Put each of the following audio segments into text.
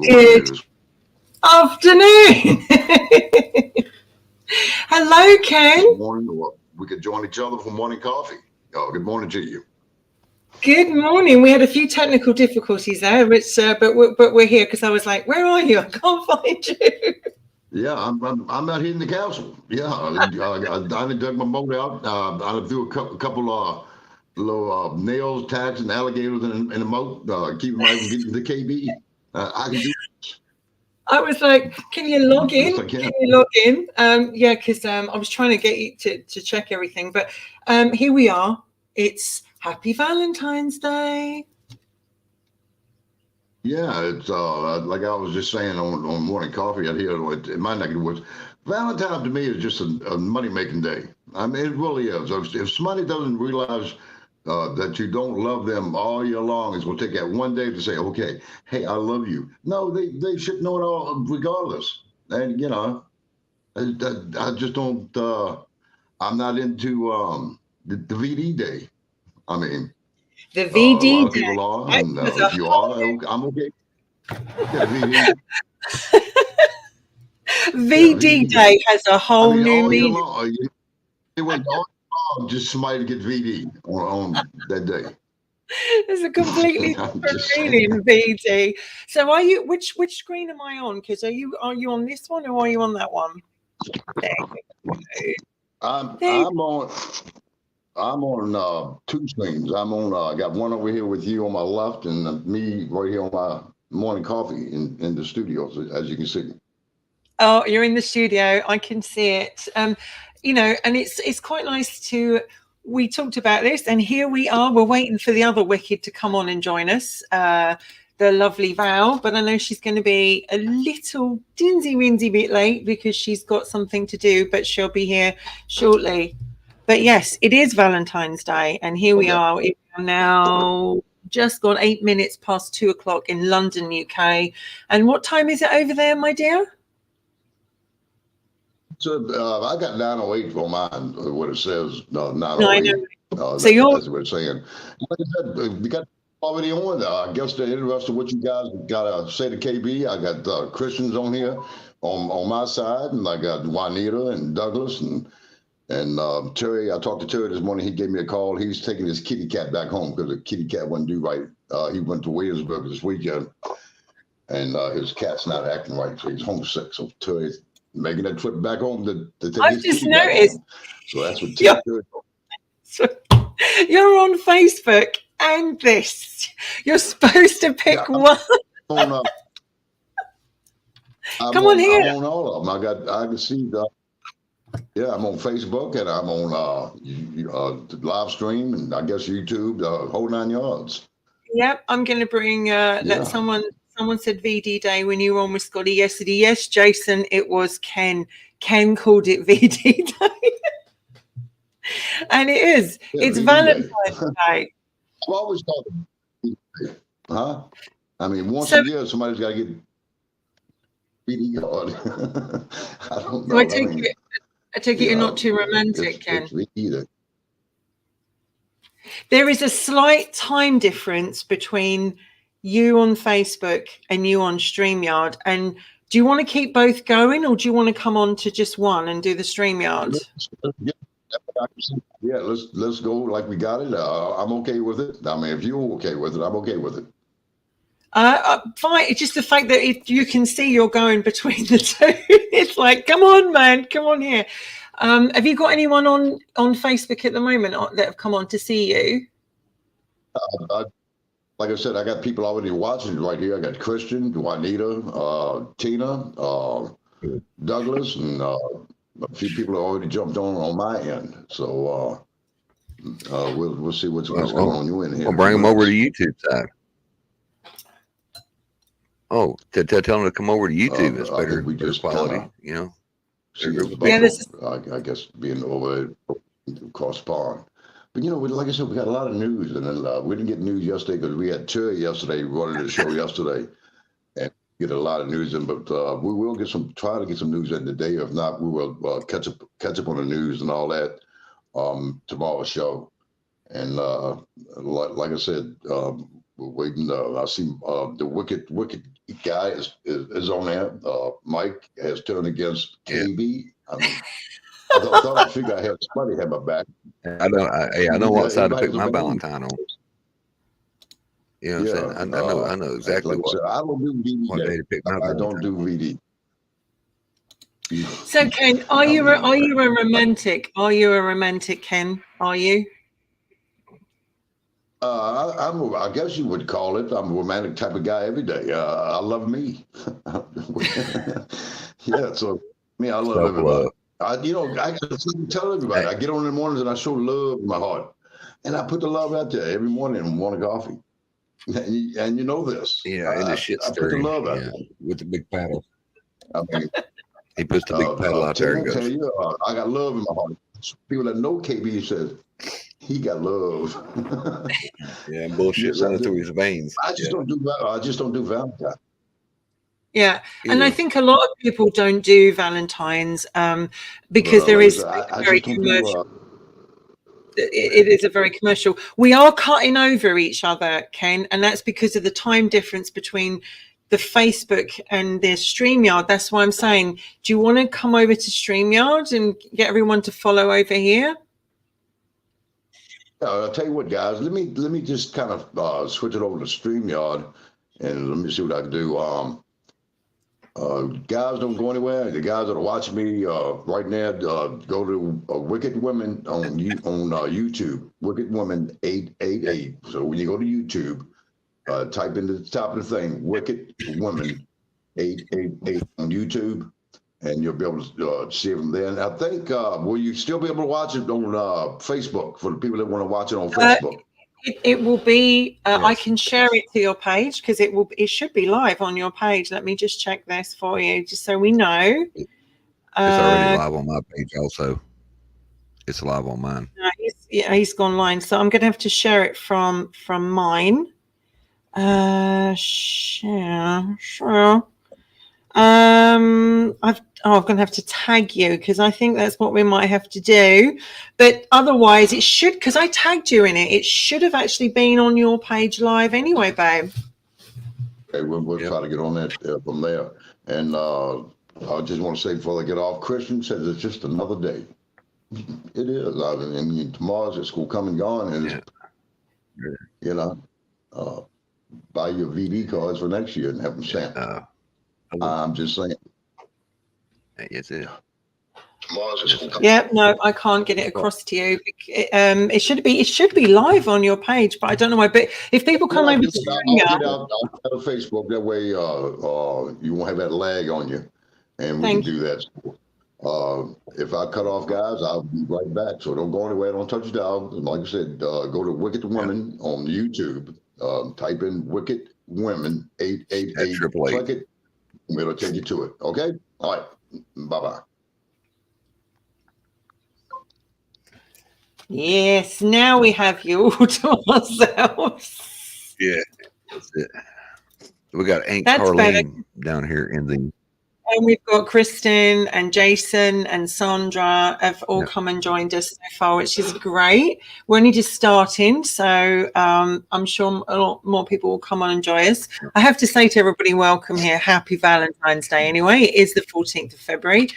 Good afternoon. Hello, Ken. Good morning. We could join each other for morning coffee. Good morning to you. Good morning. We had a few technical difficulties there, but we're here because I was like, "Where are you? I can't find you." Yeah, I'm out here in the castle. Yeah, I dug my boat out. I threw a couple little nails, tacks, and alligators in the moat. Keep them right from getting to the KB. I can do. I was like, "Can you log in? Yes, can you log in?" Yeah, because I was trying to get you to check everything, but here we are. It's Happy Valentine's Day. Yeah, it's like I was just saying on morning coffee out here in my neck of the woods. Valentine's to me is just a money-making day. I mean, it really is. If somebody doesn't realize that you don't love them all year long, it's going to take that one day to say, okay, hey, I love you. No, they should know it all regardless. And, you know, I just don't, I'm not into the VD day. I mean, the VD a lot of people are, and if you are, I'm okay. VD. VD Day has a whole new meaning. It went all wrong just somebody to get VD on that day. It's a completely different meaning, VD. So are you which screen am I on? Because are you on this one or are you on that one? I'm on two screens. I got one over here with you on my left and me right here on my morning coffee in the studio, as you can see. Oh, you're in the studio. I can see it. You know, and it's quite nice to. We talked about this, and here we are. We're waiting for the other Wicked to come on and join us. The lovely Val, but I know she's going to be a little dinsy-winzy bit late because she's got something to do, but she'll be here shortly. But yes, it is Valentine's Day, and here we are. It's now just gone 8 minutes past 2 o'clock in London, UK. And what time is it over there, my dear? So I got 9:08 for mine. What it says, 9:08. So you're. That's what it's saying. Like I said, we got already on. I guess they're interested in what you guys got to say to KB. I got Christians on here on my side, and I got Juanita and Douglas and Terry. I talked to Terry this morning. He gave me a call. He's taking his kitty cat back home because the kitty cat wouldn't do right. He went to Williamsburg this weekend, and his cat's not acting right, so he's homesick. So Terry's making that trip back home to take I've just noticed. So that's what Terry did. So you're on Facebook and this. You're supposed to pick one. Come on here. I'm on all of them. I can see the. Yeah, I'm on Facebook and I'm on live stream and I guess YouTube, the whole 9 yards. Yep, I'm going to bring. Let someone said VD Day when you were on with Scotty yesterday. Yes, Jason, it was Ken. Ken called it VD Day. And it is. Yeah, it's VD Valentine's Day. I've always called it VD Day. Huh? I mean, once a year, somebody's got to get VD card. I don't know. I take it you're not too romantic, Ken. There is a slight time difference between you on Facebook and you on StreamYard. And do you want to keep both going, or do you want to come on to just one and do the StreamYard? Yeah, let's go like we got it. I'm okay with it. I mean, if you're okay with it, I'm okay with it. Fine. It's just the fact that if you can see you're going between the two, it's like, come on, man, come on here. Have you got anyone on Facebook at the moment that have come on to see you? Like I said, I got people already watching right here. I got Christian, Juanita, Tina, Douglas, and a few people have already jumped on my end. So we'll see what's going on you in here. We'll bring them over to YouTube side. Oh, tell them to come over to YouTube. It's better quality, you know. I guess being over across the pond. But, you know, like I said, we got a lot of news, and then we didn't get news yesterday because we had Terry yesterday running the show yesterday, and get a lot of news in. But we will try to get some news in today. If not, we will catch up on the news and all that tomorrow's show. And like I said, we're waiting. I see the wicked guy is on there. Mike has turned against KB. I mean, I thought I figured I had somebody had my back. I know what side to pick my Valentine on. You know what I'm saying? I know exactly what. I don't do VD. What day to pick my Valentine. I don't do VD. So Ken, are you a romantic? Are you a romantic, Ken? Are you? I guess you would call it. I'm a romantic type of guy every day. I love me. Yeah, so I love everybody. I tell everybody. I get on in the mornings and I show love in my heart, and I put the love out there every morning and want a coffee. And you know this. Yeah, and the shit I put the love out there with the big paddle. I mean, he puts the big paddle out there and goes. Tell you, I got love in my heart. People that know KB says he got love. Yeah, bullshit running through his veins. I just don't do Valentine. Yeah, and I think a lot of people don't do Valentine's because there is very commercial. It is a very commercial. We are cutting over each other, Ken, and that's because of the time difference between the Facebook and the StreamYard. That's why I'm saying, do you want to come over to StreamYard and get everyone to follow over here? I'll tell you what, guys. Let me just kind of switch it over to StreamYard, and let me see what I can do. Guys, don't go anywhere. The guys that are watching me right now, go to Wicked Women on YouTube. Wicked Women 888. So when you go to YouTube, type into the top of the thing, Wicked Women 888 on YouTube, and you'll be able to see them there. And I think will you still be able to watch it on Facebook for the people that want to watch it on Facebook? It will be. Yes. I can share it to your page because it should be live on your page. Let me just check this for you, just so we know. It's already live on my page. Also, it's live on mine. He's gone live. So I'm going to have to share it from mine. Sure. I'm going to have to tag you because I think that's what we might have to do. But otherwise, it should, because I tagged you in it. It should have actually been on your page live anyway, babe. Okay, we'll try to get on that from there. And I just want to say before I get off, Christian says it's just another day. It is. I mean, tomorrow's at school come and gone, and you know, buy your VD cards for next year and have them sent. I'm just saying. Yes, it. Yeah, no, I can't get it across to you. It should be live on your page, but I don't know why. But if people come over to I'll Facebook, that way you won't have that lag on you, and we can do that. If I cut off, guys, I'll be right back. So don't go anywhere. Don't touch down. Like I said, go to Wicked Women on YouTube. Type in Wicked Women 888. Click it. It'll take you to it. Okay. All right. Bye-bye. Yes, now we have you all to ourselves. Yeah, that's it. We got Aunt Carlene down here in the And we've got Kristen and Jason and Sandra have all come and joined us so far, which is great. We're only just starting, so I'm sure a lot more people will come on and join us. I have to say to everybody, welcome here. Happy Valentine's Day anyway. It is the 14th of February,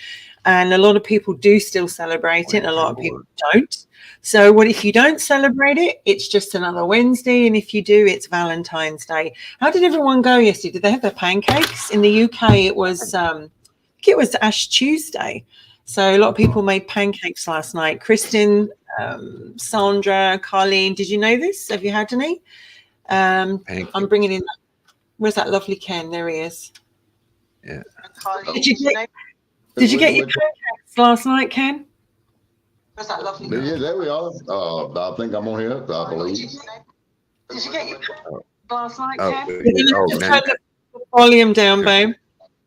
and a lot of people do still celebrate it, and a lot of people don't. So what if you don't celebrate it? It's just another Wednesday, and if you do, it's Valentine's Day. How did everyone go yesterday? Did they have their pancakes? In the UK, it was I think it was Ash Tuesday, so a lot of people made pancakes last night. Kristen, Sandra, Carlene, did you know this? Have you had any? I'm bringing in. Where's that lovely Ken? There he is. Yeah. Did you get your pancakes last night, Ken? Where's that lovely? Yeah, there we are. I think I'm on here. I believe. Did you get your last night, Oh, Ken? oh, Turn the volume down, babe.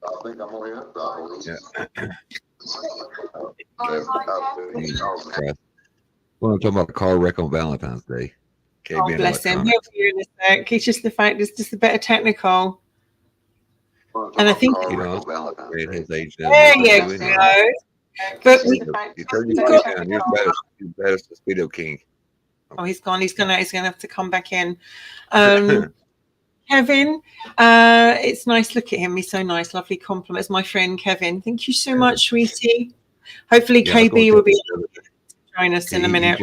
I think I'm on here. Well, I'm talking about the car wreck on Valentine's Day. Oh, bless him. He'll be here in a sec. It's just the fact it's just a bit of technical. And I think his age there you go. But you turn your car down. You're better the Speedo King. Oh, he's gone. He's gonna have to come back in. Kevin, it's nice. Look at him. He's so nice. Lovely compliments. My friend Kevin. Thank you so much, sweetie. Hopefully KB will be join us in a minute.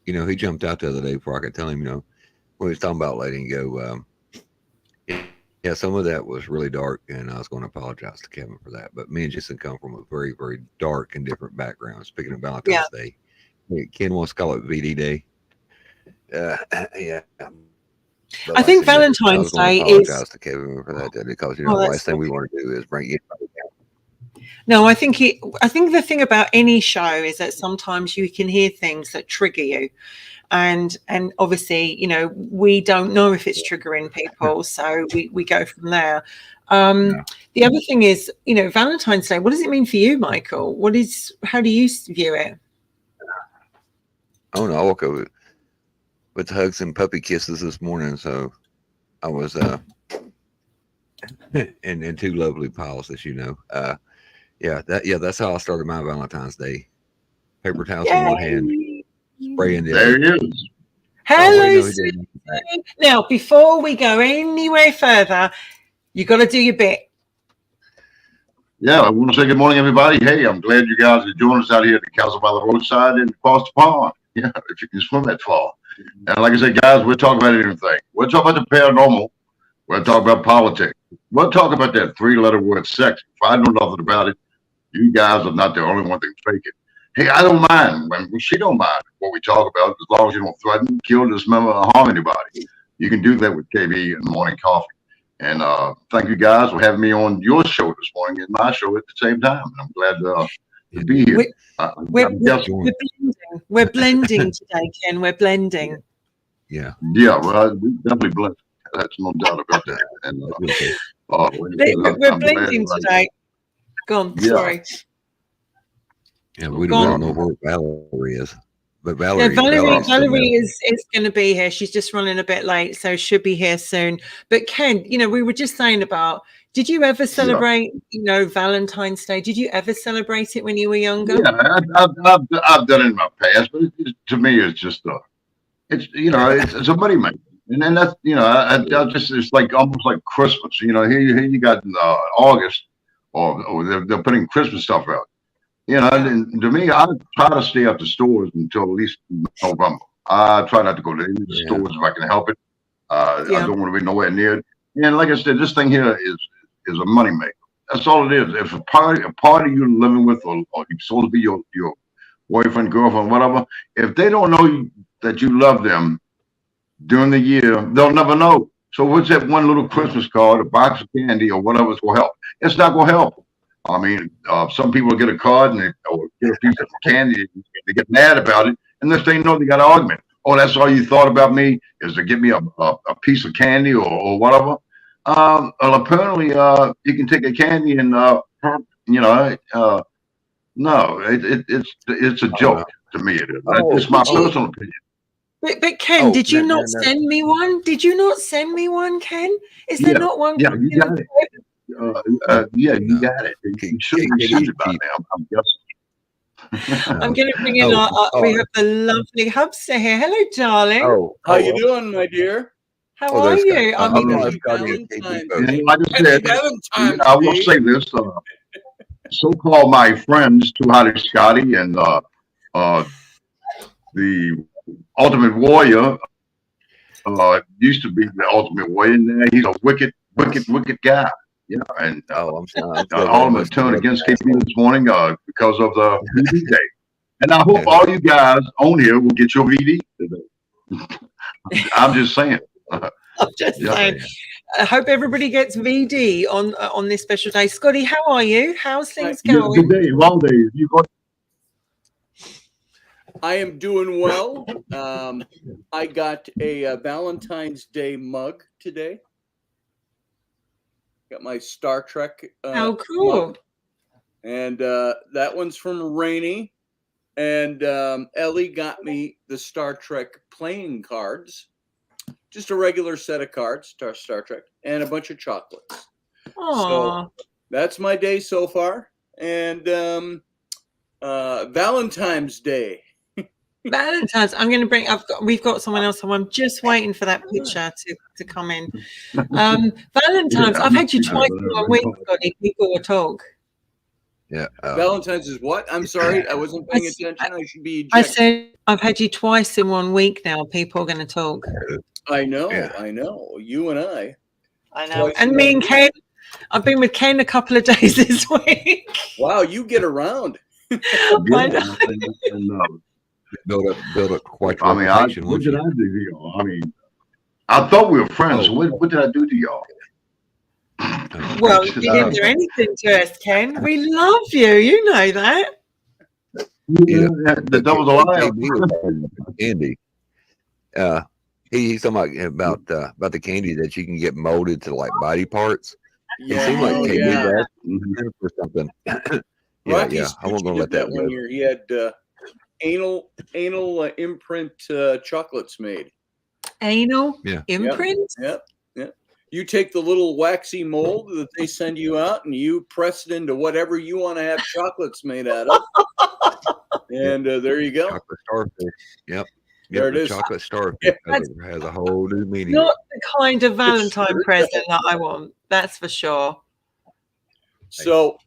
He jumped out the other day before I could tell him, when he was talking about letting go. Yeah, some of that was really dark, and I was going to apologize to Kevin for that. But me and Jason come from a very, very dark and different background. Speaking of Valentine's Day, Ken wants to call it VD Day. Yeah. I think Valentine's Day is. I apologize to Kevin for that because the last thing we want to do is bring anybody down. No, I think the thing about any show is that sometimes you can hear things that trigger you. And obviously, we don't know if it's triggering people, so we go from there. The other thing is, Valentine's Day. What does it mean for you, Michael? How do you view it? Oh no, I woke up with hugs and puppy kisses this morning, so I was in two lovely piles, as you know. That's how I started my Valentine's Day. Paper towels in one hand. Spraying there he is. Hello, now before we go anywhere further, you got to do your bit. Yeah, I want to say good morning, everybody. Hey, I'm glad you guys are joining us out here at the castle by the roadside and across the pond. Yeah, if you can swim that far. And like I said, guys, we'll talk about everything. We'll talk about the paranormal. We'll talk about politics. We'll talk about that three-letter word, sex. If I know nothing about it, you guys are not the only one that can fake it. Hey, I don't mind. She don't mind what we talk about as long as you don't threaten, kill, dismember, or harm anybody. You can do that with KB and Morning Coffee. And thank you guys for having me on your show this morning and my show at the same time. And I'm glad to be here. We're blending today, Ken. We're blending. Yeah. Yeah, well, we definitely blend. That's no doubt about that. And we're blending today. Go on. Yeah. Sorry. Yeah, we don't know where Valerie is. But Valerie is going to be here. She's just running a bit late, so she'll be here soon. But Ken, we were just saying about, did you ever celebrate, Valentine's Day? Did you ever celebrate it when you were younger? Yeah, I've done it in my past, but to me, it's just it's a money maker. And then that's, it's like almost like Christmas. Here you got in August, or they're putting Christmas stuff out. And to me, I try to stay at the stores until at least November. I try not to go to any of the stores if I can help it. I don't want to be nowhere near it. And like I said, this thing here is a moneymaker. That's all it is. If a party you're living with, or you're supposed to be your boyfriend, girlfriend, whatever, if they don't know that you love them during the year, they'll never know. So what's that one little Christmas card, a box of candy, or whatever's going to help? It's not going to help. I mean, some people get a card or get a piece of candy, they get mad about it, unless they know they got an argument. Oh, that's all you thought about me, is to give me a piece of candy or whatever. Well, apparently, you can take a candy and no, it's a joke to me. It is. It's my personal opinion. But Ken, did you not send me one? Did you not send me one, Ken? Is there not one? Yeah, you got it. Yeah, you No. got it. You should have received it by now, I'm guessing. I'm going to bring in we have the lovely Hubster here. Hello, darling. How you doing, my dear? How are there's you? Scott. I mean, Happy Scotty, Valentine's both. Day. Like I said, Valentine's I will Day. say this: so-called my friends, Too Hotty Scotty and the Ultimate Warrior, used to be the Ultimate Warrior, and he's a wicked guy. Yeah, and I'm sorry. all of them turned against KP this morning because of the VD day. And I hope all you guys on here will get your VD today. I'm just saying. I'm just saying. I hope everybody gets VD on this special day. Scotty, how are you? How's things going? Good day, long days. I am doing well. I got a Valentine's Day mug today. Got my Star Trek. How cool! Mug. And that one's from Rainey. And Ellie got me the Star Trek playing cards. Just a regular set of cards, Star Trek, and a bunch of chocolates. Aww. So that's my day so far. And Valentine's Day. Valentine's. I'm going to bring. We've got someone else. So I'm just waiting for that picture to come in. Valentine's. I've had you twice in a week, Scotty. People will talk. Yeah. Valentine's is what? I'm sorry, I wasn't paying attention. I should be. I said I've had you twice in 1 week now. People are going to talk. I know. You and I. I know. And me and Ken. I've been with Ken a couple of days this week. Wow, you get around. I know. Build up quite. I mean, what did I do to y'all? I mean, I thought we were friends. What did I do to y'all? Well, you didn't do anything to us, Ken. We love you. You know that. Yeah, that was a lie. Candy. He's talking about the candy that you can get molded to like body parts. Yeah, it seemed like yeah. Or something. Rocky's I won't go let that that one go. year. He had anal imprint chocolates made. Anal Yeah. imprint? Yep. You take the little waxy mold that they send you out and you press it into whatever you want to have chocolates made out of. And there you go. Chocolate starfish. Yep. There it is. Chocolate starfish has a whole new meaning. Not the kind of Valentine present that I want. That's for sure. So,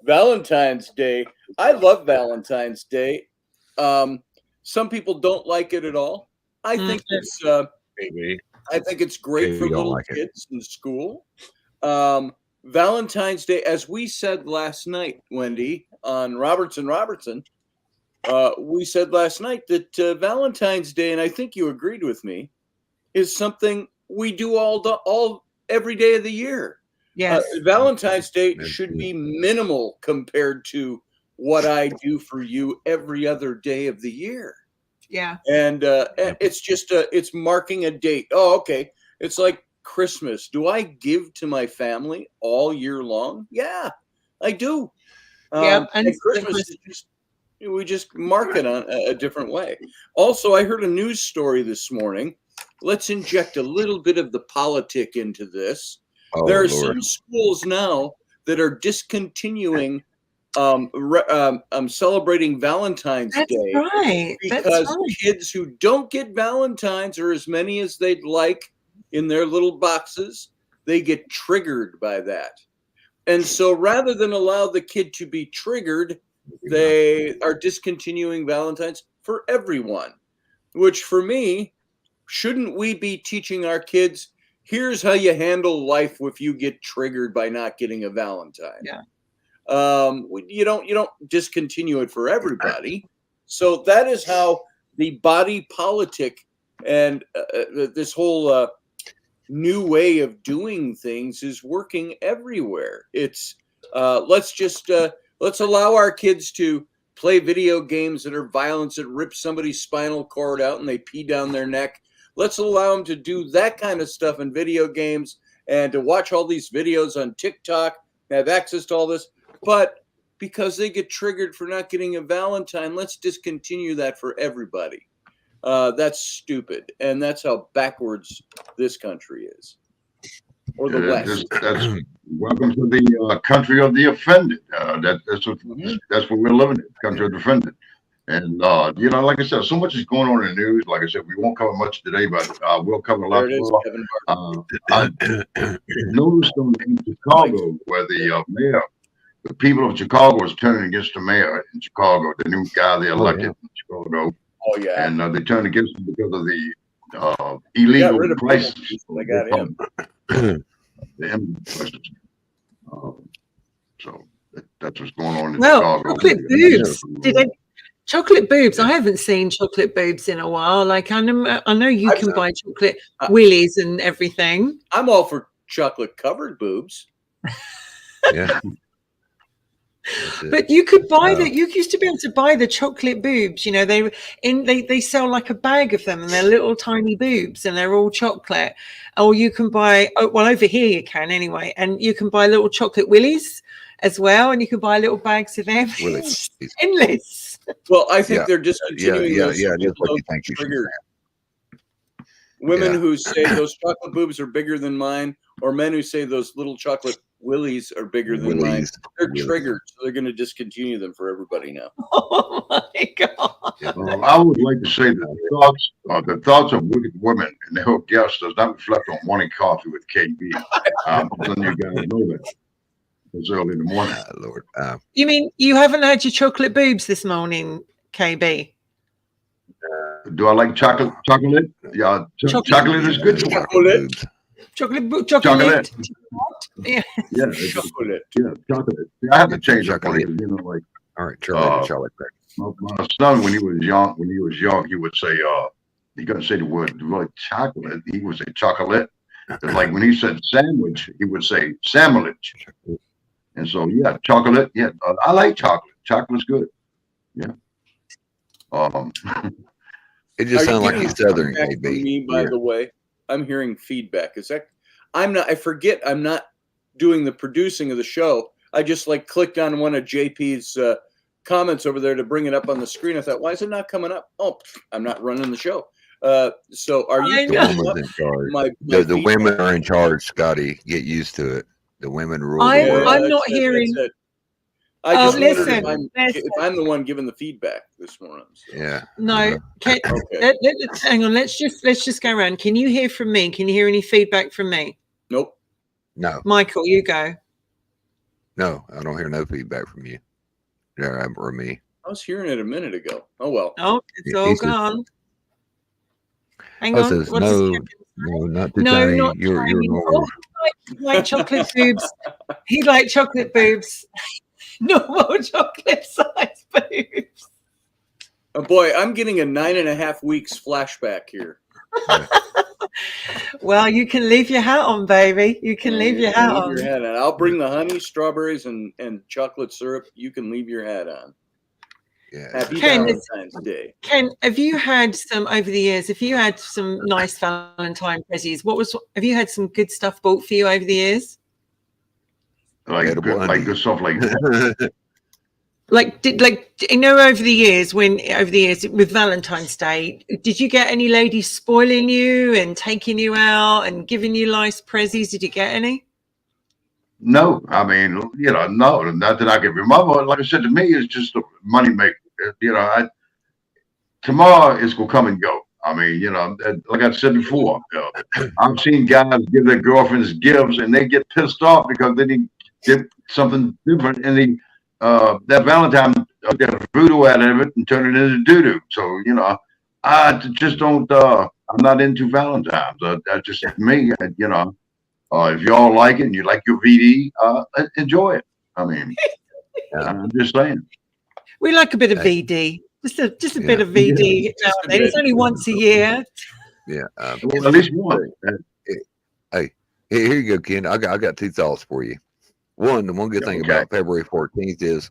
Valentine's Day. I love Valentine's Day. Some people don't like it at all. I think it's great for little kids in school. Valentine's Day, as we said last night, Wendy, on Robertson, we said last night that Valentine's Day, and I think you agreed with me, is something we do every day of the year. Yes. Valentine's Day should be minimal compared to what I do for you every other day of the year. Yeah. And it's just it's marking a date. Oh, okay. It's like Christmas. Do I give to my family all year long? Yeah, I do. Yeah. And Christmas is just, we just mark it on a different way. Also, I heard a news story this morning. Let's inject a little bit of the politic into this. There are some schools now that are discontinuing celebrating Valentine's Day. Right. Because kids who don't get Valentines, or as many as they'd like in their little boxes, they get triggered by that. And so rather than allow the kid to be triggered, they are discontinuing Valentines for everyone, which for me, shouldn't we be teaching our kids, here's how you handle life if you get triggered by not getting a Valentine? Yeah. You don't discontinue it for everybody. So that is how the body politic and this whole new way of doing things is working everywhere. It's let's allow our kids to play video games that are violence, that rip somebody's spinal cord out and they pee down their neck. Let's allow them to do that kind of stuff in video games and to watch all these videos on TikTok, have access to all this. But because they get triggered for not getting a Valentine, let's discontinue that for everybody. That's stupid. And that's how backwards this country is. or the West. That's welcome to the country of the offended. That's what we're living in, country of the offended. And like I said, so much is going on in the news. Like I said, we won't cover much today, but we'll cover a lot There it is, more. Kevin I noticed in Chicago where the mayor, the people of Chicago was turning against the mayor in Chicago, the new guy they elected in Chicago. Oh yeah. And they turned against him because of the They got illegal rid of prices. They got him. The immigrant prices. So that's what's going on in Well, Chicago. chocolate boobs. Chocolate boobs. I haven't seen chocolate boobs in a while. Like I know you can buy chocolate willies and everything. I'm all for chocolate covered boobs. Yeah. But you could buy that. You used to be able to buy the chocolate boobs. You know, they sell like a bag of them, and they're little tiny boobs, and they're all chocolate. Or you can buy. Oh, well, over here you can anyway, and you can buy little chocolate willies as well, and you can buy little bags of them. Willies. Endless. Well, I think they're discontinuing those. Just what you think you should triggered say. women who say those chocolate boobs are bigger than mine, or men who say those little chocolate willies are bigger than mine. They're triggered, so they're going to discontinue them for everybody now. Oh my God! Well, I would like to say that the thoughts of wicked women and their guests does not reflect on morning coffee with KB. I'm letting you guys know that. It's early in the morning. Lord. You mean you haven't had your chocolate boobs this morning, KB? Do I like chocolate? Chocolate? Yeah, chocolate is good. Chocolate. Chocolate. Yeah. Chocolate. Yeah, chocolate. See, I have to change up on it. You know, like All right, chocolate. my son when he was young, he would say he couldn't say the word chocolate. He would say chocolate. It's like when he said sandwich, he would say sandwich. And so chocolate. Yeah, I like chocolate. Chocolate's good. Yeah. It just sounds like he's Southern, KB. Me, by the way, I'm hearing feedback. Is that I forget I'm not doing the producing of the show. I just clicked on one of JP's comments over there to bring it up on the screen. I thought, why is it not coming up? Oh, I'm not running the show. So are you? The woman's in charge. The women are in charge, Scotty. Get used to it. The women rule the world. I'm not hearing. I just listen, if I'm the one giving the feedback this morning. So. Yeah. No. Hang on. Let's just go around. Can you hear from me? Can you hear any feedback from me? Nope. No. Michael, you go. No, I don't hear no feedback from you. Or me. I was hearing it a minute ago. Oh well. Oh, it's all gone. Hang on. Says, no, not too no, tiny. not You're tiny. normal. He like chocolate boobs. He like chocolate boobs. Normal chocolate size boobs. Oh boy, I'm getting a 9.5 weeks flashback here. Well, you can leave your hat on, baby. You can leave your hat on. I'll bring the honey, strawberries, and chocolate syrup. You can leave your hat on. Yeah. Happy Valentine's Day. Ken, have you had some over the years? If you had some nice Valentine presents, have you had some good stuff bought for you over the years? Like good stuff like over the years with Valentine's Day, did you get any ladies spoiling you and taking you out and giving you nice prezzies? Did you get any? No, I mean, no, not that I can remember. Like I said, to me, it's just a money maker. Tomorrow it's gonna come and go. I mean, like I said before, I've seen guys give their girlfriends gifts and they get pissed off because they didn't get something different, and that Valentine get a voodoo out of it and turn it into doo-doo. So, I just don't. I'm not into Valentines. That's just me. If y'all like it and you like your VD, enjoy it. I mean, I'm just saying. We like a bit of VD. Just a bit of VD. It's only once a year. Yeah. Well, at least one. Hey, here you go, Ken. I got two thoughts for you. One, the one good thing about February 14th is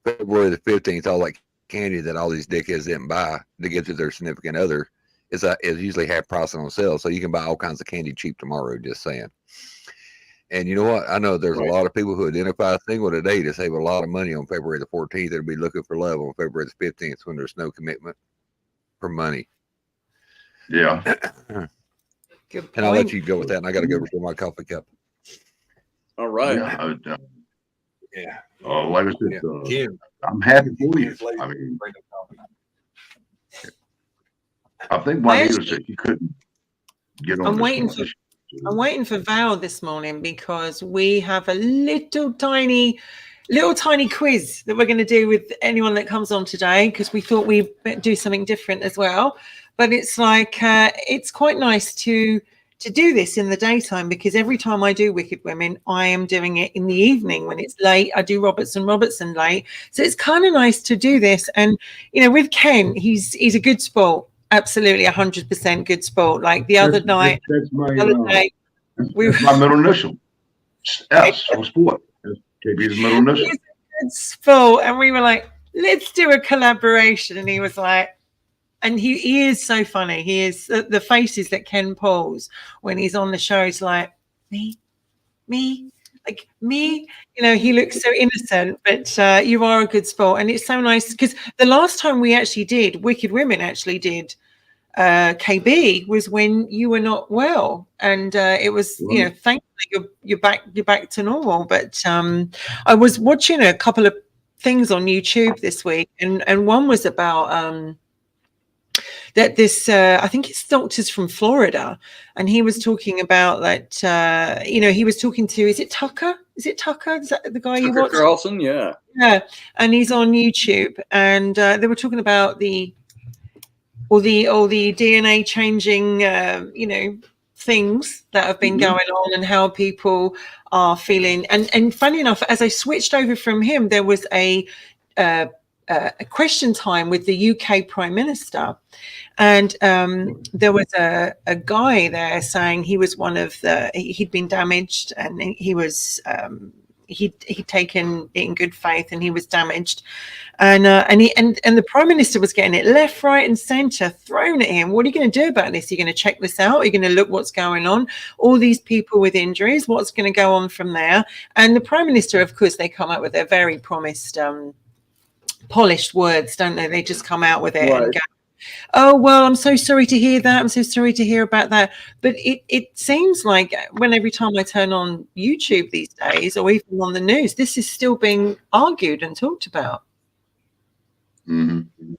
February the 15th, all that candy that all these dickheads didn't buy to give to their significant other is usually half price on sale. So you can buy all kinds of candy cheap tomorrow, just saying. And you know what? I know there's a lot of people who identify single today to save a lot of money on February the 14th. They'll be looking for love on February the 15th when there's no commitment for money. Yeah. Good point. And I'll let you go with that. And I got to go refill my coffee cup. All right. Yeah, like I said, Kim. I'm happy for you. I mean, I think Juanita said she couldn't get on. I'm waiting for Val this morning because we have a little tiny quiz that we're going to do with anyone that comes on today, because we thought we'd do something different as well. But it's like it's quite nice to do this in the daytime, because every time I do Wicked Women, I am doing it in the evening when it's late. I do Robertson late, so it's kind of nice to do this. And you know, with Ken, he's a good sport. Absolutely 100% good sport. Like the other night, that's my day, that's my middle initial. S for sport. KB's middle initial. He's a good sport, and we were like, let's do a collaboration. And he was like, and he is so funny. He is the faces that Ken pulls when he's on the show. He's like, me, like me. You know, he looks so innocent, but you are a good sport. And it's so nice because the last time we actually did Wicked Women did KB was when you were not well, and it was you know, thankfully you're back to normal. But I was watching a couple of things on YouTube this week, and one was about that this I think it's doctors from Florida, and he was talking about that you know, he was talking to, is it Tucker? Is that the guy you watch? Carlson, yeah, and he's on YouTube, and they were talking about all the DNA changing you know, things that have been going on, and how people are feeling. And funny enough, as I switched over from him, there was a question time with the UK Prime Minister, and there was a guy there saying he was he'd been damaged, and he was he'd taken it in good faith, and he was damaged, and the Prime Minister was getting it left, right, and centre thrown at him. What are you going to do about this? Are you going to check this out? Are you going to look what's going on? All these people with injuries, what's going to go on from there? And the Prime Minister, of course, they come up with their very promised polished words, don't they? They just come out with it and go, oh, well, I'm so sorry to hear that. I'm so sorry to hear about that. But it seems like every time I turn on YouTube these days, or even on the news, this is still being argued and talked about. Mm-hmm.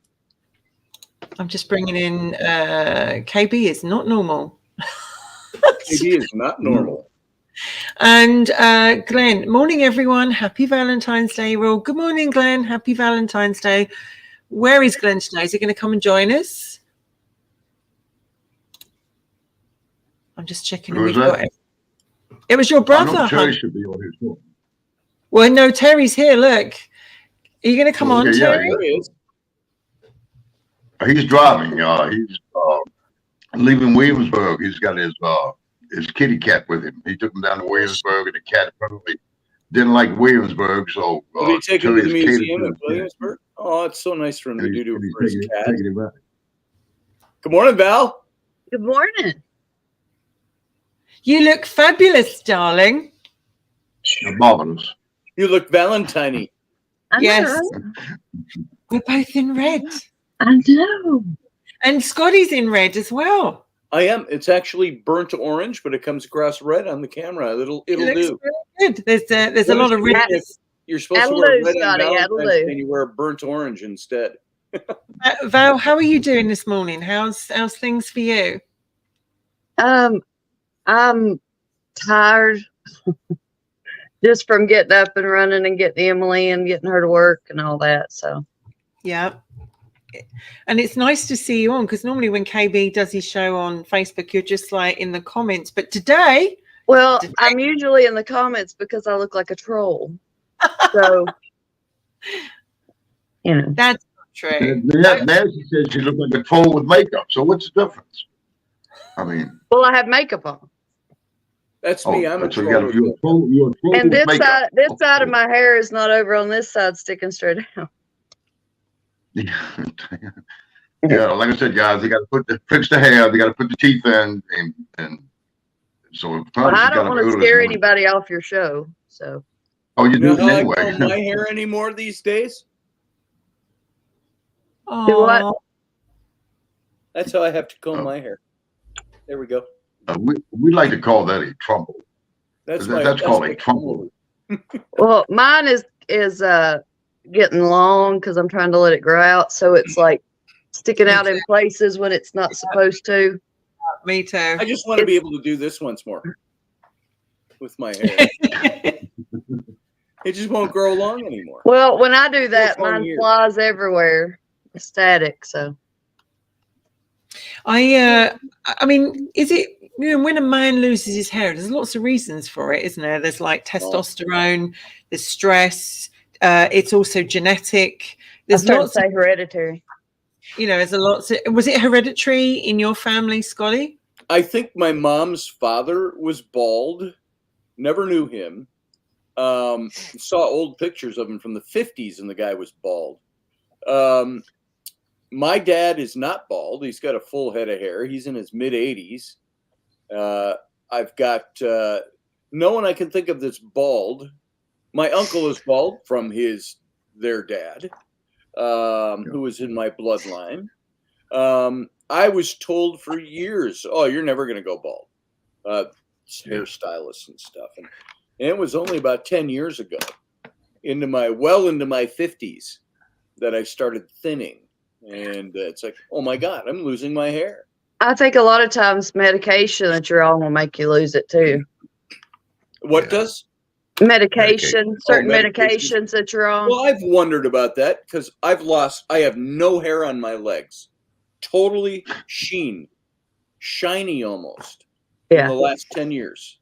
I'm just bringing in KB is not normal. KB is not normal. And Glenn, morning, everyone. Happy Valentine's Day. Well, good morning, Glenn. Happy Valentine's Day. Where is Glenn today? Is he going to come and join us? I'm just checking. Who was that? It was your brother. I know Terry should be on his phone. Well, no, Terry's here. Look. Are you going to come on, Terry? Yeah, he is. He's driving. He's leaving Williamsburg. He's got his kitty cat with him. He took him down to Williamsburg, and the cat probably didn't like Williamsburg, so did he take him to the museum in Williamsburg? Oh, it's so nice for him to do for his cat. Good morning, Val. Good morning. You look fabulous, darling. Marvelous. You look Valentine-y. Yes. We're both in red. I know. And Scotty's in red as well. I am. It's actually burnt orange, but it comes across red on the camera. It'll do. Very good. There's a lot of red. You're supposed to wear red on Valentine's Day, and you wear burnt orange instead. Val, how are you doing this morning? How's things for you? I'm tired just from getting up and running and getting Emily and getting her to work and all that. So yeah. And it's nice to see you on, because normally when KB does his show on Facebook, you're just like in the comments. But today, I'm usually in the comments because I look like a troll. So, you know, that's not true. Nancy says you look like a troll with makeup. So what's the difference? I mean, well, I have makeup on. That's me. I'm a troll. You're a troll and this side of my hair is not over on this side, sticking straight out. Yeah, like I said, guys, they got to fix the hair, they got to put the teeth in, and so. I don't want to scare anybody off your show. So. Oh, you do anyway. I don't comb my hair anymore these days. Do what? That's how I have to comb my hair. There we go. We like to call that a trouble. That's That's called a my trumple. Well, mine is getting long because I'm trying to let it grow out, so it's like sticking out in places when it's not supposed to. Me too. I just want to be able to do this once more with my hair. It just won't grow long anymore. Well, when I do that, on mine you. flies everywhere. It's static, so. I mean, is it, you know, when a man loses his hair, there's lots of reasons for it, isn't there? There's like testosterone, there's stress, it's also genetic. There's lots to say hereditary. You know, there's a lot. Was it hereditary in your family, Scotty? I think my mom's father was bald. Never knew him. Saw old pictures of him from the 50s, and the guy was bald. My dad is not bald. He's got a full head of hair. He's in his mid-80s. I've got no one I can think of that's bald. My uncle is bald from their dad, who was in my bloodline. I was told for years, "Oh, you're never going to go bald." Hairstylists and stuff, and it was only about 10 years ago, into my 50s, that I started thinning, and it's like, oh my God, I'm losing my hair. I think a lot of times medication that you're on will make you lose it too. What does? Medication, certain medication. medications that you're on. Well, I've wondered about that because I have no hair on my legs. Totally shiny almost in the last 10 years.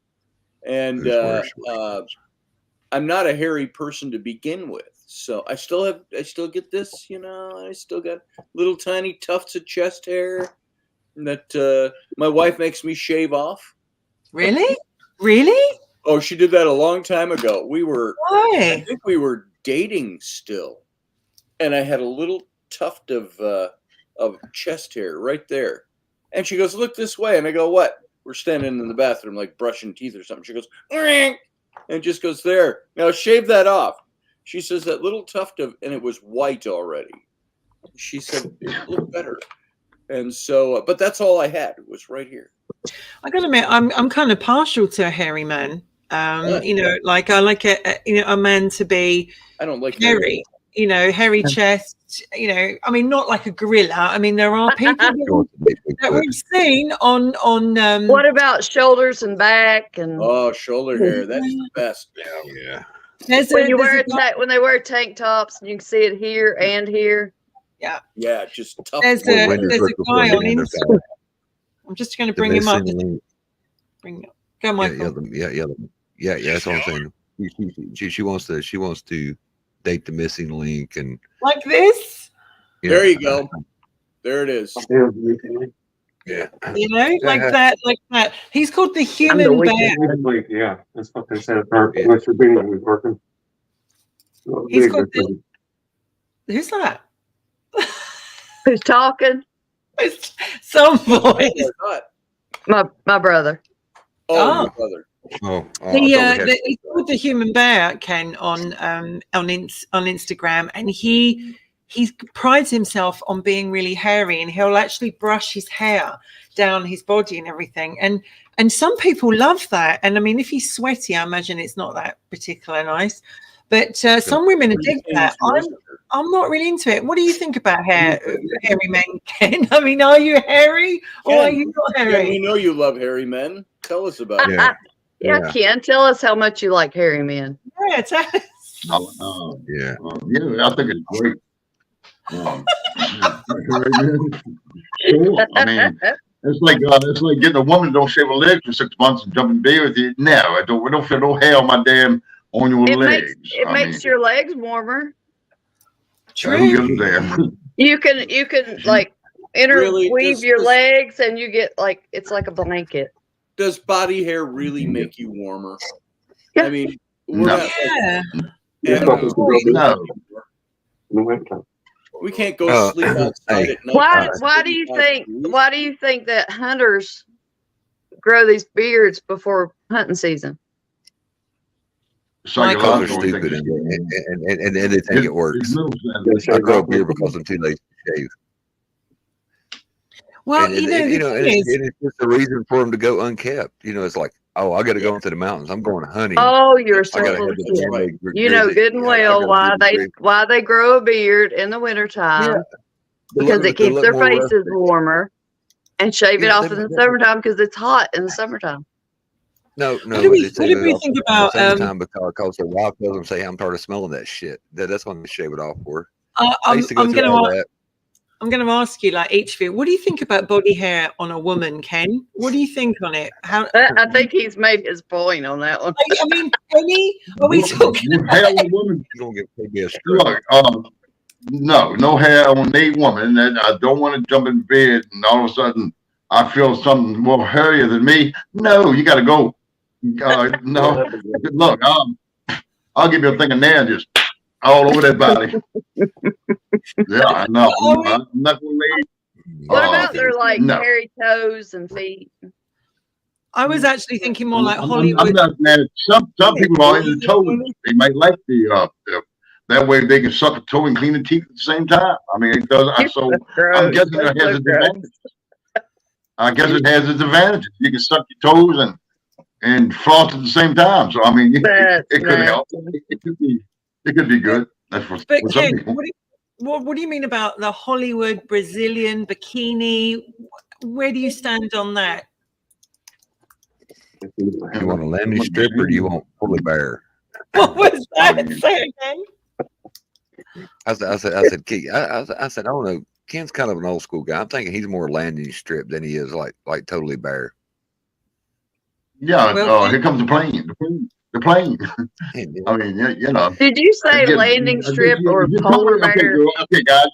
And I'm not a hairy person to begin with. So I still get this, you know, I still got little tiny tufts of chest hair that my wife makes me shave off. Really? Really? Oh, she did that a long time ago. Why? I think we were dating still. And I had a little tuft of chest hair right there. And she goes, "Look this way." And I go, "What?" We're standing in the bathroom, like brushing teeth or something. She goes, "Ring," and just goes, "There. Now shave that off." She says that little tuft and it was white already. She said, "It looked better." And so, but that's all I had. It was right here. I gotta admit, I'm kind of partial to a hairy man. You know, like I like a man to be. I don't like hairy. You know, hairy chest. You know, I mean, not like a gorilla. I mean, there are people that we've seen on. What about shoulders and back and? Oh, shoulder hair. That's the best. Yeah. When they wear tank tops, and you can see it here and here. Yeah. Yeah, just tough. There's a guy on Instagram. I'm just going to bring him up. Go, Michael. Yeah. That's what I'm saying. She wants to date the missing link and like this. There you go. There it is. Yeah. You know, like that. He's called the human bear. Yeah, that's what they said. What's your being was working. He's called the. Who's that? Who's talking? It's some voice. My brother. Oh, my brother. He's called the human bear, Ken, on Instagram, and he prides himself on being really hairy, and he'll actually brush his hair down his body and everything. And some people love that. And I mean, if he's sweaty, I imagine it's not that particularly nice. But some women dig that. I'm not really into it. What do you think about hairy men, Ken? I mean, are you hairy or are you not hairy? Ken, we know you love hairy men. Tell us about it. Yeah, Ken, tell us how much you like hairy men. Yeah, tell us. Yeah, I think it's great. I mean, it's like getting a woman that don't shave her legs for 6 months and jump in bed with you. No, I don't feel no hair on my on your legs. It makes your legs warmer. True. You can like interweave your legs, and you get like it's like a blanket. Does body hair really make you warmer? Yeah. I mean, no. We can't go sleep outside at night. Why do you think that hunters grow these beards before hunting season? Psychological, stupid, and they think it works. I grow a beard because I'm too lazy to shave. Well, it's just a reason for them to go unkept. You know, it's like Oh, I got to go into the mountains. I'm going hunting. Oh, you're I so got to full head of to shit. the right. You know good and well why they grow a beard in the wintertime because it keeps their faces warmer, and shave it off in the summertime because it's hot in the summertime. No, What do we they shave it think off in the about? summertime because the wild tells them, say, I'm tired of smelling that shit. That's when they shave it off for. I I'm used to go going through all to that. I'm going to ask you, like each of you, what do you think about body hair on a woman, Ken? What do you think on it? How? I think he's made his point on that one. I mean, Penny, are we talking about? Hair on a woman? You're gonna get maybe a stroke. Look, no hair on a woman. And I don't want to jump in bed and all of a sudden I feel something more hairier than me. No, you got to go. No, look, I'll give you a thing of nail just all over that body. Yeah, no, I'm not gonna lay. What about their like hairy toes and feet? I was actually thinking more like Hollywood. I'm not mad. Some people are into toes. They might like the that way they can suck a toe and clean the teeth at the same time. I mean, it does. So I'm guessing it has its advantages. I guess it has its advantages. You can suck your toes and floss at the same time. So I mean, it could help. It could be good. That's for But some Ken, people. what do you mean about the Hollywood Brazilian bikini? Where do you stand on that? You want a landing strip or do you want fully bare? What was that? Say again. I said, Keith, I said, I don't know. Ken's kind of an old school guy. I'm thinking he's more landing strip than he is like totally bare. Yeah. Well, Here comes the plane. The plane. I mean, you know. Did you say landing strip or polar bear? Okay, guys,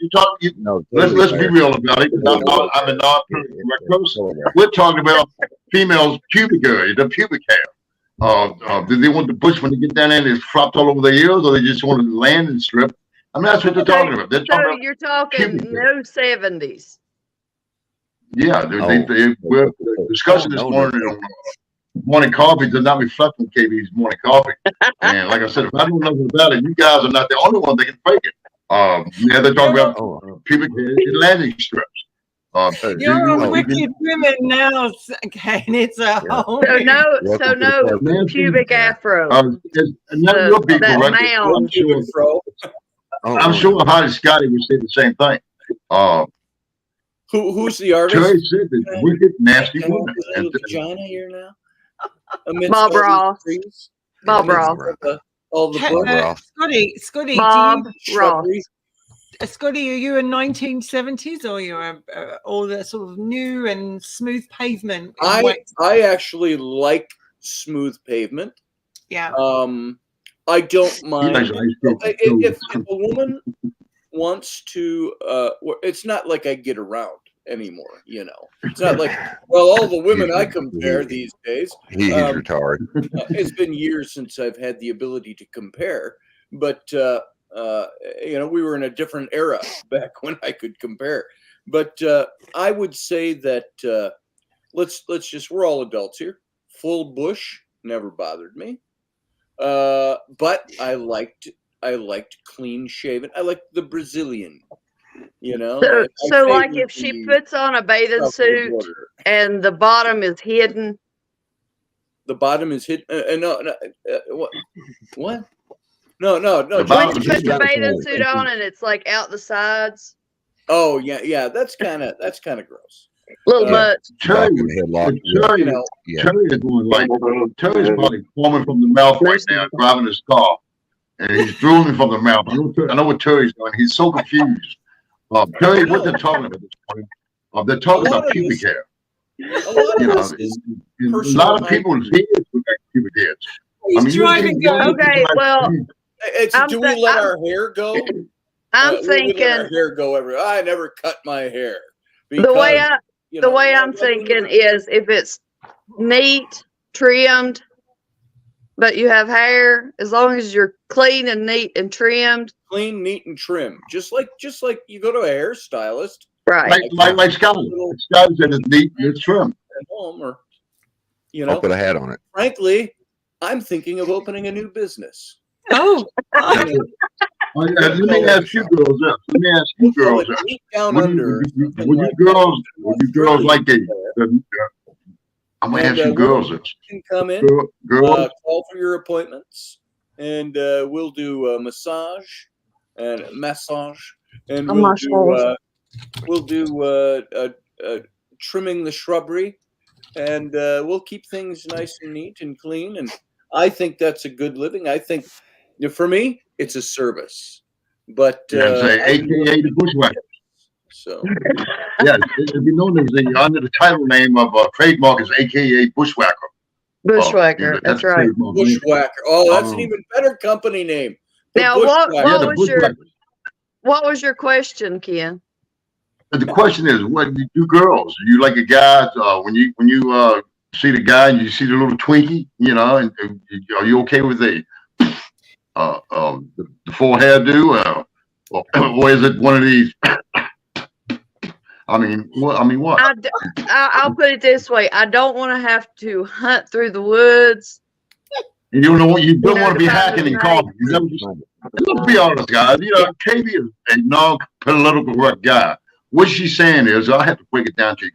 let's be real about it. I'm a non-person. We're talking about females' pubic area, the pubic hair. Do they want the bush when they get down there and it's flopped all over their ears, or they just want a landing strip? I mean, that's what they're talking about. They're talking about you're talking no 70s. Yeah, we're discussing this morning on morning coffee does not reflect on KB's morning coffee. And like I said, if I don't know nothing about it, you guys are not the only one that can fake it. Yeah, they're talking about pubic landing strips. You're on Wicked Women now, Ken. It's a whole. So no pubic afro. That mound. I'm sure Holly Scotty would say the same thing. Who's the artist? Terry said that wicked, nasty woman. And vagina here now. Bob Ross. Bob Ross. All the Scotty, Bob Ross. Scotty, are you a 1970s or you're all the sort of new and smooth pavement? I actually like smooth pavement. Yeah. I don't mind if a woman wants to. It's not like I get around anymore. You know, it's not like all the women I compare these days. He's retarded. It's been years since I've had the ability to compare, but we were in a different era back when I could compare. But I would say that we're all adults here. Full bush never bothered me. But I liked clean shaven. I liked the Brazilian, you know. So like if she puts on a bathing suit and the bottom is hidden. The bottom is hidden. What? No. When she puts the bathing suit on and it's like out the sides. Oh yeah. That's kind of gross. A little much. Terry is going like Terry's probably foaming from the mouth right now, driving his car, and he's drooling from the mouth. I know what Terry's doing. He's so confused. Terry, what they're talking about this morning? They're talking about pubic hair. A lot of people's heads look like pubic hairs. Okay, well, do we let our hair go? I'm thinking our hair go everywhere. I never cut my hair. The way I'm thinking is if it's neat, trimmed, but you have hair, as long as you're clean and neat and trimmed. Clean, neat, and trim. Just like you go to a hairstylist. Right. Like Scott. Scott said it's neat and it's trimmed. At home or, I'll put a hat on it. Frankly, I'm thinking of opening a new business. Oh. Let me ask you girls Down under. Would you girls like the I'm gonna have some girls. You can come in, Girls. call for your appointments, and we'll do a massage, and we'll do trimming the shrubbery, and we'll keep things nice and neat and clean. And I think that's a good living. I think, for me, it's a service. But AKA the Bushwhacker. So yeah, it'd be known as under the title name of trademark is AKA Bushwhacker. Bushwhacker, that's right. Bushwhacker. Oh, that's an even better company name. Now, what was your question, Ken? The question is, what do you do, girls? Do you like a guy when you see the guy and you see the little Twinkie, and are you okay with the full hairdo, or is it one of these? I mean, what? I'll put it this way: I don't want to have to hunt through the woods. You don't want to be hacking and calling. Let's be honest, guys. KB is a non-political guy. What she's saying is, I have to break it down to you.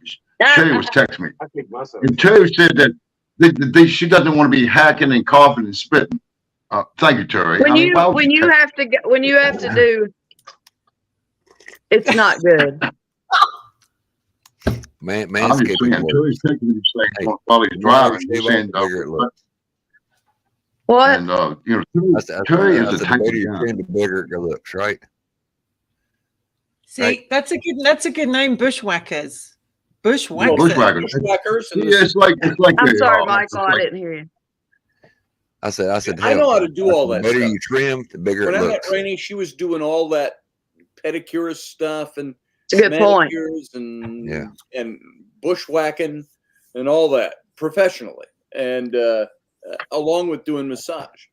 Terry was texting me, and Terry said that she doesn't want to be hacking and coughing and spitting. Thank you, Terry. When you have to do, it's not good. Manscaping. Terry's texting me saying while he's driving, he's saying, what? And Terry is the type of guy. The bigger it looks, right? See, right? That's a good name, Bushwhackers. Bushwhackers. Bushwhackers. Yeah, it's like. I'm sorry, Michael. I didn't hear you. I said. I know how to do all that. The better stuff. you trim, the bigger when it looks. When I met Rainey, she was doing all that pedicure stuff and good point. And bushwhacking and all that professionally, and along with doing massage.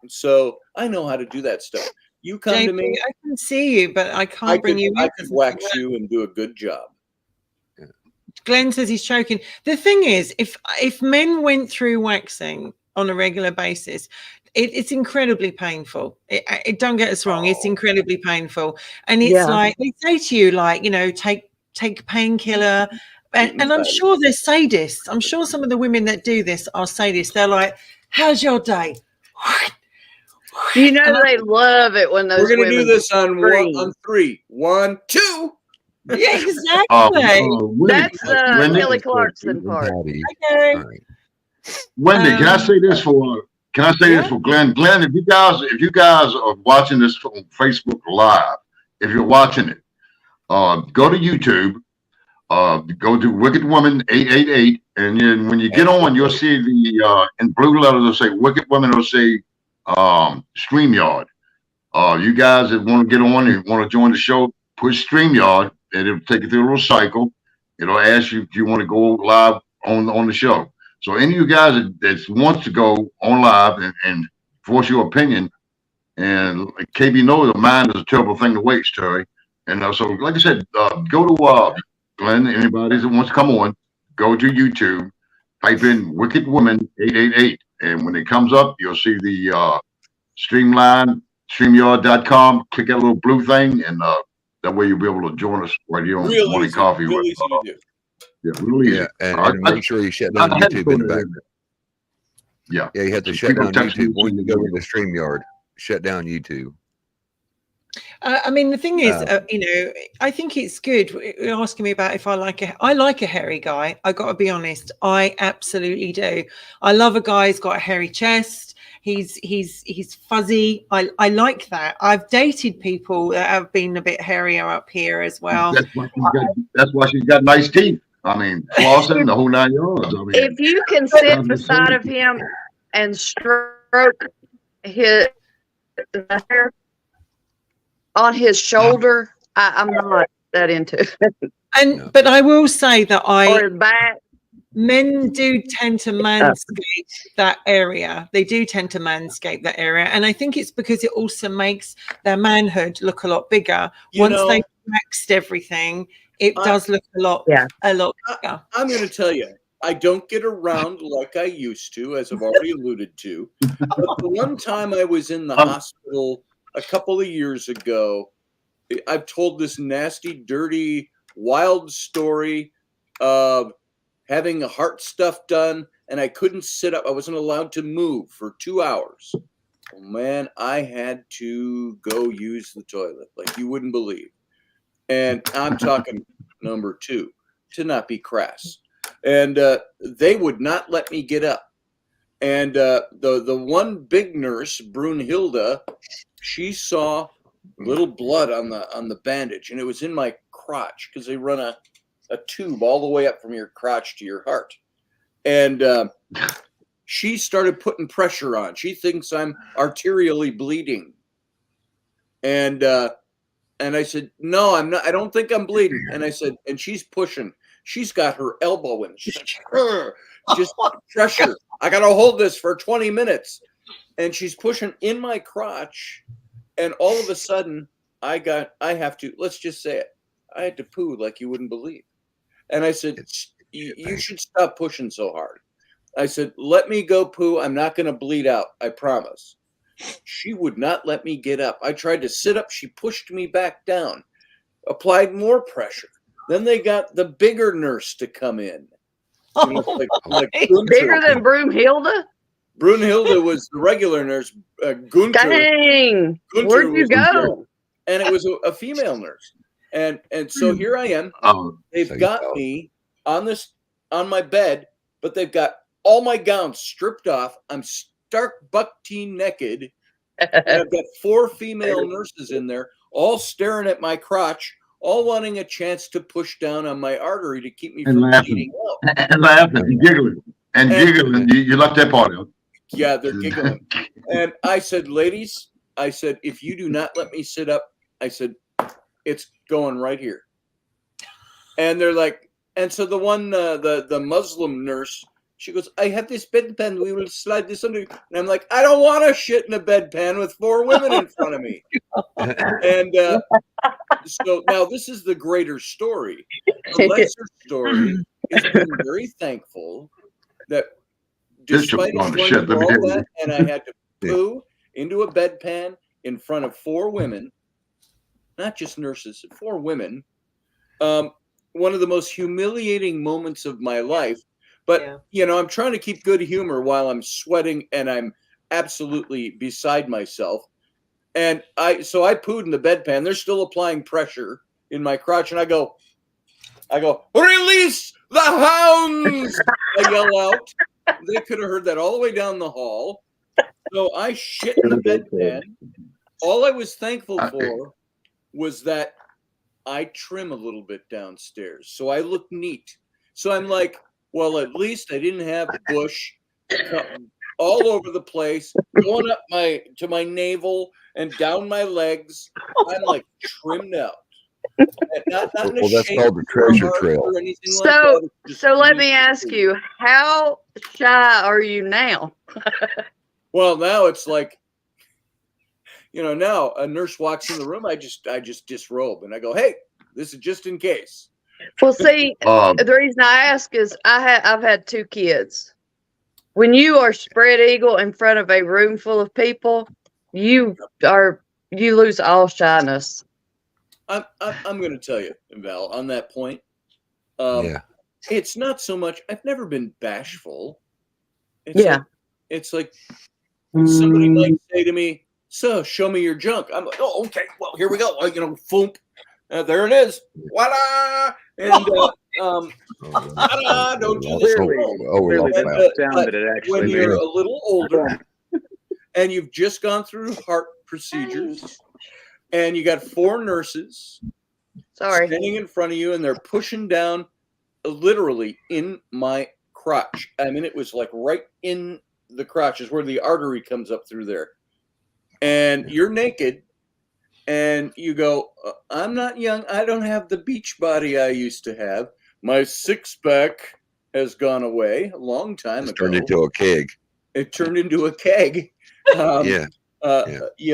And so I know how to do that stuff. You come JP, to me. I can see you, but I can't bring you in. I can wax you and do a good job. Glenn says he's choking. The thing is, if men went through waxing on a regular basis, it's incredibly painful. Don't get us wrong, it's incredibly painful. And it's like they say to you, like, take painkiller. And I'm sure they're sadists. I'm sure some of the women that do this are sadists. They're like, how's your day? They love it when those We're going to do this on scream. 3. 1, 2. Yeah, exactly. That's the Kelly Clarkson part. Okay. Right. Wendy, can I say this for Glenn? Glenn, if you guys are watching this on Facebook Live, if you're watching it, go to YouTube, go to Wicked Woman 888, and then when you get on, you'll see the in blue letters it'll say Wicked Woman, it'll say StreamYard. You guys that want to get on and want to join the show, push StreamYard, and it'll take you through a little cycle. It'll ask you if you want to go live on the show. So any of you guys that wants to go on live and voice your opinion, and KB knows a mind is a terrible thing to waste, Terry. And so, like I said, go to Glenn. Anybody that wants to come on, go to YouTube, type in Wicked Woman 888, and when it comes up, you'll see the Streamline, StreamYard.com. Click that little blue thing, and that way you'll be able to join us right here on Morning Coffee. Real easy to do. Yeah, really easy. And make sure you shut down YouTube in the background. Yeah, you have to shut down YouTube when you go to the StreamYard. Shut down YouTube. I mean, the thing is, I think it's good. You're asking me about if I like a hairy guy. I got to be honest, I absolutely do. I love a guy who's got a hairy chest. He's fuzzy. I like that. I've dated people that have been a bit hairier up here as well. That's why she's got nice teeth. I mean, flossing the whole 9 yards. I mean, if you can sit beside of him and stroke his hair on his shoulder, I'm not that into it. But I will say that or his back. Men do tend to manscape that area. They do tend to manscape that area. And I think it's because it also makes their manhood look a lot bigger. Once they've waxed everything, it does look a lot bigger. I'm going to tell you, I don't get around like I used to, as I've already alluded to. But the one time I was in the hospital a couple of years ago, I've told this nasty, dirty, wild story of having a heart stuff done, and I couldn't sit up. I wasn't allowed to move for 2 hours. Oh, man, I had to go use the toilet like you wouldn't believe. And I'm talking number 2, to not be crass. And they would not let me get up. And the one big nurse, Brunhilde, she saw little blood on the bandage, and it was in my crotch because they run a tube all the way up from your crotch to your heart. And she started putting pressure on. She thinks I'm arterially bleeding. And I said, no, I'm not. I don't think I'm bleeding. And I said, and she's pushing. She's got her elbow in. She's like, just pressure. I got to hold this for 20 minutes. And she's pushing in my crotch. And all of a sudden, I have to, let's just say it. I had to poo like you wouldn't believe. And I said, you should stop pushing so hard. I said, let me go poo. I'm not going to bleed out. I promise. She would not let me get up. I tried to sit up. She pushed me back down, applied more pressure. Then they got the bigger nurse to come in. You know, like Bigger than Broomhilda? Brunhilde was the regular nurse. Gunther. Dang. Gunther Where'd you was go? And it was a female nurse. And so here I am. They've got me on my bed, but they've got all my gowns stripped off. I'm stark buck-teen naked. And I've got 4 female nurses in there, all staring at my crotch, all wanting a chance to push down on my artery to keep me from bleeding out. And laughing and giggling. And giggling. You left that part out. Yeah, they're giggling. And I said, ladies, I said, if you do not let me sit up, I said, it's going right here. And they're like, and so the one, the Muslim nurse, she goes, I have this bedpan. We will slide this under. And I'm like, I don't want to shit in a bedpan with 4 women in front of me. And so now this is the greater story. The lesser story is being very thankful that despite going through all that, and I had to poo into a bedpan in front of 4 women, not just nurses, 4 women. One of the most humiliating moments of my life. But, you know, I'm trying to keep good humor while I'm sweating and I'm absolutely beside myself. And so I pooed in the bedpan. They're still applying pressure in my crotch. And I go, release the hounds! I yell out. They could have heard that all the way down the hall. So I shit in the bedpan. All I was thankful for was that I trim a little bit downstairs. So I look neat. So I'm like, well, at least I didn't have bush all over the place, going up to my navel and down my legs. I'm like trimmed out. Not well, that's called the treasure trail. Or anything like that. So let me ask you, how shy are you now? Well, now it's like, you know, now a nurse walks in the room, I just disrobe and I go, hey, this is just in case. Well, see, the reason I ask is I've had 2 kids. When you are spread eagle in front of a room full of people, you lose all shyness. I'm going to tell you, Val, on that point. It's not so much. I've never been bashful. It's like somebody might say to me, "So, show me your junk." I'm like, "Oh, okay. Well, here we go." You know, foomp. There it is. Voila! And don't do this. When you're a little older and you've just gone through heart procedures and you got 4 nurses standing in front of you and they're pushing down literally in my crotch. I mean, it was like right in the crotch is where the artery comes up through there. And you're naked. And you go, I'm not young. I don't have the beach body I used to have. My 6-pack has gone away a long time ago. It turned into a keg. It turned into a keg. You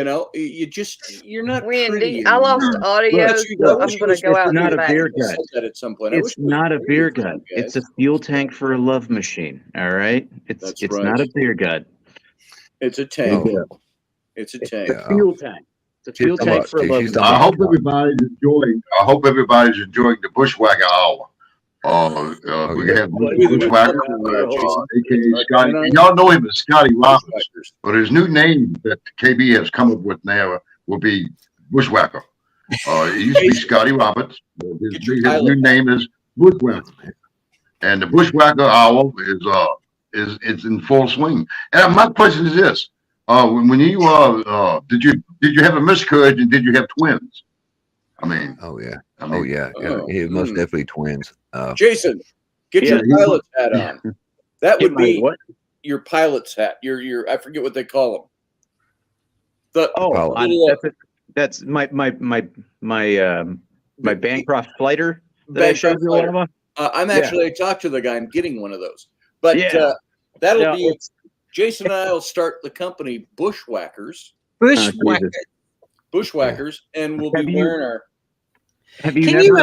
know, you're not pretty. I lost audio. I'm going to go out. It's not a beer gut. At some point. It's not a beer gut. It's a fuel tank for a love machine. All right. It's not a beer gut. It's a tank. It's a tank. It's a fuel tank. It's a fuel tank for a love machine. I hope everybody's enjoying the bushwhacker hour. We have Be the new Bushwhacker, aka Scotty. And y'all know him as Scotty Roberts, but his new name that KB has come up with now will be Bushwhacker. It used to be Scotty Roberts. His new name is Bushwhacker, and the Bushwhacker Hour is in full swing. And my question is this: when you did you have a miscarriage and did you have twins? I mean, He most definitely twins. Jason, get your pilot's hat on. That would be what? Your pilot's hat. Your I forget what they call them. That's my Bancroft fighter that I showed you. I'm actually I talked to the guy. I'm getting one of those. But that'll be Jason and I will start the company Bushwhackers. Bushwhackers, and we'll be wearing our. Have you never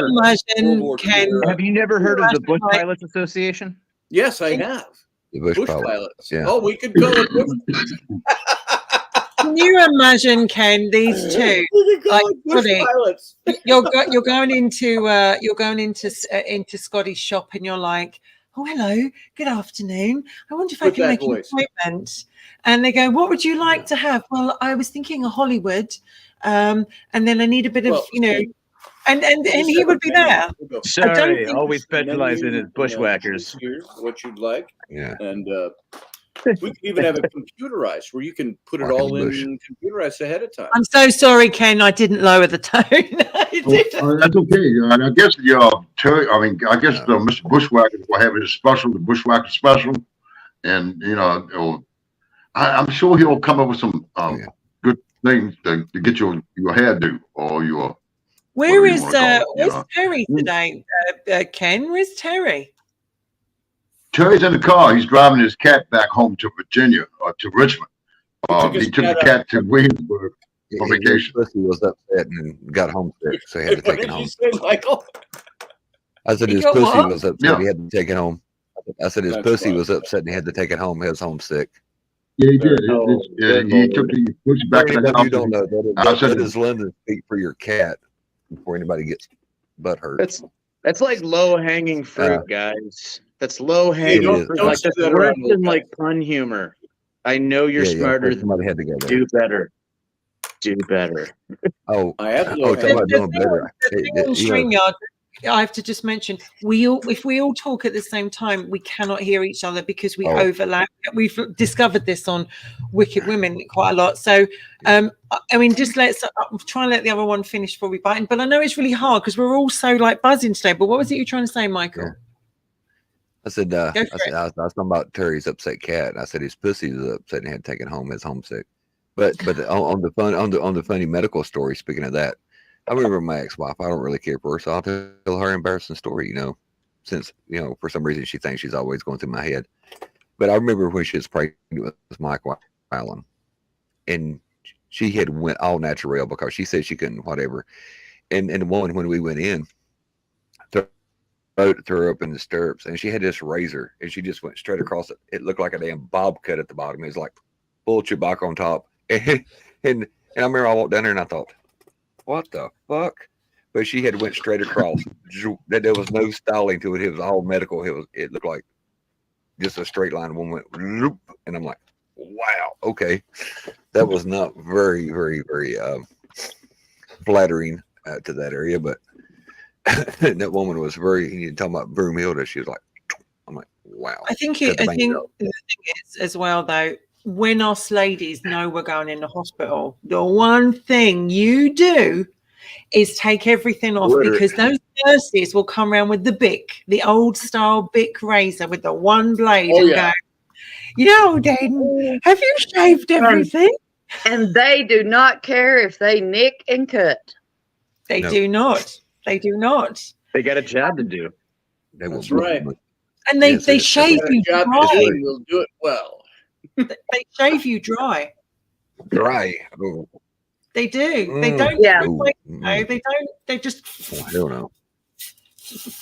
heard of the Bush Pilots Association? Yes, I have. The Bush Pilots. Yeah. Oh, we could go with Bush. Can you imagine, Ken, these two? Like, pilots. You're going into Scotty's shop, and you're like, "Oh, hello, good afternoon. I wonder if I can make an appointment." And they go, "What would you like to have?" "Well, I was thinking a Hollywood, and then I need a bit of, And he would be there. Sorry, all we specialize in is bushwhackers. Here's what you'd like. Yeah. And we could even have it computerized where you can put it all in computerized ahead of time. I'm so sorry, Ken. I didn't lower the tone. That's okay. I guess Terry. I mean, I guess Mr. Bushwhacker will have his special, the Bushwhacker special, and I'm sure he'll come up with some good things to get your hairdo or your. Where's Terry today, Ken? Where's Terry? Terry's in the car. He's driving his cat back home to Virginia or to Richmond. He took the cat to Williamsburg on vacation. His pussy was upset and got homesick, so he had to take it home. Michael? I said his pussy was upset. Yeah. He had to take it home. I said his pussy was upset and he had to take it home. He was homesick. Yeah, he did. He took the pussy back to the house. You don't know that is London speak for your cat before anybody gets butt hurt. That's like low hanging fruit, guys. That's low hanging fruit. Like that's worse than like pun humor. I know you're smarter. Somebody had to go there. Do better. Do better. I have talking about doing better. I have to just mention, if we all talk at the same time, we cannot hear each other because we overlap. We've discovered this on Wicked Women quite a lot. So, I mean, just try and let the other one finish before we bite in. But I know it's really hard because we're all so like buzzing today. But what was it you were trying to say, Michael? Yeah. I said, I was talking about Terry's upset cat. And I said his pussy was upset and he had to take it home. It's homesick. But on the funny medical story, speaking of that, I remember my ex-wife. I don't really care for her, so I'll tell her an embarrassing story, since, for some reason she thinks she's always going through my head. But I remember when she was pregnant with Mike Allen, and she had went all natural because she said she couldn't, whatever. And the woman, when we went in, threw her up in the stirrups, and she had this razor, and she just went straight across it. It looked like a damn bob cut at the bottom. It was like full Chewbacca on top. And I remember I walked down there and I thought, what the fuck? But she had went straight across. That there was no styling to it. It was all medical. It looked like just a straight line. One went loop, and I'm like, wow, okay. That was not very, very, very flattering to that area. But that woman was talking about Broomhilda. She was like, I'm like, wow. I think the thing is as well though. When us ladies know we're going in the hospital, the one thing you do is take everything off because those nurses will come around with the Bic, the old style Bic razor with the one blade go, Dayton, have you shaved everything? And they do not care if they nick and cut. They do not. They do not. They got a job to do. That's right. And they shave you dry. They'll do it well. They shave you dry. Dry. Oh. They do. They don't. Yeah. They don't. They just. I don't know.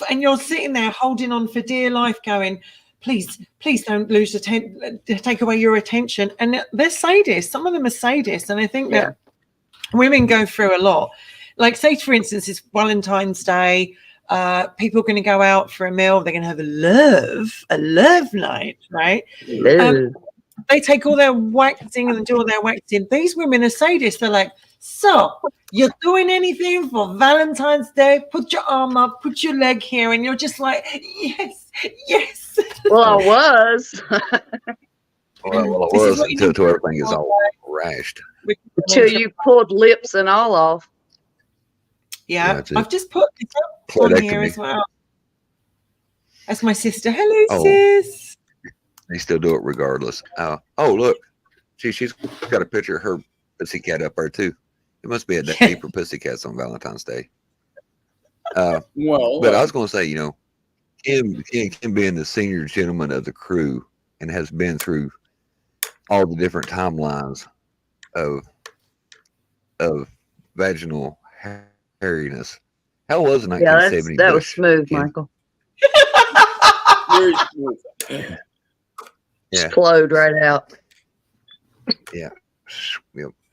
And you're sitting there holding on for dear life, going, "Please, please don't lose take away your attention." And they're sadists. Some of them are sadists, and I think that women go through a lot. Like, say, for instance, it's Valentine's Day. People are going to go out for a meal. They're going to have a love night, right? They take all their waxing and do all their waxing. These women are sadists. They're like, so you're doing anything for Valentine's Day? Put your arm up, put your leg here, and you're just like, yes. Well, I was. Well, it was until everything is all rashed. Until you pulled lips and all off. Yeah, I've just put this up on here as well. That's my sister. Hello, sis. They still do it regardless. Oh, look. She's got a picture of her pussycat up there, too. It must be a day for pussycats on Valentine's Day. But I was going to say, you know, Kim being the senior gentleman of the crew and has been through all the different timelines of vaginal hairiness. How was it 1970? That was smooth, Kim? Michael. Very smooth. Explode right out. Yeah.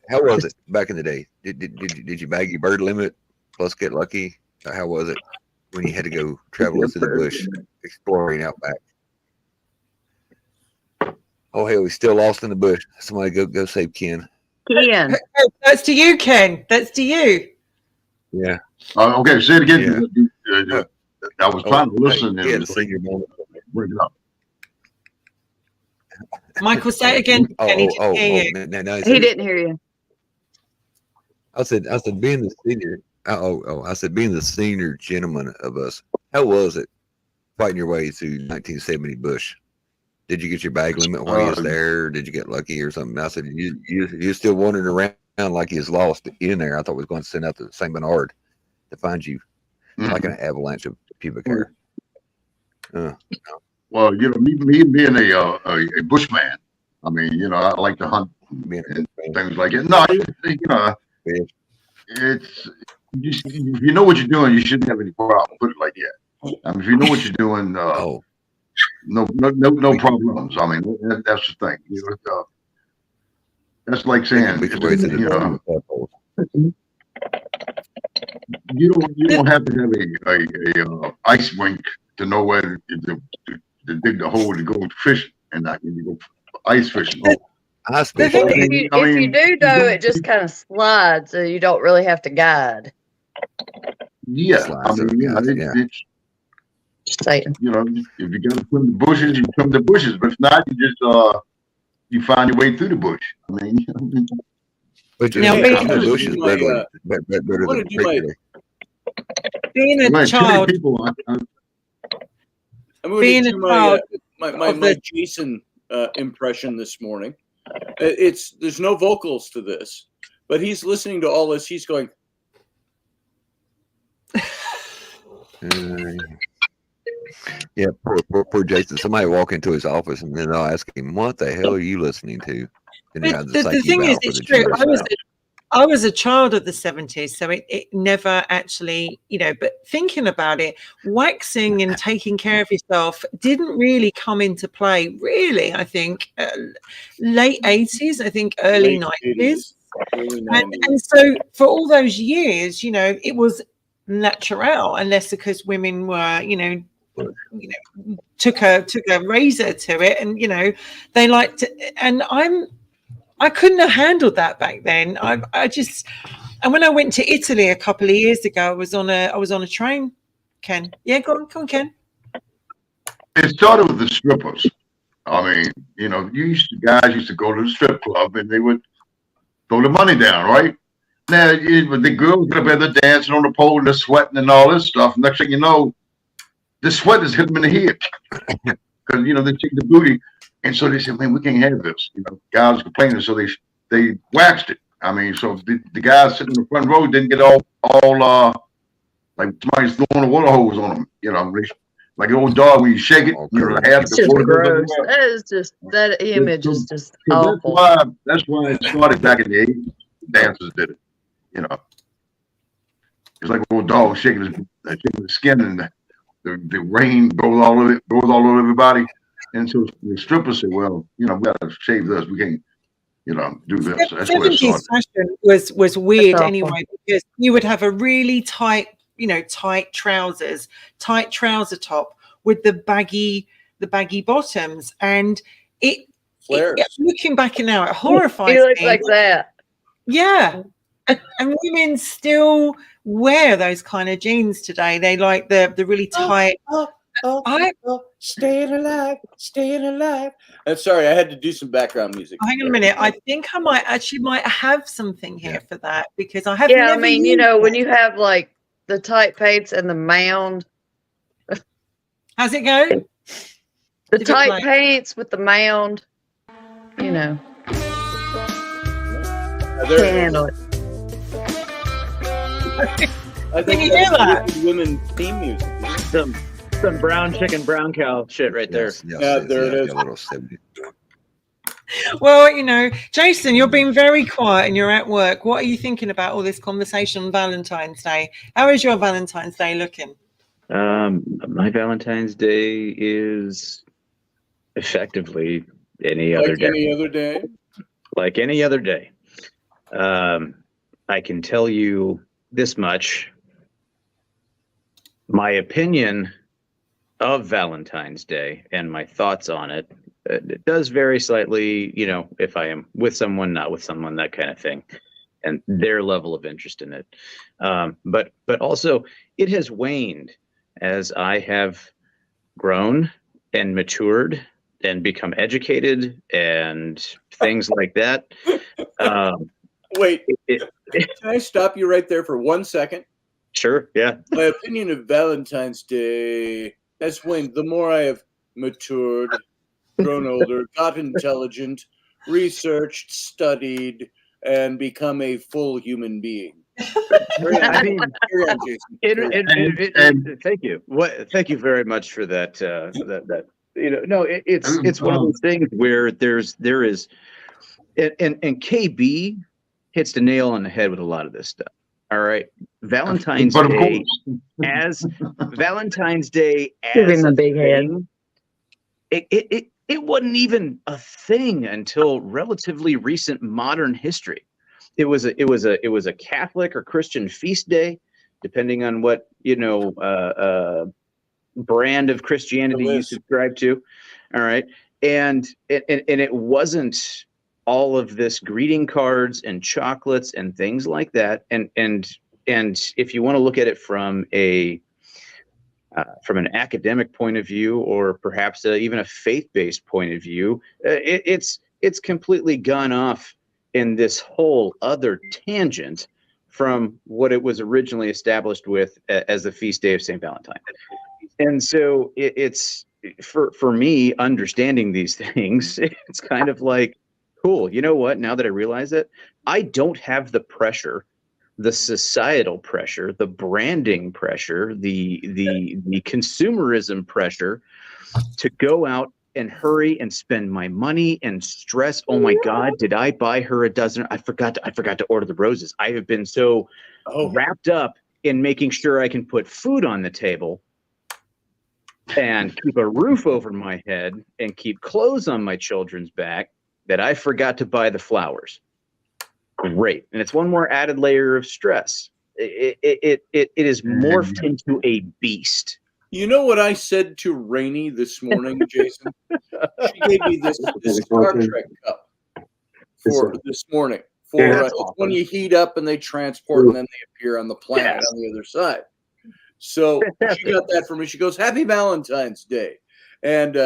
How was it back in the day? Did you bag your bird limit plus get lucky? How was it when you had to go travel into the bush, exploring out back? Oh hell, he's still lost in the bush. Somebody go save Ken. Ken. That's to you, Ken. That's to you. Yeah. Okay, say it again. Yeah. I was trying to listen. Yeah, the senior moment. Bring it up. Michael, say it again. He didn't hear you. I said being the senior. I said being the senior gentleman of us. How was it fighting your way through 1970 bush? Did you get your bag limit while you was there? Or did you get lucky or something? I said you still wandering around like you was lost in there. I thought we was going to send out the St. Bernard to find you like an avalanche of pubic hair. Well, you know, me being a bushman, I mean, you know, I like to hunt and things like it. No, you know, it's if you know what you're doing, you shouldn't have any problem. Put it like that. I mean, if you know what you're doing, no problems. I mean, that's the thing. You know, that's like saying, you know, you don't have to have a ice rink to know where to dig the hole to go fishing and not you go ice fishing. If you do though, it just kind of slides, so you don't really have to guide. Yeah, I mean, it's just saying. You know, if you got to swim the bushes, you swim the bushes. But if not, you just you find your way through the bush. I mean, but you know, the bush is better than regular. Being a child. I'm going to do my Jason impression this morning. There's no vocals to this, but he's listening to all this. He's going. Yeah, poor Jason. Somebody walk into his office and then they'll ask him, "What the hell are you listening to?" And the thing is, it's true. I was a child of the 70s, so it never actually, you know, but thinking about it, waxing and taking care of yourself didn't really come into play, really, I think, late 80s, I think early 90s. And so for all those years, you know, it was natural, unless because women were, you know, took a razor to it, and, you know, they liked it. And I couldn't have handled that back then. I just, and when I went to Italy a couple of years ago, I was on a train. Ken, yeah, go on, Ken. It started with the strippers. I mean, you know, guys used to go to the strip club and they would throw the money down, right? Now, the girls get up there, they're dancing on the pole, they're sweating and all this stuff. Next thing you know, the sweat is hitting them in the head because, you know, they take the booty. And so they said, man, we can't have this. You know, guys complaining, so they waxed it. I mean, so the guys sitting in the front row didn't get all like somebody's throwing a water hose on them. You know, like an old dog when you shake it. You know, it's just gross. That is just, that image is just awful. That's why it started back in the 80s. Dancers did it. You know, it's like an old dog shaking his skin, and the rain goes all over everybody. And so the strippers said, well, you know, we got to shave this. We can't, you know, do this. So that's where it started. Fashion was weird anyway, because you would have a really tight tight trouser top with the baggy bottoms, and it looking back now, it horrifies He looks me. like that. Yeah. And women still wear those kind of jeans today. They like the really tight. Staying alive. I'm sorry, I had to do some background music. Hang on a minute. I think I might have something here for that, because I have. Yeah, I mean, when you have like the tight pants and the mound. How's it go? The tight pants with the mound. Can't handle it. I think you hear that? Women theme music. Some brown chicken, brown cow shit right there. There it is. Well, Jason, you're being very quiet and you're at work. What are you thinking about all this conversation on Valentine's Day? How is your Valentine's Day looking? My Valentine's Day is effectively any other day. Like any other day. I can tell you this much. My opinion of Valentine's Day and my thoughts on it, it does vary slightly, if I am with someone, not with someone, that kind of thing, and their level of interest in it. But also it has waned as I have grown and matured and become educated and things like that. Wait, can I stop you right there for 1 second? Sure, yeah. My opinion of Valentine's Day has waned. The more I have matured, grown older, got intelligent, researched, studied, and become a full human being. I mean, thank you. Thank you very much for that. It's one of those things where there is, and KB hits the nail on the head with a lot of this stuff. All right, Valentine's Day as a big thing, it wasn't even a thing until relatively recent modern history. It was a Catholic or Christian feast day, depending on what brand of Christianity you subscribe to. All right, and it wasn't all of this greeting cards and chocolates and things like that. And if you want to look at it from an academic point of view, or perhaps even a faith-based point of view, it's completely gone off in this whole other tangent from what it was originally established with as the feast day of St. Valentine. And so it's for me, understanding these things, it's kind of like, cool. You know what? Now that I realize it, I don't have the pressure, the societal pressure, the branding pressure, the consumerism pressure to go out and hurry and spend my money and stress. Oh my God, did I buy her a dozen? I forgot to order the roses. I have been so wrapped up in making sure I can put food on the table and keep a roof over my head and keep clothes on my children's back that I forgot to buy the flowers. Great. And it's one more added layer of stress. It is morphed into a beast. You know what I said to Rainey this morning, Jason? She gave me this Star Trek cup for this morning. For when you heat up and they transport and then they appear on the planet on the other side. So she got that for me. She goes, "Happy Valentine's Day." And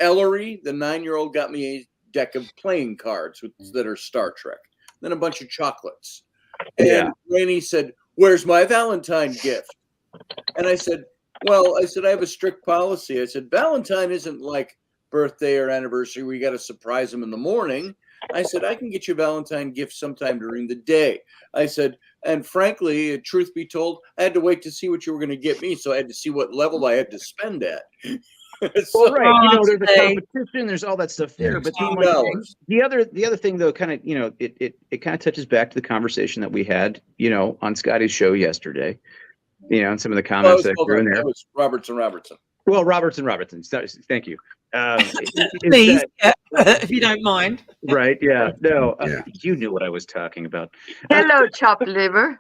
Ellery, the 9-year-old, got me a deck of playing cards that are Star Trek, then a bunch of chocolates. And Rainey said, "Where's my Valentine gift?" And I said, I have a strict policy. I said, Valentine isn't like birthday or anniversary where you got to surprise them in the morning. I said, I can get you a Valentine gift sometime during the day. I said, and frankly, truth be told, I had to wait to see what you were going to get me. So I had to see what level I had to spend at. Well, right. There's a competition. There's all that stuff there. But the other thing, though, kind of, it kind of touches back to the conversation that we had, on Scotty's show yesterday. And some of the comments that were in there. That was Robertson. Well, Robertson. Thank you. Please, if you don't mind. Right? Yeah. No, you knew what I was talking about. Hello, chopped liver.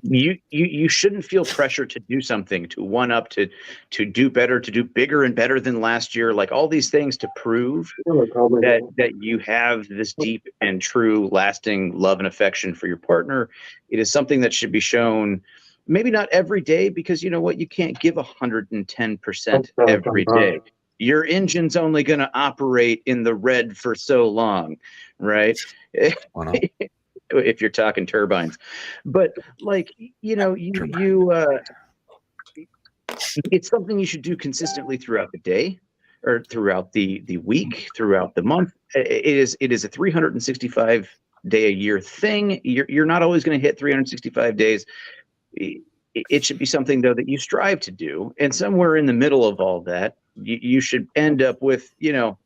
you shouldn't feel pressure to do something, to one up, to do better, to do bigger and better than last year, like all these things to prove that you have this deep and true lasting love and affection for your partner. It is something that should be shown, maybe not every day, because you know what, you can't give 110% every day. Your engine's only going to operate in the red for so long, right? If you're talking turbines. But like, you know, it's something you should do consistently throughout the day, or throughout the week, throughout the month. It is a 365 day a year thing. You're not always going to hit 365 days. It should be something, though, that you strive to do. And somewhere in the middle of all that, you should end up with, you know,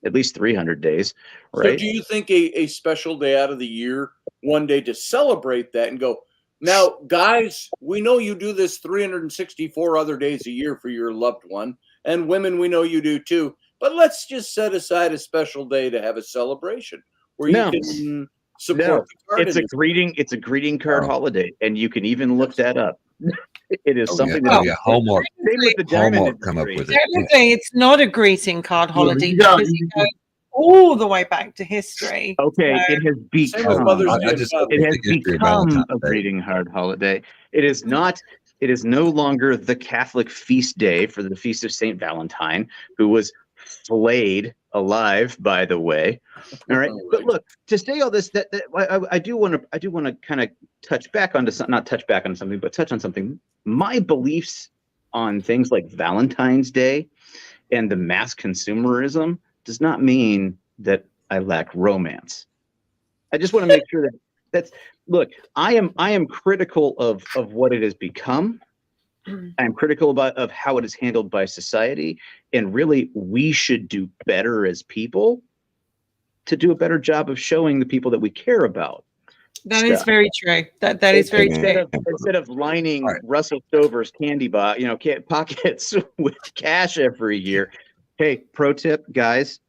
at least 300 days, right? So do you think a special day out of the year, one day to celebrate that and go, now, guys, we know you do this 364 other days a year for your loved one, and women, we know you do too, but let's just set aside a special day to have a celebration where you can support the card. It's a greeting card holiday, and you can even look that up. It is something that Hallmark. Same with the diamond Hallmark come up with it. Technically, it's not a greeting card holiday because it goes all the way back to history. Okay, it has become a Day. greeting card holiday. It is not. It is no longer the Catholic feast day for the feast of Saint Valentine, who was flayed alive, by the way. All right, but look, to say all this, I do want to kind of touch on something. My beliefs on things like Valentine's Day and the mass consumerism does not mean that I lack romance. I just want to make sure that's look, I am critical of what it has become. I'm critical of how it is handled by society, and really we should do better as people to do a better job of showing the people that we care about. That is very true. That is very true. Instead of lining Russell Stover's candy pockets with cash every year. Hey, pro tip, guys.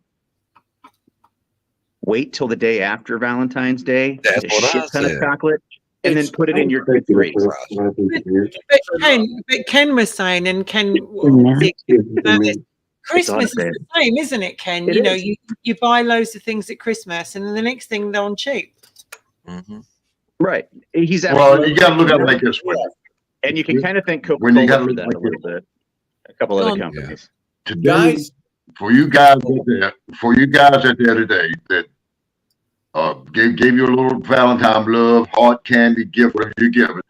Wait till the day after Valentine's Day. That's what I ton of said. chocolate, and then put it in your good three. But Ken was saying, and Ken, Christmas is the same, isn't it, Ken? You know, you buy loads of things at Christmas, and then the next thing they're on cheap. Mm-hmm. Right. He's well, you got to look at it like this way. And you can kind of thank Coca-Cola for that a little bit. A couple other companies. Today, Guys, for you guys out there today that gave you a little Valentine love, heart candy, gift, whatever you give it.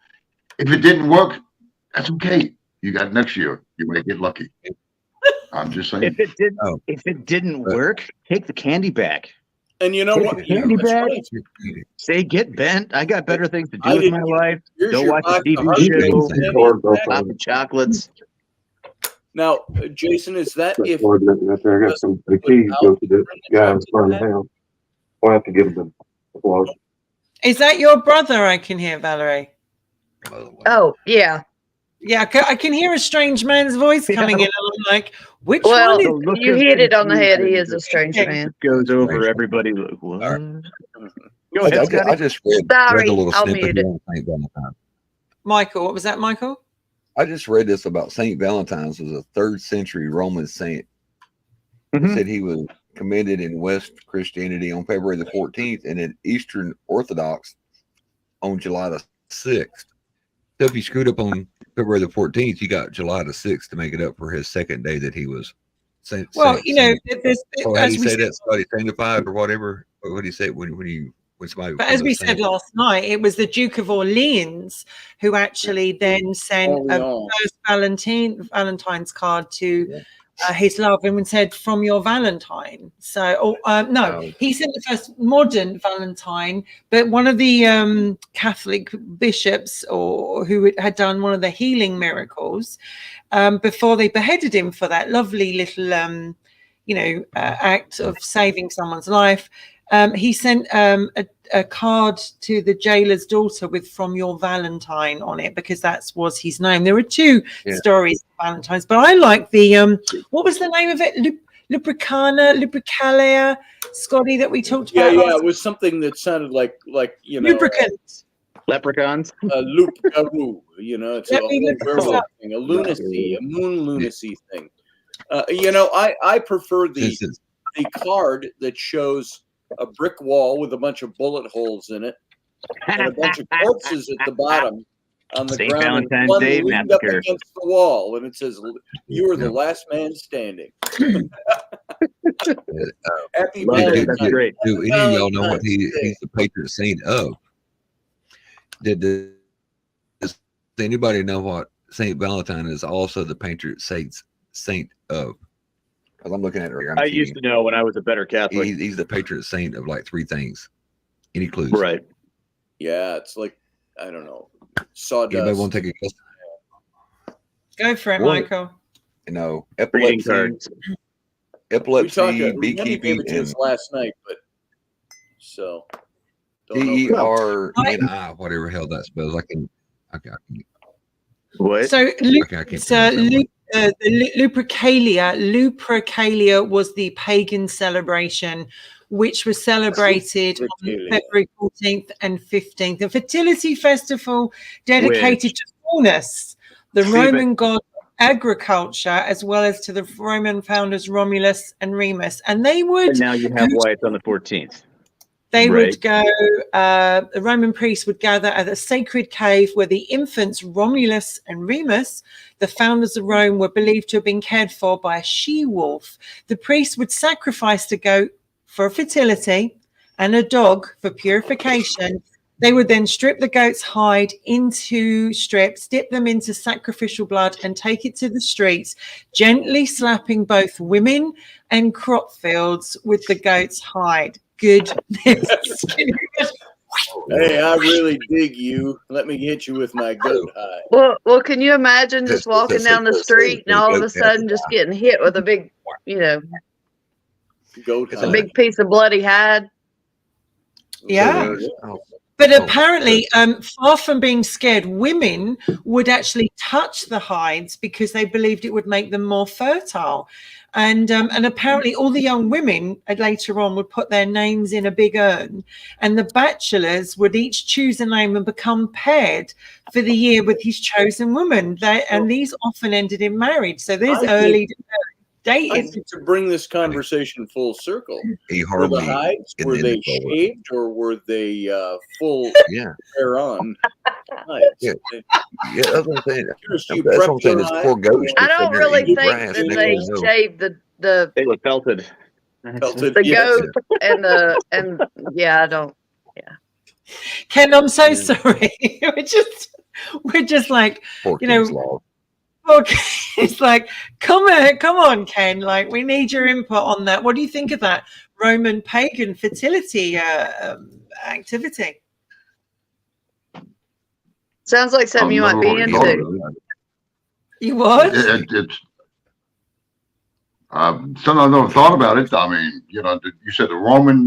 If it didn't work, that's okay. You got next year. You may get lucky. I'm just saying. If it didn't work, take the candy back. And you know what? Candy bag. Say get bent. I got better things to do with my life. Go watch a TV show. Pop the chocolates. Now, Jason, is that if I got some the keys go to the guy in front of the house? I'll have to give him applause. Is that your brother? I can hear, Valerie. Oh, yeah. Yeah, I can hear a strange man's voice coming in. And I'm like, which Well, one is you hit it on the head. He is a strange man. Goes over everybody. Like, what? Go ahead, I just read Sorry, a little I'll snippet mute it. on St. Valentine. Michael? What was that, Michael? I just read this about St. Valentine's was a 3rd century Roman saint. It said he was commended in West Christianity on February the 14th and in Eastern Orthodox on July the 6th. So if you screwed up on February the 14th, you got July the 6th to make it up for his second day that he was saint. Well, you know, how do you say that? Somebody sanctified or whatever? Or what do you say when somebody? But as we said last night, it was the Duke of Orleans who actually then sent a first Valentine's card to his love and said, "From your Valentine." So, he sent the first modern Valentine, but one of the Catholic bishops who had done one of the healing miracles before they beheaded him for that lovely little, act of saving someone's life. He sent a card to the jailer's daughter with "From your Valentine" on it because that was his name. There were two stories of Valentine's, but I like the what was the name of it? Lubricalea, Scotty, that we talked about. Yeah, it was something that sounded like lubricant. Leprechauns. loup-garou, it's a Let me whole look this werewolf up. thing, a lunacy, a moon lunacy thing. I prefer the card that shows a brick wall with a bunch of bullet holes in it and a bunch of corpses at the bottom on the St. ground. Valentine's One Day leaned up massacre. against the wall, and it says, "You are the last man standing." Happy Love it. Valentine's That's Did- great. Do any of y'all know what Valentine's Day. he's the patron saint of? Does anybody know what Saint Valentine is also the patron saint of? Because I'm looking at it right here. I used to know when I was a better Catholic. He's the patron saint of like 3 things. Any clues? Right. Yeah, it's like, I don't know, Anybody sawdust. want to take a guess? Go for it, What? Michael. No, Greeting epilepsy, cards. epilepsy, Randy gave beekeeping, it to us and last night, but so don't know. DERNI, whatever hell that spells. I can. What? So, I can't remember. the Lupercalia was the pagan celebration, which was celebrated on Lupercalia. February 14th and 15th. A fertility festival dedicated to Faunus, the Roman god of agriculture, as well as to the Roman founders Romulus and Remus. And they would And now you have why it's on the 14th. They Right. would go, the Roman priests would gather at a sacred cave where the infants Romulus and Remus, the founders of Rome, were believed to have been cared for by a she-wolf. The priests would sacrifice a goat for fertility and a dog for purification. They would then strip the goat's hide into strips, dip them into sacrificial blood, and take it to the streets, gently slapping both women and crop fields with the goat's hide. Goodness. Hey, I really dig you. Let me hit you with my goat hide. Well, can you imagine just walking down the street and all of a sudden just getting hit with a big, Goat It's a hide. big piece of bloody hide? Yeah. But apparently, far from being scared, women would actually touch the hides because they believed it would make them more fertile. And apparently all the young women later on would put their names in a big urn, and the bachelors would each choose a name and become paired for the year with his chosen woman. And these often ended in marriage. So there's early I dating. think to bring this conversation full circle, He were the hardly. hides, in were the they end of all shaved or were they full Yeah, hair on hides? Yeah. yeah. That's what I'm saying. Curious, you That's what I'm prepped saying. your It's hide? poor ghost. I don't really think grass that next they to the shaved the They were pelted. Pelted, the yes. goat and yeah, I don't. Ken, I'm so sorry. we're just like, poor you know, King's Law. okay. It's like, come on, Ken. Like, we need your input on that. What do you think of that Roman pagan fertility activity? Sounds like something you might be Never really thought into. of it. You what? It's something I've never thought about it. I mean, you said the Roman,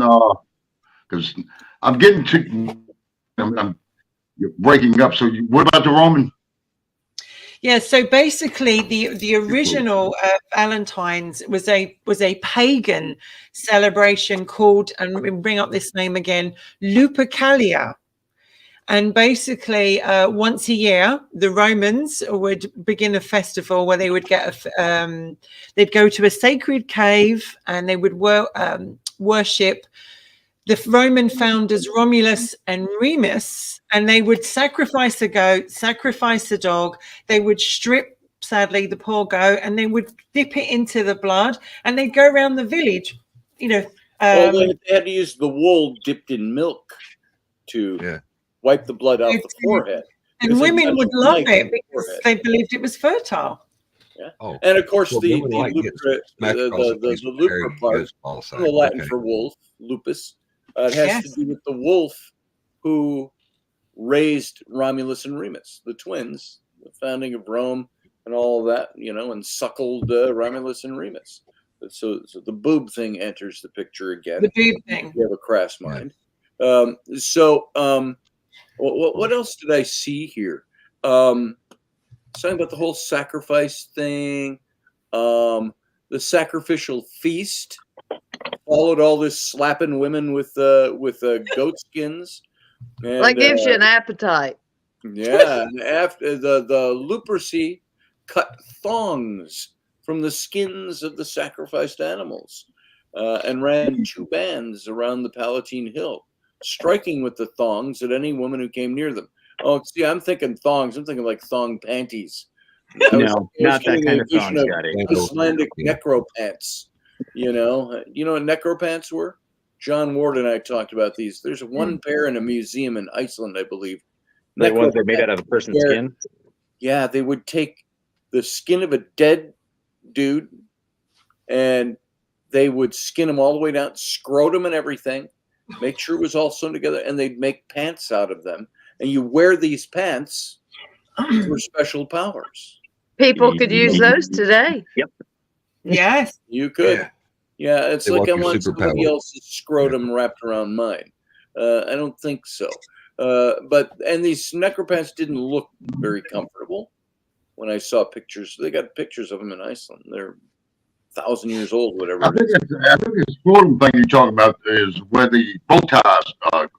because I'm getting to, you're breaking up. So what about the Roman? Yeah, so basically the original Valentine's was a pagan celebration called, and we'll bring up this name again, Lupercalia. And basically, once a year, the Romans would begin a festival where they would they'd go to a sacred cave and they would worship the Roman founders Romulus and Remus, and they would sacrifice a goat, sacrifice a dog. They would strip, sadly, the poor goat, and they would dip it into the blood, and they'd go around the village, They had to use the wool dipped in milk to wipe the blood off the forehead. And women would love it because they believed it was fertile. Yeah. Oh, And of course, the women lupra part, from the Latin for wolf, lupus, it has to do with the wolf who raised Romulus and Remus, the twins, the founding of Rome and all of that, and suckled Romulus and Remus. So the boob thing enters the picture again. The boob thing. You have a crass mind. What else did I see here? Something about the whole sacrifice thing. The sacrificial feast followed all this slapping women with goat skins. And, That gives you an appetite. yeah, and after the Luperci cut thongs from the skins of the sacrificed animals and ran 2 bands around the Palatine Hill, striking with the thongs at any woman who came near them. Oh, see, I'm thinking thongs. I'm thinking like thong panties. No, not that kind of thong, of Scotty. Icelandic Yeah. necro pants. You know what necro pants were? John Ward and I talked about these. There's one pair in a museum in Iceland, I believe. The ones that are made out of a person's Where- skin. Yeah, they would take the skin of a dead dude and they would skin him all the way down, scrotum and everything, make sure it was all sewn together, and they'd make pants out of them. And you wear these pants for special powers. People could use those today. Yes. You could. Yeah. Yeah, it's They like want I your want somebody superpower. else's scrotum wrapped around mine. I don't think so. And these necropants didn't look very comfortable when I saw pictures. They got pictures of them in Iceland. They're 1,000 years old, whatever. I think the scrotum thing you talk about is where the bow ties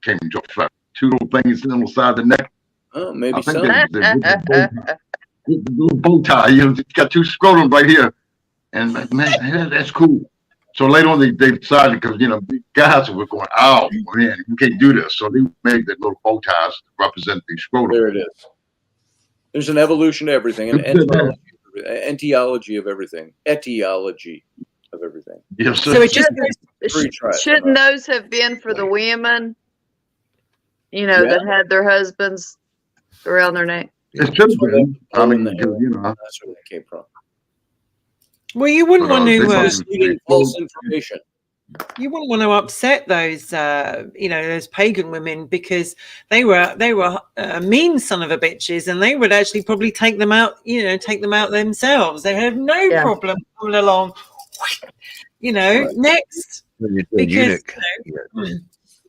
came into effect. 2 little things on the side of the neck. Oh, I maybe think so. the little bow tie. You got 2 scrotums right here, and man, that's cool. So later on, they decided because guys were going, "Oh man, you can't do this." So they made the little bow ties to represent the scrotum. There it is. There's an evolution to everything, an etiology of everything. Etiology of everything. Yes, So it just Shouldn't those have been for the women? Yeah. That had their husbands around their neck. it should have been. I mean, because That's where that came from. Well, you wouldn't want they to. might- Misleading false information. You wouldn't want to upset those, those pagan women because they were mean son of a bitches, and they would actually probably take them out themselves. They had no problem coming along, next. Because,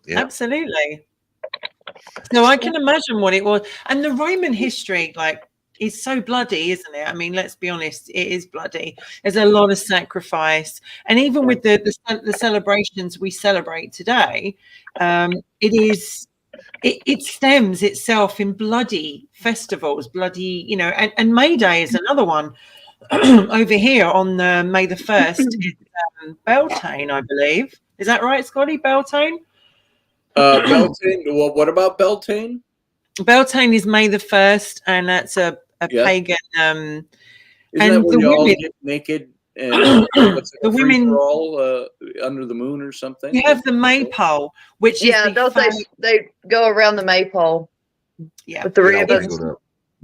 absolutely. So I can imagine what it was, and the Roman history, is so bloody, isn't it? I mean, let's be honest, it is bloody. There's a lot of sacrifice, and even with the celebrations we celebrate today, it stems itself in bloody festivals, and May Day is another one. Over here on May the 1st is Beltane, I believe. Is that right, Scotty? Beltane? Beltane. Well, what about Beltane? Beltane is May the 1st, and that's a pagan. Isn't that and where the you all women, get naked and the women all under the moon or something? you have the maypole, which is they go around the maypole with the Yeah, ribbons.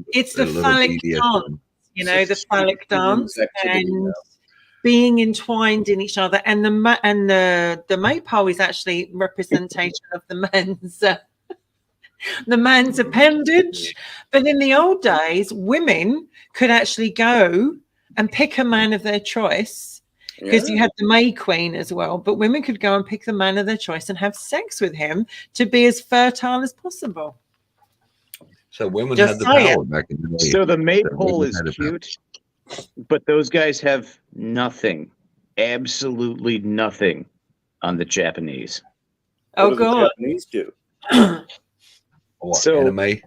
it's the phallic dance, the phallic dance, activity, and being entwined in each other, and the maypole is actually representation of the man's appendage. But in the old days, women could actually go and pick a man of their choice, because you had the May Queen as well. But women could go and pick the man of their choice and have sex with him to be as fertile as possible. So women Just had the saying. power back in the day. So the maypole women is had the power. cute, but those guys have nothing, absolutely nothing on the Japanese. Oh What do the God! Japanese do? What, So- anime?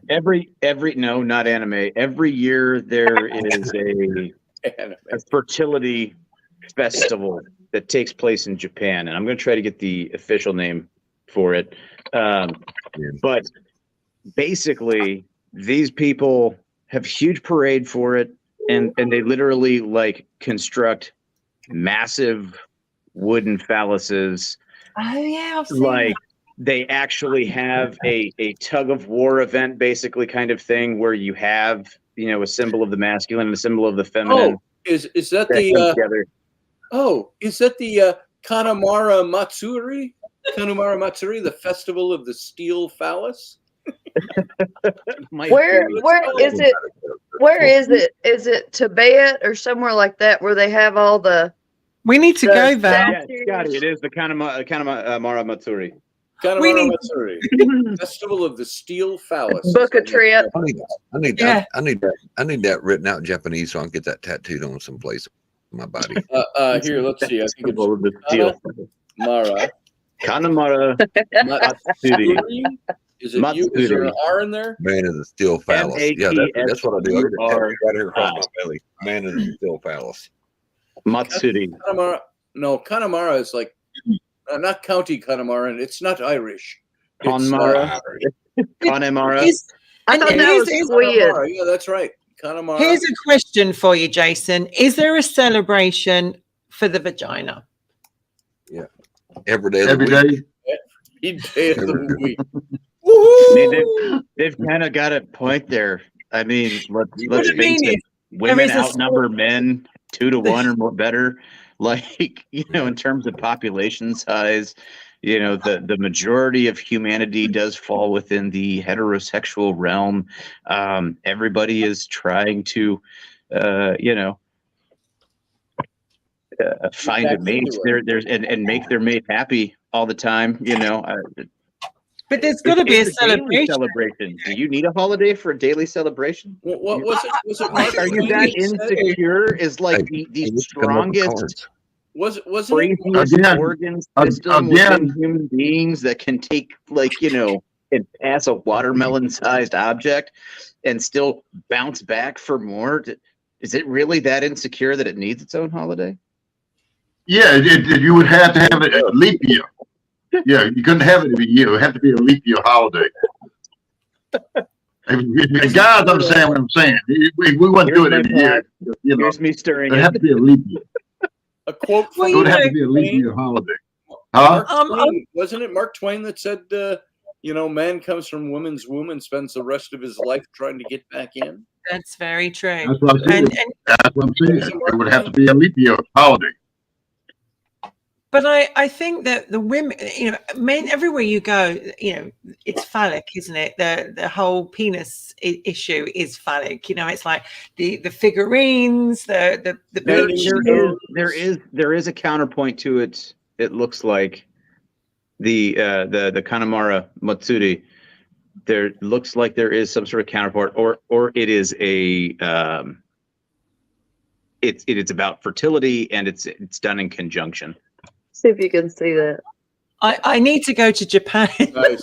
No, not anime. Every year there is a fertility festival that takes place in Japan, and I'm going to try to get the official name for it. But basically, these people have huge parade for it, and they literally construct massive wooden phalluses. Oh yeah, I've seen that. They actually have a tug of war event, basically, kind of thing, where you have a symbol of the masculine and a symbol of the feminine. Oh, is that that come the together. Kanamara Matsuri? Kanamara Matsuri, the festival of the steel phallus? Where is it? Where is it? Is it Tibet or somewhere like that where they have all the? We need to go there. Yeah, Scotty, it is the Kanamara Matsuri. Kanamara Matsuri, festival of the steel phallus. Book a trip. I need that. I need that written out in Japanese so I can get that tattooed on someplace on my body. Here, let's see. I think it's the steel. Mara Kanamara Matsuri. Matsuri Is it you? Is there an R in there? Man is a still phallus. Yeah, that's what I do. I get it right here across my belly. Man is a still phallus. Matsuri. Connemara is like not County Connemara, and it's not Irish. Connemara. Connemara. I thought that was Connemara. Yeah, that's right. Connemara. Here's a question for you, Jason. Is there a celebration for the vagina? Yeah. Every day of Every the week. day. Every day of the week. I mean, they've kind of got a point there. I mean, let's face it. Women outnumber men 2 to 1 or more better. Like, in terms of population size, the majority of humanity does fall within the heterosexual realm. Everybody is trying to, find a mate and make their mate happy all the time. But there's got to be a celebration. Do you need a holiday for a daily celebration? What was it? Was it Mark Are you that insecure? Is like the strongest, craziest organ system within human beings that can take and pass a watermelon-sized object and still bounce back for more? Is it really that insecure that it needs its own holiday? Yeah, you would have to have it a leap year. Yeah, you couldn't have it every year. It would have to be a leap year holiday. If guys understand what I'm saying. We wouldn't do it every year. Here's me stirring. It would have to be a leap year. A quote from It would have to be a leap year holiday. Huh? Wasn't it Mark Twain that said, man comes from woman's womb and spends the rest of his life trying to get back in? That's very true. That's what I'm saying. That's what I'm saying. It would have to be a leap year holiday. But I think that the women, men, everywhere you go, it's phallic, isn't it? The whole penis issue is phallic. It's like the figurines, the there is a counterpoint to it. It looks like the Connemara Matsuri. There looks like there is some sort of counterpart, or it is a it's about fertility, and it's done in conjunction. See if you can see that. I need to go to Japan. Nice.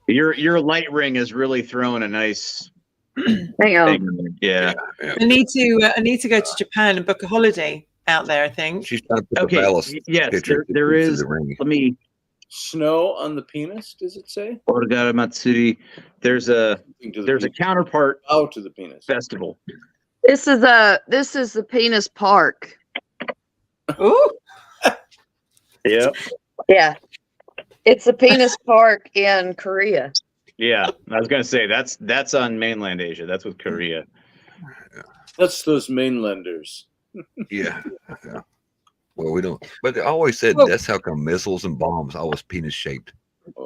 Your light ring is really throwing a nice Hang on. Yeah. I need to go to Japan and book a holiday out there, I think. She's trying to put the phallus yes, picture there is. the ring. Let me. Snow on the penis, does it say? Origara Matsuri. There's a counterpart out to the penis festival. This is the penis park. Ooh. Yep. Yeah. It's the penis park in Korea. Yeah, I was gonna say that's on mainland Asia. That's with Korea. That's those mainlanders. Yeah. Well, we don't. But I always said that's how come missiles and bombs always penis shaped.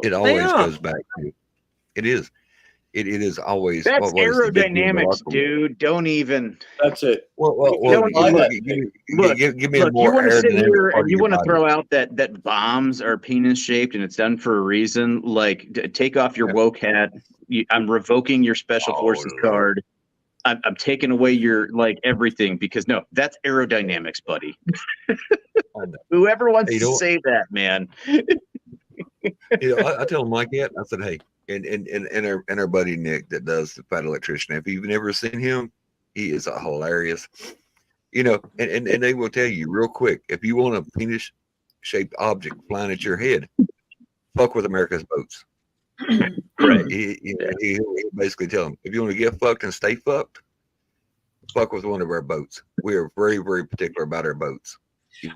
It always goes back to. It is. It is always. That's aerodynamics, dude. Don't even. That's it. Well, give me a more. You want to sit here and you want to throw out that bombs are penis shaped and it's done for a reason. Like, take off your woke hat. I'm revoking your special forces card. I'm taking away your everything because no, that's aerodynamics, buddy. Whoever wants to say that, man. I tell them like that. I said, hey. And our buddy Nick that does the Fat Electrician. If you've never seen him, he is a hilarious, and they will tell you real quick, if you want a penis shaped object flying at your head, fuck with America's boats. Right. He basically tell them, if you want to get fucked and stay fucked, fuck with one of our boats. We are very, very particular about our boats.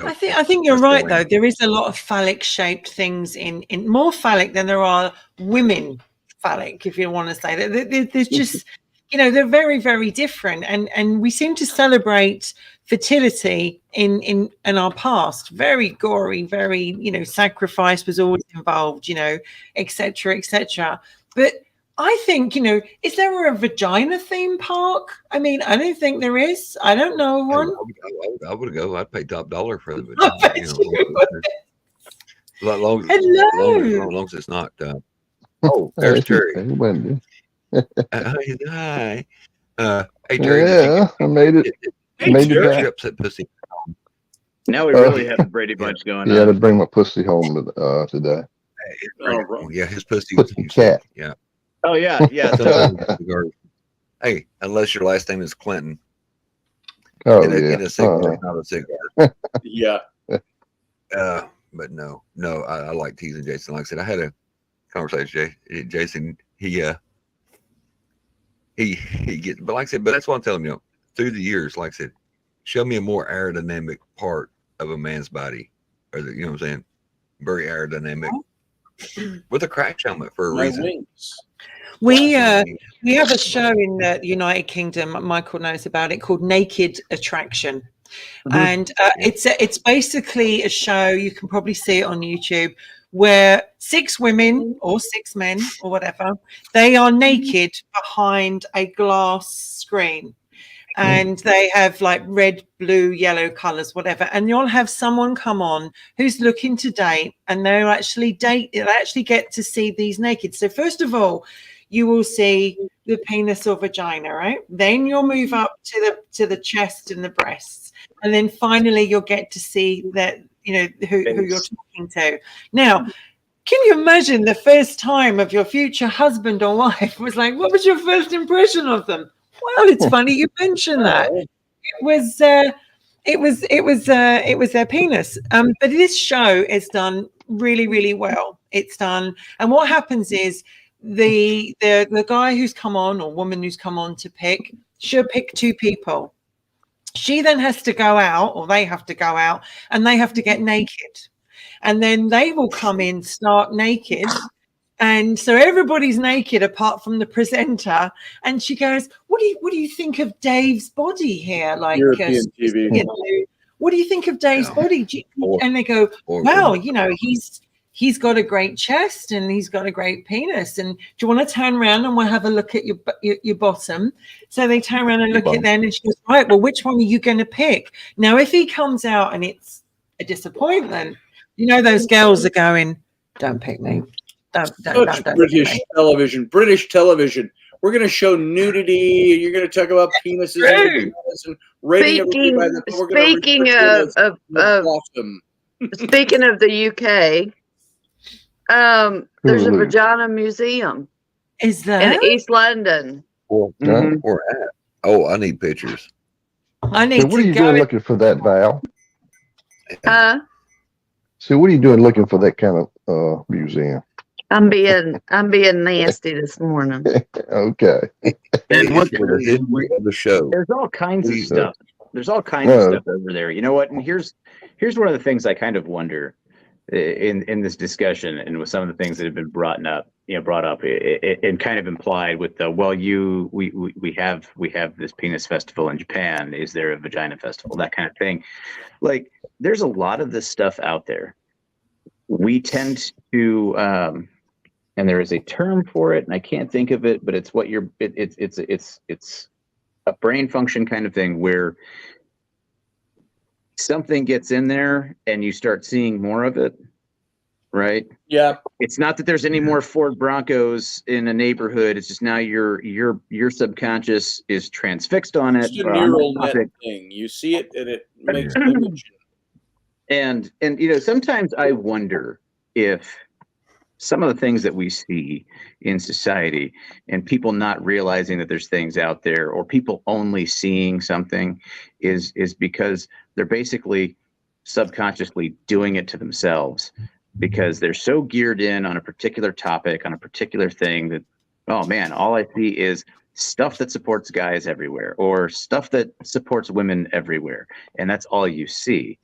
I think you're right though. There is a lot of phallic shaped things in more phallic than there are women phallic, if you want to say that. There's just they're very, very different, and we seem to celebrate fertility in our past. Very gory, very sacrifice was always involved, etc., etc. But I think, is there a vagina theme park? I mean, I don't think there is. I don't know one. I would go. I'd pay top dollar for the vagina. Long as it's not. There's Terry. Hi. Hey, Terry. Yeah, I made it. Made it back. At pussy. Now we really have the Brady Bunch going on. Yeah, to bring my pussy home today. Oh, Yeah, his pussy Put was the huge. cat. Yeah. Oh yeah, yeah. So Hey, unless your last name is Clinton, Oh get yeah. a cigar, not a cigar. yeah. But no, I like teasing Jason. Like I said, I had a conversation. Jason, he gets, but like I said, but that's what I'm telling you. Through the years, like I said, show me a more aerodynamic part of a man's body, or you know what I'm saying, very aerodynamic with a crash helmet for a My reason. wings. We have a show in the United Kingdom. Michael knows about it, called Naked Attraction, and it's basically a show. You can probably see it on YouTube, where 6 women or 6 men or whatever, they are naked behind a glass screen, and they have like red, blue, yellow colors, whatever. And you'll have someone come on who's looking to date, and they actually get to see these naked. So first of all, you will see the penis or vagina, right? Then you'll move up to the chest and the breasts, and then finally you'll get to see that, you know, who you're talking to. Now, can you imagine the first time of your future husband or wife was like, what was your first impression of them? Well, it's funny you mentioned that. It was their penis. But this show is done really, really well. It's done, and what happens is the guy who's come on, or woman who's come on to pick, she'll pick 2 people. She then has to go out, or they have to go out, and they have to get naked, and then they will come in stark naked. And so everybody's naked apart from the presenter. And she goes, what do you think of Dave's body here? Like, European TV. you know, what do you think of Dave's body? And they go, wow, you know, he's got a great chest and he's got a great penis. And do you want to turn around and we'll have a look at your bottom? So they turn around and look at them, and she goes, right, well, which one are you going to pick? Now, if he comes out and it's a disappointment, you know, those girls are going, don't pick me. Such British television. British television. We're going to show nudity. You're going to talk about penises and rating everybody by the. Speaking of the UK, there's a vagina museum. Is there in East London? Or at? Oh, I need pictures. I need. So what are you doing looking for that, Val? Huh? So what are you doing looking for that kind of museum? I'm being nasty this morning. Okay. And what's the show? There's all kinds of stuff. There's all kinds of stuff over there. You know what? And here's one of the things I kind of wonder in this discussion, and with some of the things that have been brought up, and kind of implied with the we have this penis festival in Japan. Is there a vagina festival? That kind of thing. Like, there's a lot of this stuff out there. We tend to and there is a term for it, and I can't think of it, but it's what it's a brain function kind of thing, where something gets in there and you start seeing more of it, right? Yeah. It's not that there's any more Ford Broncos in a neighborhood. It's just now your subconscious is transfixed on it. It's a neural net thing. You see it and it makes an image. And you know, sometimes I wonder if some of the things that we see in society, and people not realizing that there's things out there, or people only seeing something, is because they're basically subconsciously doing it to themselves, because they're so geared in on a particular topic, on a particular thing, that, oh man, all I see is stuff that supports guys everywhere, or stuff that supports women everywhere, and that's all you see.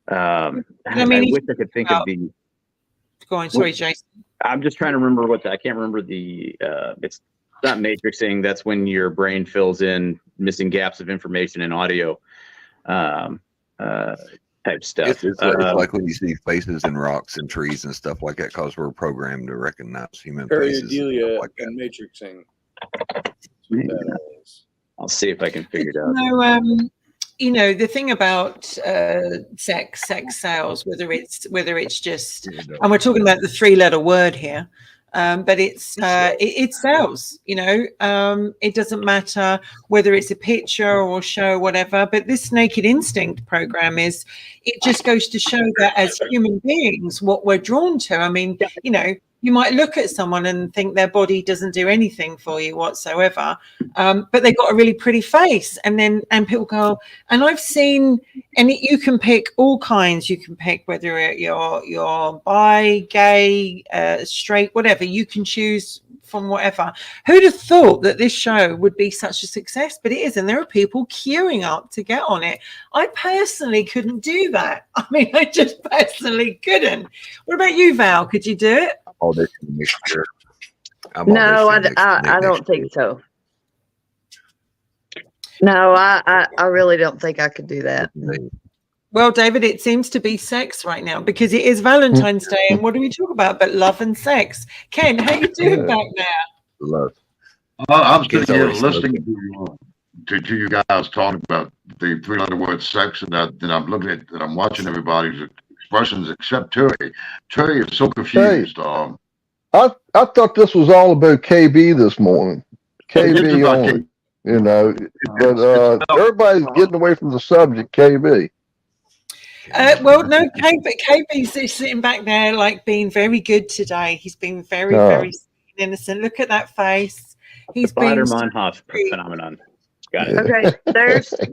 I wish I could think of the. Go on, sorry, Jason. I'm just trying to remember I can't remember the. It's not matrixing. That's when your brain fills in missing gaps of information in audio, type stuff. It's like when you see faces and rocks and trees and stuff like that, because we're programmed to recognize human faces. Pareidolia and matrixing. I'll see if I can figure it out. No, you know, the thing about sex sales, whether it's just, and we're talking about the 3-letter word here, but it sells. It doesn't matter whether it's a picture or show, whatever. But this Naked Instinct program it just goes to show that as human beings, what we're drawn to. I mean, you might look at someone and think their body doesn't do anything for you whatsoever, but they've got a really pretty face. And people go, and I've seen, and you can pick all kinds. You can pick whether you're bi, gay, straight, whatever. You can choose from whatever. Who'd have thought that this show would be such a success? But it is, and there are people queuing up to get on it. I personally couldn't do that. I mean, I just personally couldn't. What about you, Val? Could you do it? Audition next year. No, I don't think so. No, I really don't think I could do that. Well, David, it seems to be sex right now because it is Valentine's Day, and what do we talk about but love and sex? Ken, how you doing back there? Love. I'm sitting here listening to you guys talking about the three-letter word sex, and I'm looking at and I'm watching everybody's expressions except Terry. Terry is so confused. Hey, I thought this was all about KB this morning. KB only, but everybody's getting away from the subject. KB. Well, no, KB's sitting back there like being very good today. He's been very, very innocent. Look at that face. He's been Spider-Man phenomenon. Got it. Okay,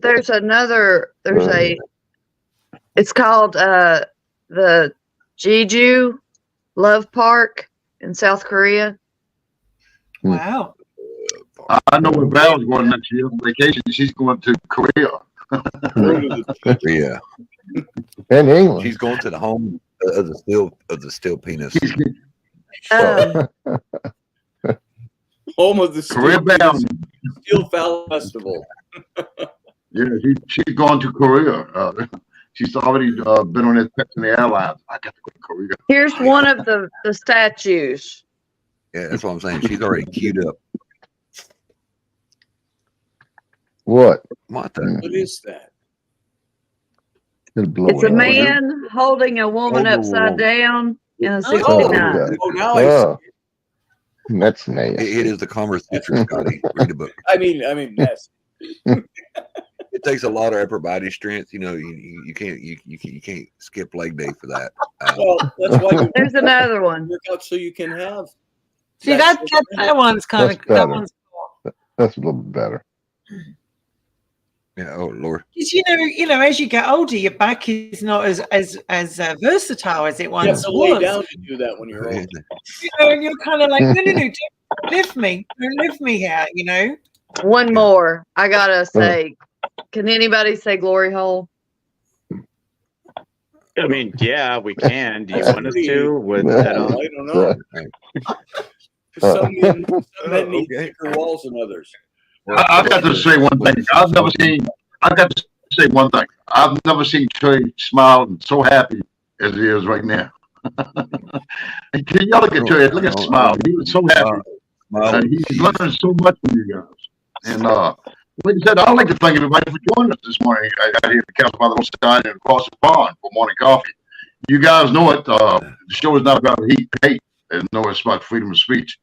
there's another. It's called the Jeju Love Park in South Korea. Wow. I know where Val's going next year on vacation. She's going to Korea. Yeah. In England. She's going to the home of the steel penis. Home of the Korea bound Steel Fowl Festival. Yeah, she's gone to Korea. She's already been on that trip in the airlines. I got to go to Korea. Here's one of the statues. Yeah, that's what I'm saying. She's already queued up. What? What What is that? It's a man holding a woman upside down in a 69. Oh, now I see. That's nasty. It is the conversation, Scotty. Read the book. I mean, that's It takes a lot of upper body strength. You can't skip leg day for that. well, that's why you There's another one. work out so you can have. See, that one's kind of That's that better. one's cool. That's a little bit better. Yeah. Oh Lord. Because as you get older, your back is not as versatile as it You have once to lay was. down to do that when you're old. And you're kind of like, no, don't lift me, don't lift me here. One more. I gotta say, can anybody say glory hole? I mean, yeah, we can. Do you want us to? With that I on? don't know. Some men need thicker walls than others. I've got to say one thing. I've got to say one thing. I've never seen Trey smile and so happy as he is right now. Can y'all look at Trey? Look at his smile. He was so happy. He's learning so much from you guys. And like I said, I'd like to thank everybody for joining us this morning. I got here at the Council by the Roadside and across the pond for morning coffee. You guys know it. The show is not about hate. And no, it's about freedom of speech.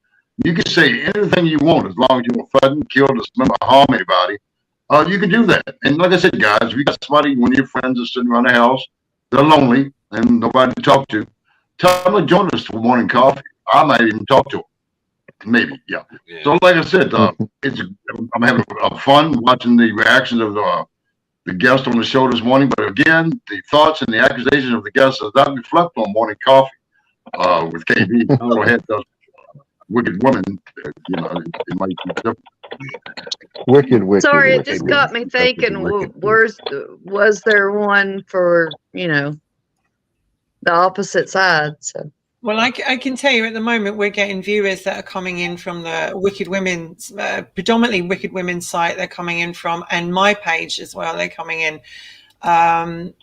You can say anything you want as long as you don't threaten, kill, dismember, harm anybody. You can do that. And like I said, guys, if you got somebody, one of your friends is sitting around the house, they're lonely and nobody to talk to, tell them to join us for morning coffee. I might even talk to them. Maybe, yeah. So like I said, I'm having fun watching the reactions of the guests on the show this morning. But again, the thoughts and the accusations of the guests does not reflect on morning coffee with KB. Go ahead, wicked woman, it might be different. Wicked. Sorry, it wicked, just wicked. got me thinking. Was there one for the opposite side? So. Well, I can tell you at the moment we're getting viewers that are coming in from the Wicked Women's, predominantly Wicked Women's site. They're coming in from, and my page as well. They're coming in, and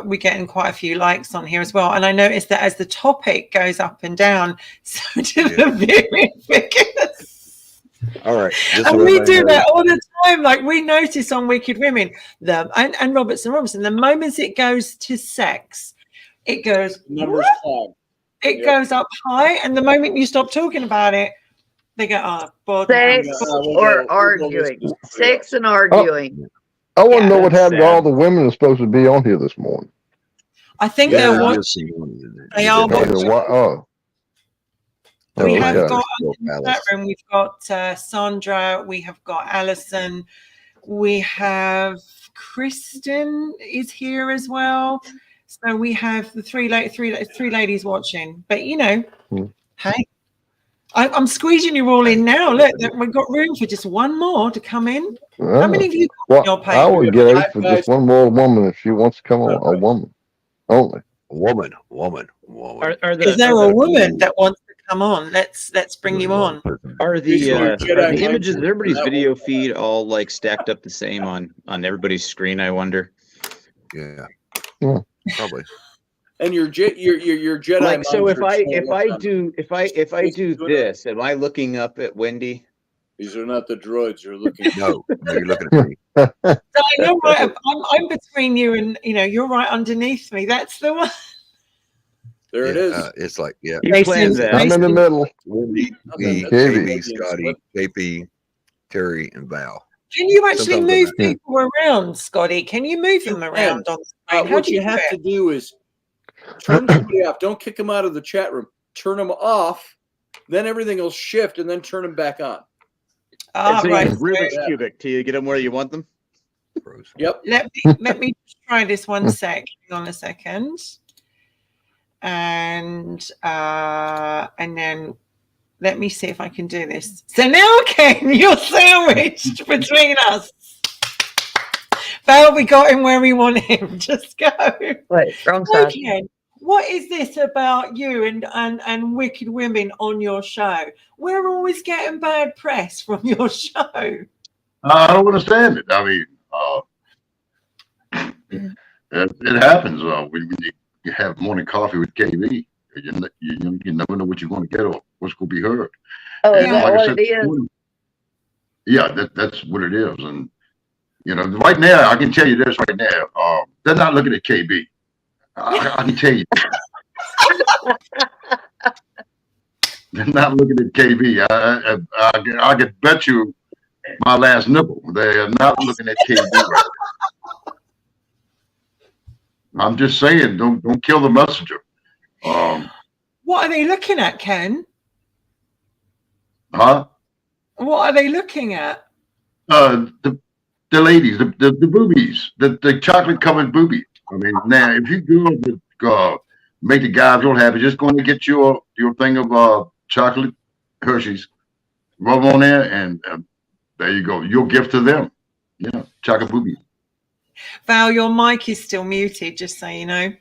we're getting quite a few likes on here as well. And I noticed that as the topic goes up and down, so do the viewing figures. All right. And we do that all the time. Like we notice on Wicked Women, and Robertson, the moments it goes to sex, it goes Numbers climb. it Yep. goes up high, and the moment you stop talking about it, they go, "Oh, bother." Sex we'll or go arguing. with somebody Sex else. and arguing. I want to Yeah. know what That's happened to all sad. the women that's supposed to be on here this morning. I think Yeah. they're watching. They are Oh, they're watching. oh, We Oh, have okay. got in the chat room. We've got Sandra. We have got Alison. We have Kristen is here as well. So we have the three ladies watching. But you know, hey, I'm squeezing you all in now. Look, we've got room for just one more to come in. How many of you got well, on your I page? would get 8 for just one more woman if she wants to come on. A woman only. Woman. Is there a woman that wants to come on? Let's bring you on. Are the Jedi images of mind everybody's that video one. feed all like stacked up the same on everybody's screen? I wonder. Yeah. Yeah. Probably. And your Jedi Like, so minds if are I showing if up I on- do this, am I looking up at Wendy? These are not the droids you're looking at. No, you're looking at me. So you're right. I'm between you, and you're right underneath me. That's the one. There it is. It's like, yeah. You Mason- planned that. I'm in the middle. Wendy, me, That's KB, KB, Scotty, JP, Terry, and Val. Can you actually Sometimes move I'm- people around, Scotty? Can you move them around on the screen? How What do you do have it? to do is turn somebody off. Don't kick them out of the chat room. Turn them off. Then everything will shift, and then turn them back on. Ah, So you right. use Rubik's cubic till you get them where you want them. Yep. Let me just try this one sec. Hang on a second. And then let me see if I can do this. So now, Ken, you're sandwiched between us. Val, we got him where we want him. Just go. Wait, wrong side. Ken, what is this about you and wicked women on your show? We're always getting bad press from your show. I don't understand it. I mean, it happens when you have morning coffee with KB. You never know what you're going to get or what's going to be heard. Oh, is And that like I what said it is? before, yeah, that's what it is. And right now, I can tell you this right now. They're not looking at KB. I can tell you. They're not looking at KB. I could bet you my last nipple. They are not looking at KB. I'm just saying, don't kill the messenger. What are they looking at, Ken? Huh? What are they looking at? The ladies, the boobies, the chocolate covered boobies. I mean, now if you go make the guys real happy, just go and get your thing of chocolate Hershey's, rub on there, and there you go. Your gift to them. Yeah, chocolate boobies. Val, your mic is still muted, just so you know.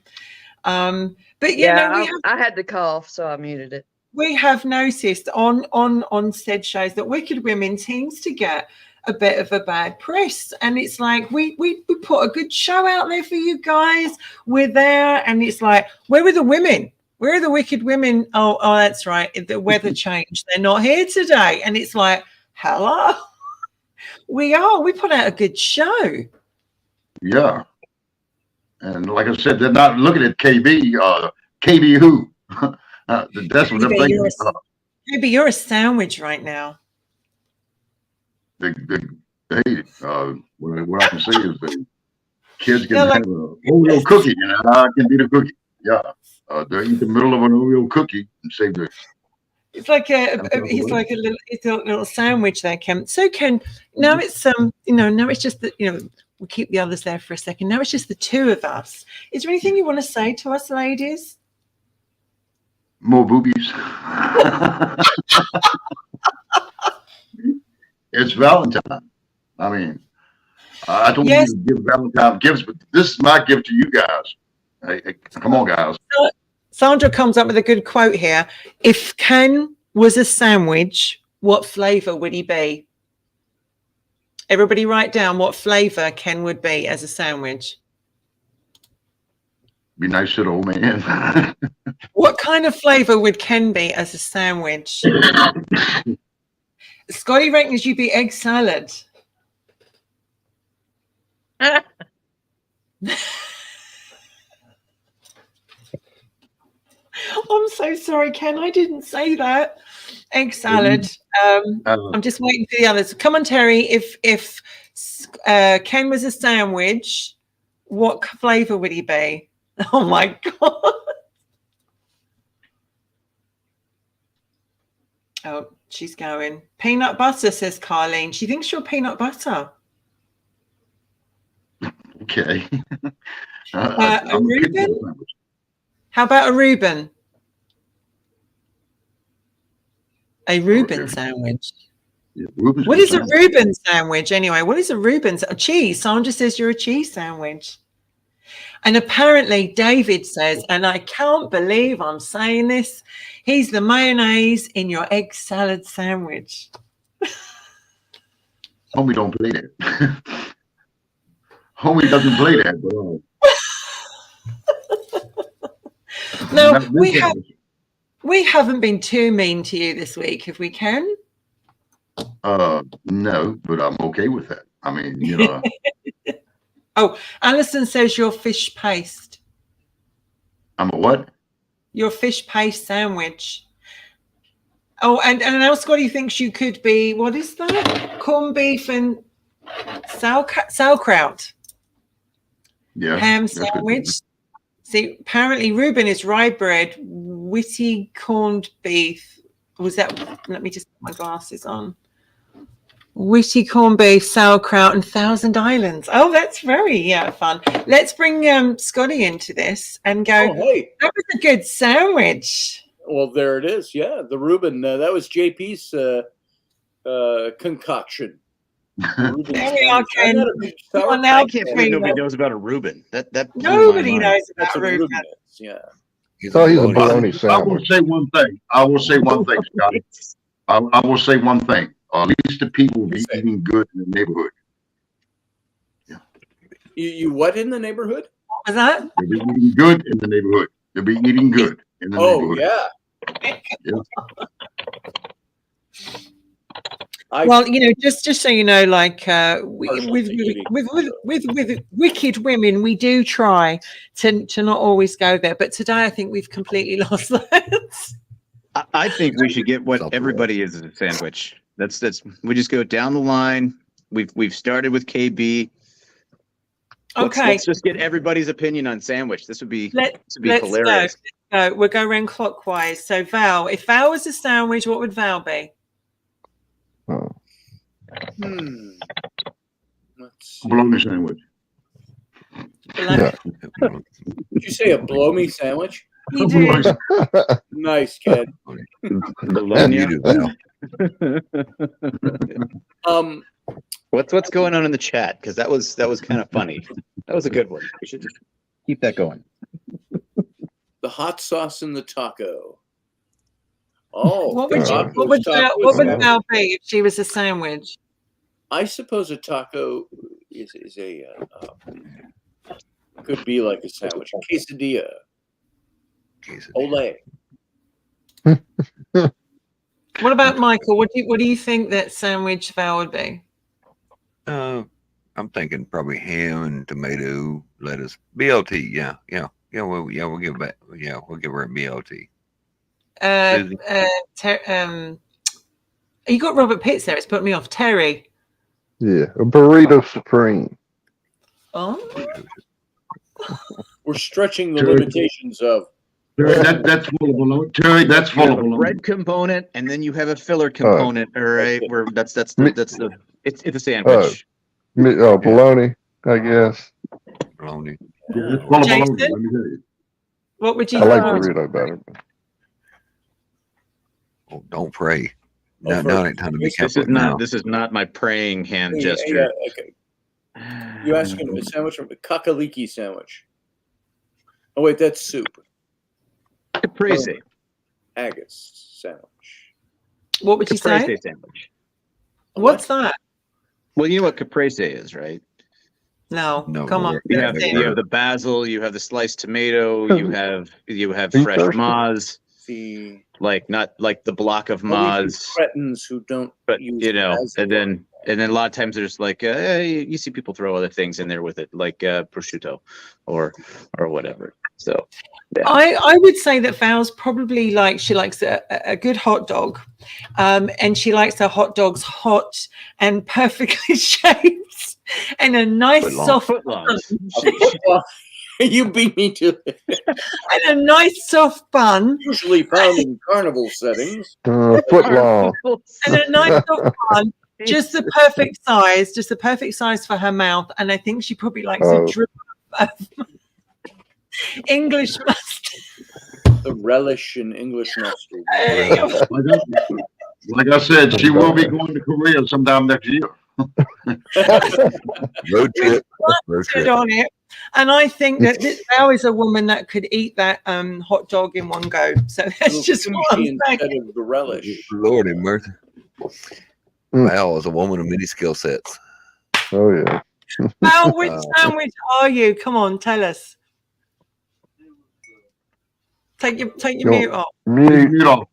But Yeah, I had to cough, so I muted it. We have noticed on said shows that Wicked Women seems to get a bit of a bad press, and it's like we put a good show out there for you guys. We're there, and it's like, where are the women? Where are the Wicked Women? Oh, that's right. The weather changed. They're not here today, and it's like, hello. We put out a good show. Yeah. And like I said, they're not looking at KB. KB who? That's what they're thinking. Maybe you're a sandwich right now. Hey, what I can say is the kids can have an Oreo cookie, and I can be the cookie. Yeah. They'll eat the middle of an Oreo cookie and say this. It's like it's a little sandwich there, Ken. So Ken, now it's now it's just that we'll keep the others there for a second. Now it's just the two of us. Is there anything you want to say to us, ladies? More boobies. It's Valentine. I mean, I don't want to give Valentine gifts, but this is my gift to you guys. Hey, come on, guys. Sandra comes up with a good quote here. If Ken was a sandwich, what flavor would he be? Everybody write down what flavor Ken would be as a sandwich. Be nice to the old man. What kind of flavor would Ken be as a sandwich? Scotty reckons you'd be egg salad. I'm so so sorry, Ken. I didn't say that. Egg salad. I'm just waiting for the others. Come on, Terry. If Ken was a sandwich, what flavor would he be? Oh my God. Oh, she's going. Peanut butter, says Carlene. She thinks you're peanut butter. Okay. A Reuben? How about a Reuben? A Reuben sandwich. Yeah, Reuben's What good is a sandwich. Reuben sandwich anyway? What is a Reuben? Cheese. Sandra says you're a cheese sandwich. And apparently David says, and I can't believe I'm saying this, he's the mayonnaise in your egg salad sandwich. Homie don't play that. Homie doesn't play that, but No, not this sandwich. we haven't been too mean to you this week, have we, Ken? No, but I'm okay with that. I mean, you know. Oh, Alison says you're fish paste. I'm a what? Your fish paste sandwich. Oh, and now Scotty thinks you could be, what is that? Corned beef and sauerkraut. Yeah. Ham sandwich. See, apparently Reuben is rye bread, witty corned beef. Was that, let me just put my glasses on. Witty corned beef, sauerkraut, and Thousand Islands. Oh, that's very fun. Let's bring Scotty into this and go, Oh, hey. that was a good sandwich. Well, there it is. Yeah, the Reuben. That was JP's concoction. There we are, Ken. I can't believe nobody knows about a Reuben. That Nobody knows about That's what Reuben. Reuben is. Yeah. So he's a bologna I will sandwich. say one thing. I will say one thing, Scotty. I will say one thing. At least the people will be eating good in the neighborhood. Yeah. You what in the neighborhood? What was that? They'll be eating good in the neighborhood. They'll be eating good in the neighborhood. Yeah. Well, you know, just so you know, like with wicked women, we do try to not always go there. But today, I think we've completely lost that. I think we should get what everybody is as a sandwich. That's we just go down the line. We've started with KB. Let's just get everybody's opinion on sandwich. This would be hilarious. Go. We'll go around clockwise. So Val, if Val was a sandwich, what would Val be? Oh. Bologna sandwich. Yeah. Did you say a blow me sandwich? He did. Nice, kid. Bologna. What's going on in the chat? Because that was kind of funny. That was a good one. We should just keep that going. The hot sauce in the taco. Oh, what would Val be if she was a sandwich? I suppose a taco is a could be like a sandwich. A quesadilla. Ole. What about Michael? What do you think that sandwich Val would be? I'm thinking probably ham and tomato, lettuce, BLT. Yeah. We'll give it back. Yeah, we'll give her a BLT. You got Robert Pitts there. It's put me off. Terry. Yeah, a burrito supreme. Oh. We're stretching the limitations of. That's full of bologna. Terry, that's full of bologna. Bread component, and then you have a filler component. All right, where it's a sandwich. Bologna, I guess. Bologna. Jason, what would you? I like burrito better. Oh, don't pray. Now ain't time to be careful. This is not my praying hand gesture. Yeah, okay. You asked him a sandwich from the kakaliki sandwich. Oh wait, that's soup. Caprese. Agates sandwich. What would you say? Caprese sandwich. What's that? Well, you know what caprese is, right? No, come on. You have the basil, you have the sliced tomato, you have fresh maz. Not like the block of maz. Cretins who don't. But use basil. and And then a lot of times there's like you see people throw other things in there with it, like prosciutto or whatever. So yeah. I would say that Val's probably she likes a good hot dog, and she likes her hot dogs hot and perfectly shaped, and a nice soft bun. You beat me to it. And a nice soft bun. Usually found in carnival settings. Foot long. And a nice soft bun. Just the perfect size for her mouth. And I think she probably likes a drip of English mustard. The relish in English mustard. Like I said, she will be going to Korea sometime next year. Road trip. On it. And I think that Val is a woman that could eat that hot dog in one go. So that's just what I'm saying. Instead of the relish. Lord have mercy. Val is a woman of many skill sets. Oh yeah. Val, which sandwich are you? Come on, tell us. Take your mute off. Mute off.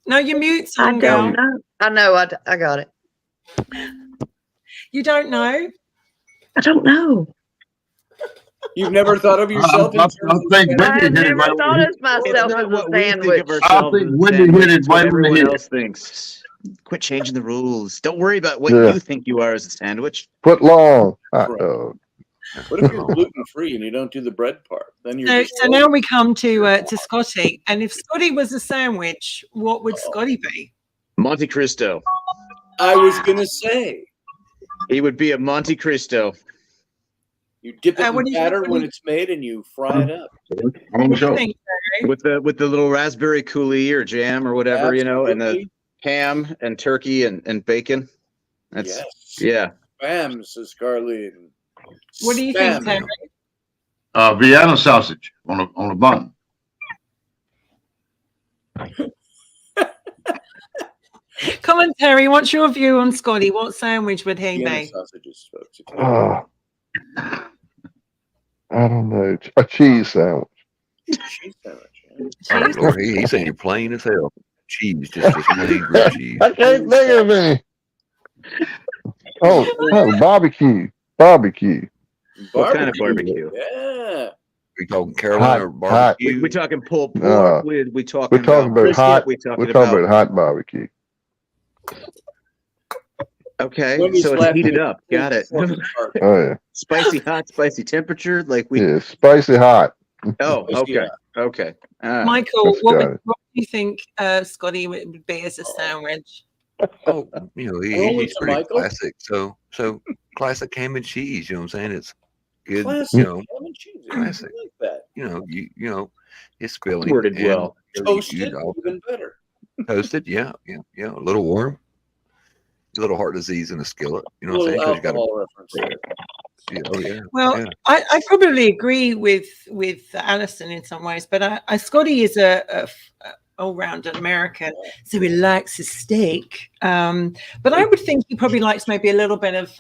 No, your mute's I on, don't girl. know. I know. I got it. You don't know? I don't know. You've never thought of yourself in terms of I think I Wendy have hit it never right thought over of myself as a sandwich. I think Wendy hit it right over the Everyone head. else thinks. Quit changing the rules. Don't worry about what Yeah. you think you are as a sandwich. Foot long hot dog. What if you're gluten free and you don't do the bread part? Then you're So now we come to Scotty. And if Scotty was a sandwich, what would Scotty be? Monte Cristo. I was gonna say He would be a Monte Cristo. you dip it what in do you batter think? when it's made and you fry it up. On the What do you show. think, Terry? With the little raspberry coulis or jam or whatever, and the Absolutely. ham and turkey and bacon. That's Yes. yeah. Bam, says Carlene. What do you think, Spam. Terry? Vienna sausage on a bun. Come on, Terry. What's your view on Scotty? What sandwich would he Vienna be? sausages, folks. I don't know. A cheese sandwich. Cheese sandwich. Cheese? Lord, he's saying you're plain as hell. Cheese, just plain grilled cheese. I can't think of any. Oh, barbecue. Barbecue. What kind of barbecue? Yeah. We talking Carolina Hot- barbecue? We talking pulled pork? No. We talking We're talking about brisket? hot. We We're talking talking about hot barbecue. okay, Wendy's so it's laughing heated at up. the Got it. fork part. Oh yeah. Spicy hot, spicy temperature. Like we. Yeah, spicy hot. Oh, okay, Yeah. okay. Michael, Let's what go. do you think Scotty would be as a sandwich? Oh, Roll he's it, pretty Michael. classic. So classic ham and cheese. You know what I'm saying? It's good. Classic You know, ham and cheese. classic. I like that. you know, it's filling. Worded and well. Toasted, you know, even better. toasted. Yeah. A little warm. A little heart disease in a skillet. You A know what I'm little saying? 'Cause you gotta- alcohol reference there. yeah, oh yeah. Well, yeah. I probably agree with Alison in some ways, but Scotty is a all-round American, so he likes his steak. But I would think he probably likes maybe a little bit of.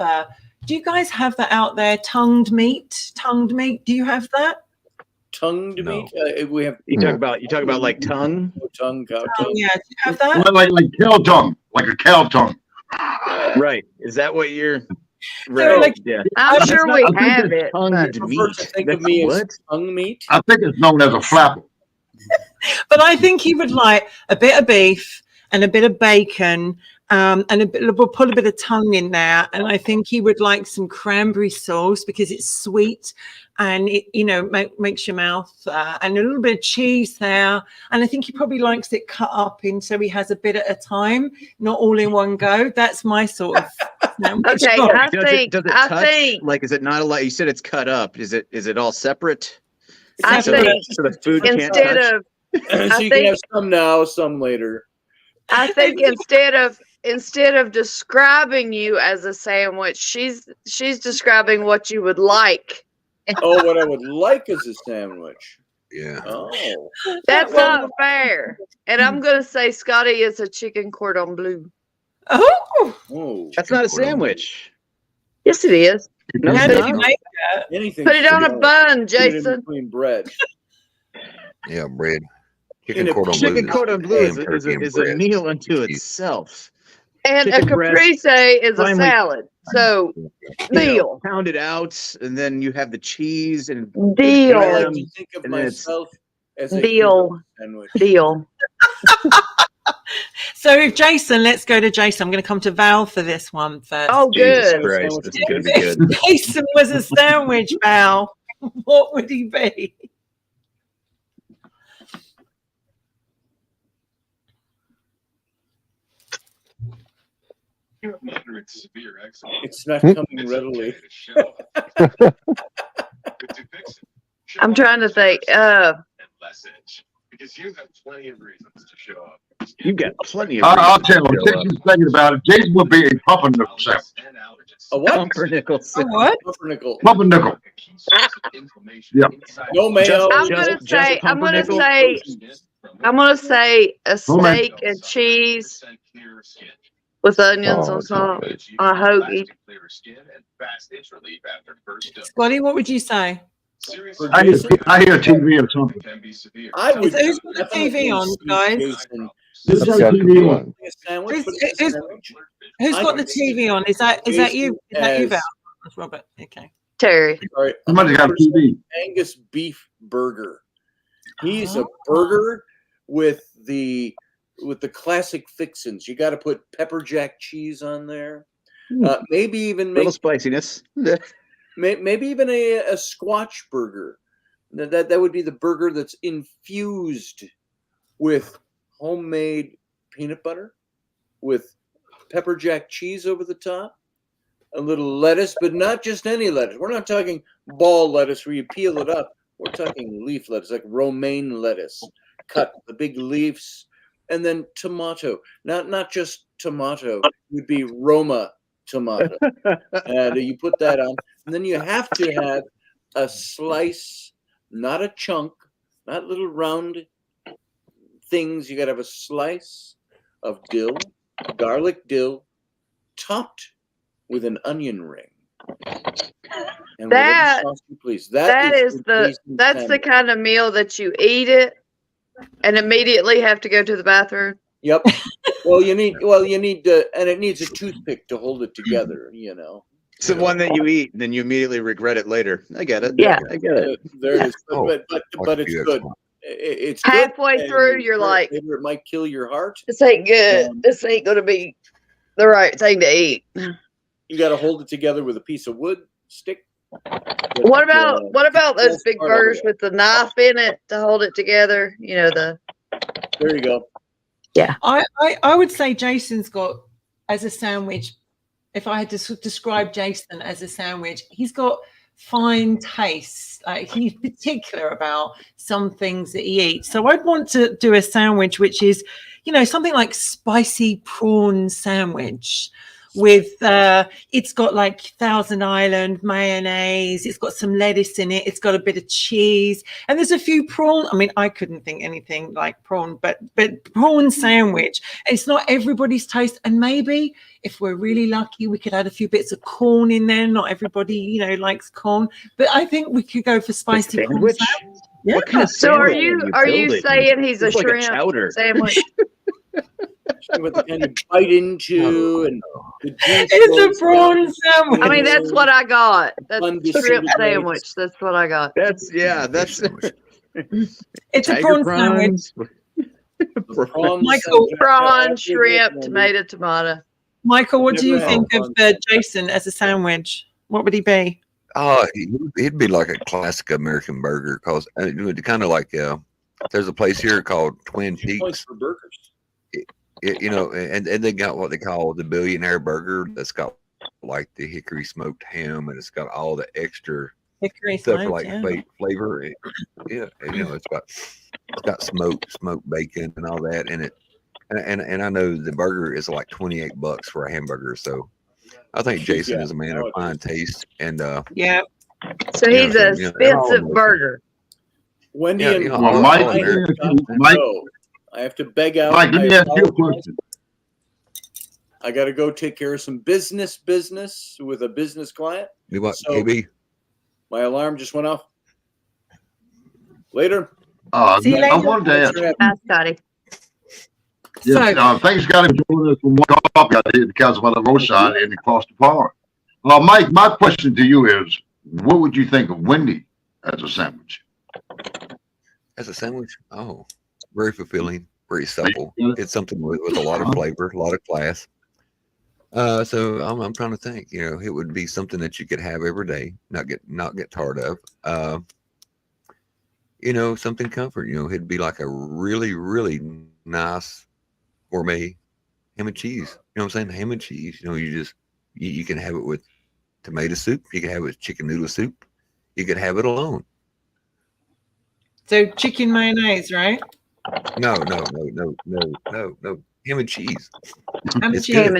Do you guys have that out there? Tongued meat. Do you have that? Tongued No. meat. We have You talk about like tongue. tongue, cow Oh, tongue. yeah. Do you have that? Like cow tongue, like a cow tongue. Right. Is that what you're? Right. Like- yeah. I'm That's sure not- we I think have it's it. tongued But I meat. prefer to think of That's me as what? tongue meat. I think it's known as a flapper. But I think he would like a bit of beef and a bit of bacon, and we'll put a bit of tongue in there. And I think he would like some cranberry sauce because it's sweet and it, makes your mouth, and a little bit of cheese there. And I think he probably likes it cut up in so he has a bit at a time, not all in one go. That's my sort of sandwich. okay, I Does think it touch? Like, is it not a lot? You said it's cut up. Is it all separate? I so think so the food can't instead touch? of So you can have some now, some later. I think instead of describing you as a sandwich, she's describing what you would like. Oh, what I would like is a sandwich. Yeah. Oh, That's not fair. And I'm gonna say Scotty is a chicken cordon bleu. oh, That's not a sandwich. Yes, it is. No, How it's did not. you make that? anything. Put it on a bun, Put it in Jason. between bread. Yeah, bread. In a Cordon Chicken bleu cordon bleu ham, is turkey, and a bread. meal unto Cheese. itself. And a chicken breast, caprese is a finally- salad. So you know, deal. pound it out, and then you have the cheese and I Deal. like to think of and then it's- myself as a Deal. hero sandwich. Deal. So if Jason, let's go to Jason. I'm going to come to Val for this one first. Oh, Jesus good. Christ, this is gonna be good. If Jason was a sandwich, Val, what would he be? It's not coming readily. I'm trying to think. Because you have plenty of reasons to show up. You've got plenty of. I'll reasons tell to him. show up. Jason's thinking about it. Jason would be a pumpernickel sandwich. A what? Pumpernickel A sandwich. what? Pumpernickel. Pumpernickel. Yeah. No mayo. I'm gonna say a steak and cheese with onions on top on a hoagie. Scotty, what would you say? I hear TV or something. I would Who's got the definitely TV on, see guys? Jason Who's I've got got TV the on? one. a sandwich, but Who's- it's a sandwich. Who's I got the can see TV on? Is that you? Is that you, Jason Val? as- That's Robert. Okay. Terry. All right, Somebody's got a TV. Angus beef burger. He's a Oh. burger with the classic fixins. You got to put pepper jack cheese on there. Maybe even Little make spiciness. maybe even a squatch burger. That would be the burger that's infused with homemade peanut butter, with pepper jack cheese over the top, a little lettuce, but not just any lettuce. We're not talking ball lettuce where you peel it up. We're talking leaf lettuce, like romaine lettuce, cut the big leaves, and then tomato. Not just tomato. It would be Roma tomato. And you put that on, and then you have to have a slice, not a chunk, not little round things. You got to have a slice of dill, garlic dill, topped with an onion ring. And That- whatever sauce you please. That's the sandwich. kind of meal that you eat it and immediately have to go to the bathroom. Yep. You need and it needs a toothpick to hold it together. It's the one that you eat, and then you immediately regret it later. I get it. Yeah. I get it. There it is. Oh, But it's good. It's good, Halfway and through, you're like, it might kill your heart. this ain't good. This ain't going to be the right thing to eat. You got to hold it together with a piece of wood stick. What about those that's big part of burgers it. with the knife in it to hold it together? There you go. I would say Jason's got, as a sandwich, if I had to describe Jason as a sandwich, he's got fine taste. Like, he's particular about some things that he eats. So I'd want to do a sandwich which is, something like spicy prawn sandwich with it's got like Thousand Island mayonnaise, it's got some lettuce in it, it's got a bit of cheese, and there's a few prawn. I mean, I couldn't think anything like prawn, but prawn sandwich. It's not everybody's taste, and maybe if we're really lucky, we could add a few bits of corn in there. Not everybody, likes corn, but I think we could go for spicy prawn Sandwich? sandwich. Yeah. What kind of So are sandwich you building? saying he's a It's like a shrimp chowder. sandwich? With the kind you bite into and the juice It's flows a prawn out. sandwich. I mean, that's what I got. That's Undisputed shrimp rights. sandwich. That's what I got. That's It's a tiger prawn sandwich. prawns. The prawns Michael, and- Prawn, shrimp, tomato, tomato. Michael, what do you Never think had of prawn. Jason as a sandwich? What would he be? He'd be like a classic American burger, because kind of like there's a place here called Twin Points Peaks. for burgers. And they got what they call the billionaire burger. That's got like the hickory smoked ham, and it's got all the extra Hickory stuff smoked, like yeah. flavor. It's got smoked bacon and all that in it. And I know the burger is like $28 for a hamburger. So I think Jason Yeah. is a man of fine taste, and Yeah. So he's Yeah, an yeah, they're all expensive American. burger. Wendy Yeah, and all- Well, all Mike, American. got to Mike, go. I have to beg out. Mike, let me I ask you a apologize. question. I got to go take care of some business with a business client. You what, So- KB? My alarm just went off. Later. See you I later. wanted to ask. Hi, Scotty. Yes, thanks, God, for joining us from one coffee out here at the Castle Roadside and across the pond. Mike, my question to you is, what would you think of Wendy as a sandwich? As a sandwich, oh, very fulfilling, very supple. It's something with a lot of flavor, a lot of class. So I'm trying to think. It would be something that you could have every day, not get tired of. Something comfort. It'd be like a really, really nice gourmet ham and cheese. You know what I'm saying? Ham and cheese. You can have it with tomato soup. You can have it with chicken noodle soup. You could have it alone. So chicken mayonnaise, right? No. Ham and cheese. Ham and cheese.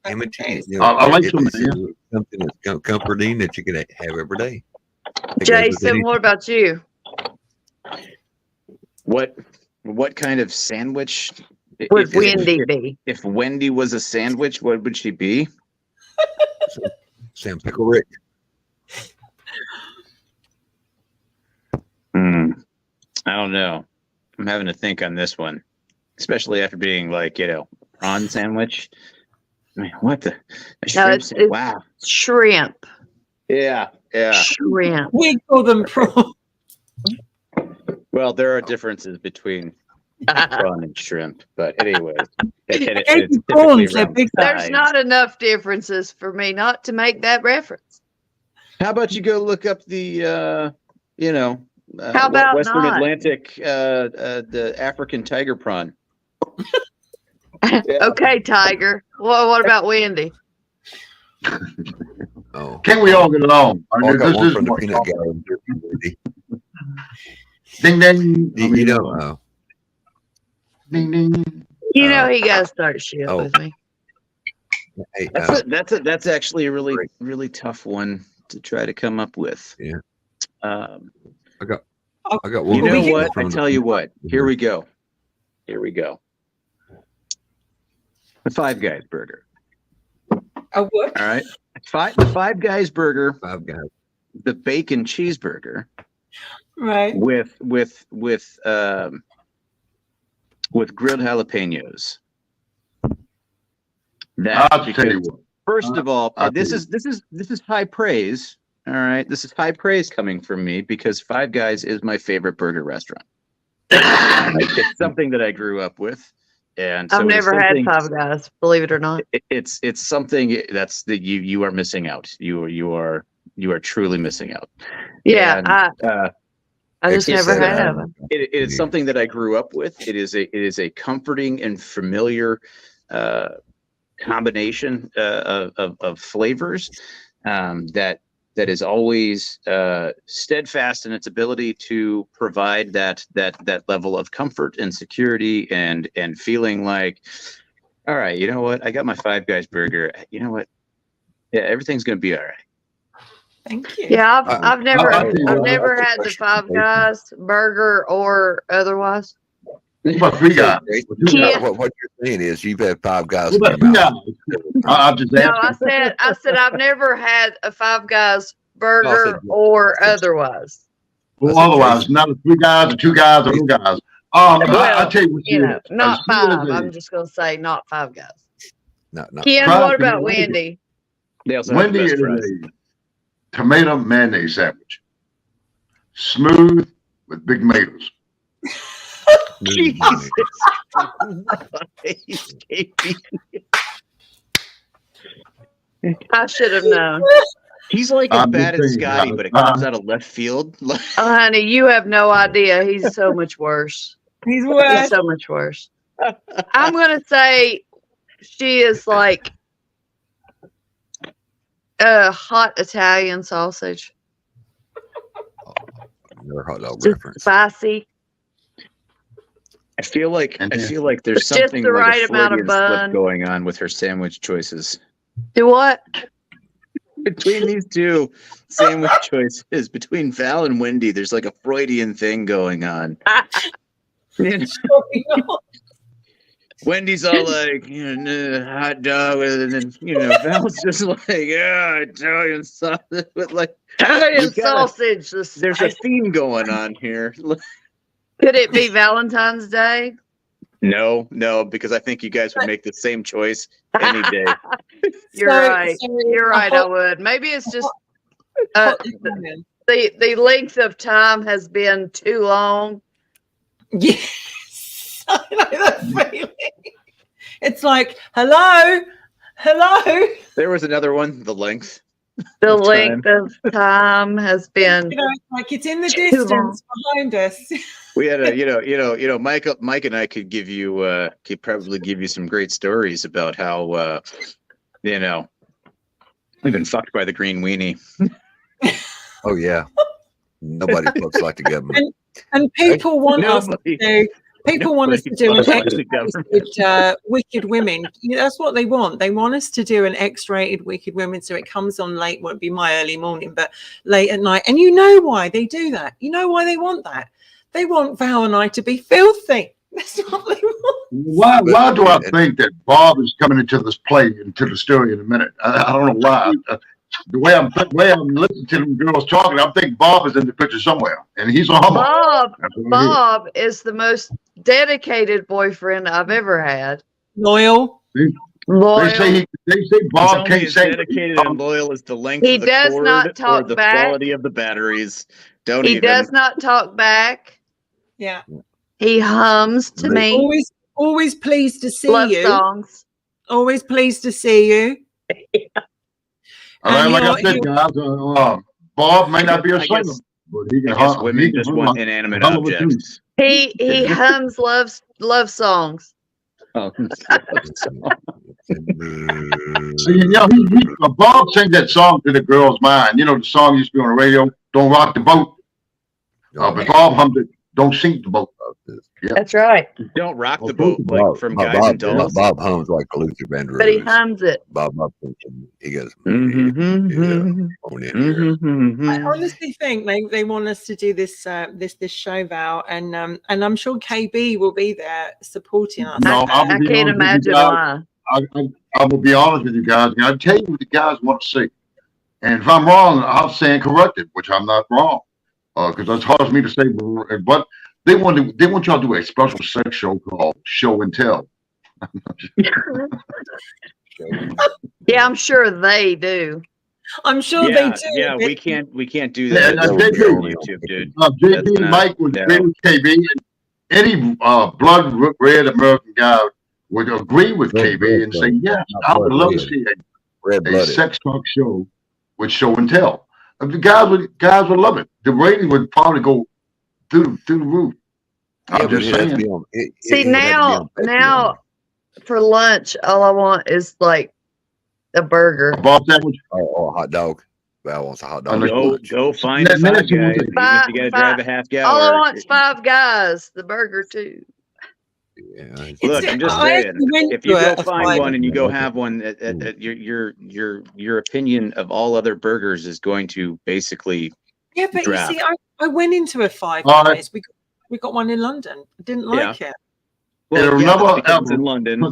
Ham and cheese. I like something that's comforting that you can have every day. Jason, what about you? What kind of sandwich Would Wendy be? If Wendy was a sandwich, what would she be? Sam Pickle Rick. I don't know. I'm having to think on this one, especially after being prawn sandwich. I mean, what the? It's wow. Shrimp. Yeah. Shrimp. We call them prawns. Well, there are differences between prawn and shrimp, but anyways, It's prawns, they're big. There's not enough differences for me not to make that reference. How about you go look up the, How about Western not? Atlantic, the African tiger prawn? Okay, Tiger. Well, what about Wendy? Oh, Can we all get along? I got one from the peanut gallery. Ding ding. Ding ding. You know he got to start shit with me. Hey, that's actually a really tough one to try to come up with. Yeah. I got one. You know what? I tell you what. Here we go. The Five Guys burger. A what? All right. The Five Guys burger. Five Guys. The bacon cheeseburger. Right. With grilled jalapenos. I'll tell you what. First of all, this is high praise. All right, this is high praise coming from me because Five Guys is my favorite burger restaurant. It's something that I grew up with, and so I've never had Five Guys, believe it or not. It's something that's that you are missing out. You are truly missing out. Yeah, and, I just never have. It is something that I grew up with. It is a comforting and familiar combination of flavors that is always steadfast in its ability to provide that level of comfort and security and feeling like, all right, you know what? I got my Five Guys burger. You know what? Yeah, everything's gonna be all right. Thank you. Yeah, I've never had the Five Guys burger or otherwise. What Three Guys? What you're saying is you've had Five Guys. I'm just asking. No, I said I've never had a Five Guys burger or otherwise. Well, otherwise, not a Three Guys, or Two Guys, or No Guys. I'll tell you what. Not five. I'm just gonna say not Five Guys. Not Ken, what about Wendy? Wendy is a tomato mayonnaise sandwich, smooth with big tomatoes. Jesus. I should have known. He's like as bad as Scotty, but it comes out of left field. Oh, honey, you have no idea. He's so much worse. He's worse. He's so much worse. I'm gonna say she is like a hot Italian sausage. Your hot dog Just reference. spicy. I feel like there's Just something the like right a amount of Freudian slip bun. going on with her sandwich choices. Do what? Between these two sandwich choices, between Val and Wendy, there's like a Freudian thing going on. Wendy's all like, hot dog, and then Val's just like, yeah, Italian sausage, but like Italian sausage. There's a theme going on here. Could it be Valentine's Day? No, because I think you guys would make the same choice any day. You're right. You're right. I would. Maybe it's just the length of time has been too long. Yes, I know that feeling. It's like, hello. There was another one, the length. The length of time has been, like it's in the distance behind us. We had a, Mike and I could probably give you some great stories about how, we've been fucked by the green weenie. Oh yeah, nobody looks like the government. And people want us to do. People want us to do an X-rated Wicked Women. That's what they want. They want us to do an X-rated Wicked Women, so it comes on late. Won't be my early morning, but late at night. And you know why they do that? You know why they want that? They want Val and I to be filthy. That's what they want. Why do I think that Bob is coming into this play, into the story in a minute? I don't know why. The way I'm listening to them girls talking, I'm thinking Bob is in the picture somewhere, and he's a hummer. Bob is the most dedicated boyfriend I've ever had. Loyal. They say Bob can't say dedicated and loyal as the length he of the does cord not talk or the back. quality of the batteries. He does not talk back. Yeah. He hums to me. Always pleased to see Love you. songs. Always pleased to see you. Like I said, guys, Bob may not be a singer, but he can hum. Women just want inanimate objects. He hums love songs. Oh. See, Bob sang that song to the girl's mind. You know, the song used to be on the radio, Don't Rock the Boat. But Bob hummed it, Don't Sink the Boat. Yeah. That's right. Don't rock the boat like from Guys and Dolls. Bob hums like a Luther Vandross. But he hums it. Bob he goes. I honestly think they want us to do this this show, Val, and I'm sure KB will be there supporting us. No, I can't imagine why. I will be honest with you guys. I'll tell you what the guys want to see, and if I'm wrong, I'll stand corrected, which I'm not wrong, because that's hard for me to say. But they want y'all to do a special sex show called Show and Tell. Yeah, I'm sure they do. I'm sure they do. Yeah, we can't do that. Yeah, on YouTube, dude. JP and Mike would agree with KB. Any blood red American guy would agree with KB and say, yes, I would love to see a sex talk show with Show and Tell. The guys would love it. The rating would probably go through the roof. I'm just saying. See, now for lunch, all I want is like a burger. A Bob sandwich? Or a hot dog. Val wants a hot dog. Go find Five Guys. Even if you got to drive a half gallon. All I want is Five Guys. The burger too. Yeah, look, I'm just saying. If you go find one and you go have one, your opinion of all other burgers is going to basically. Yeah, but you see, I went into a Five Guys. We got one in London. I didn't like it. Well, it's in London.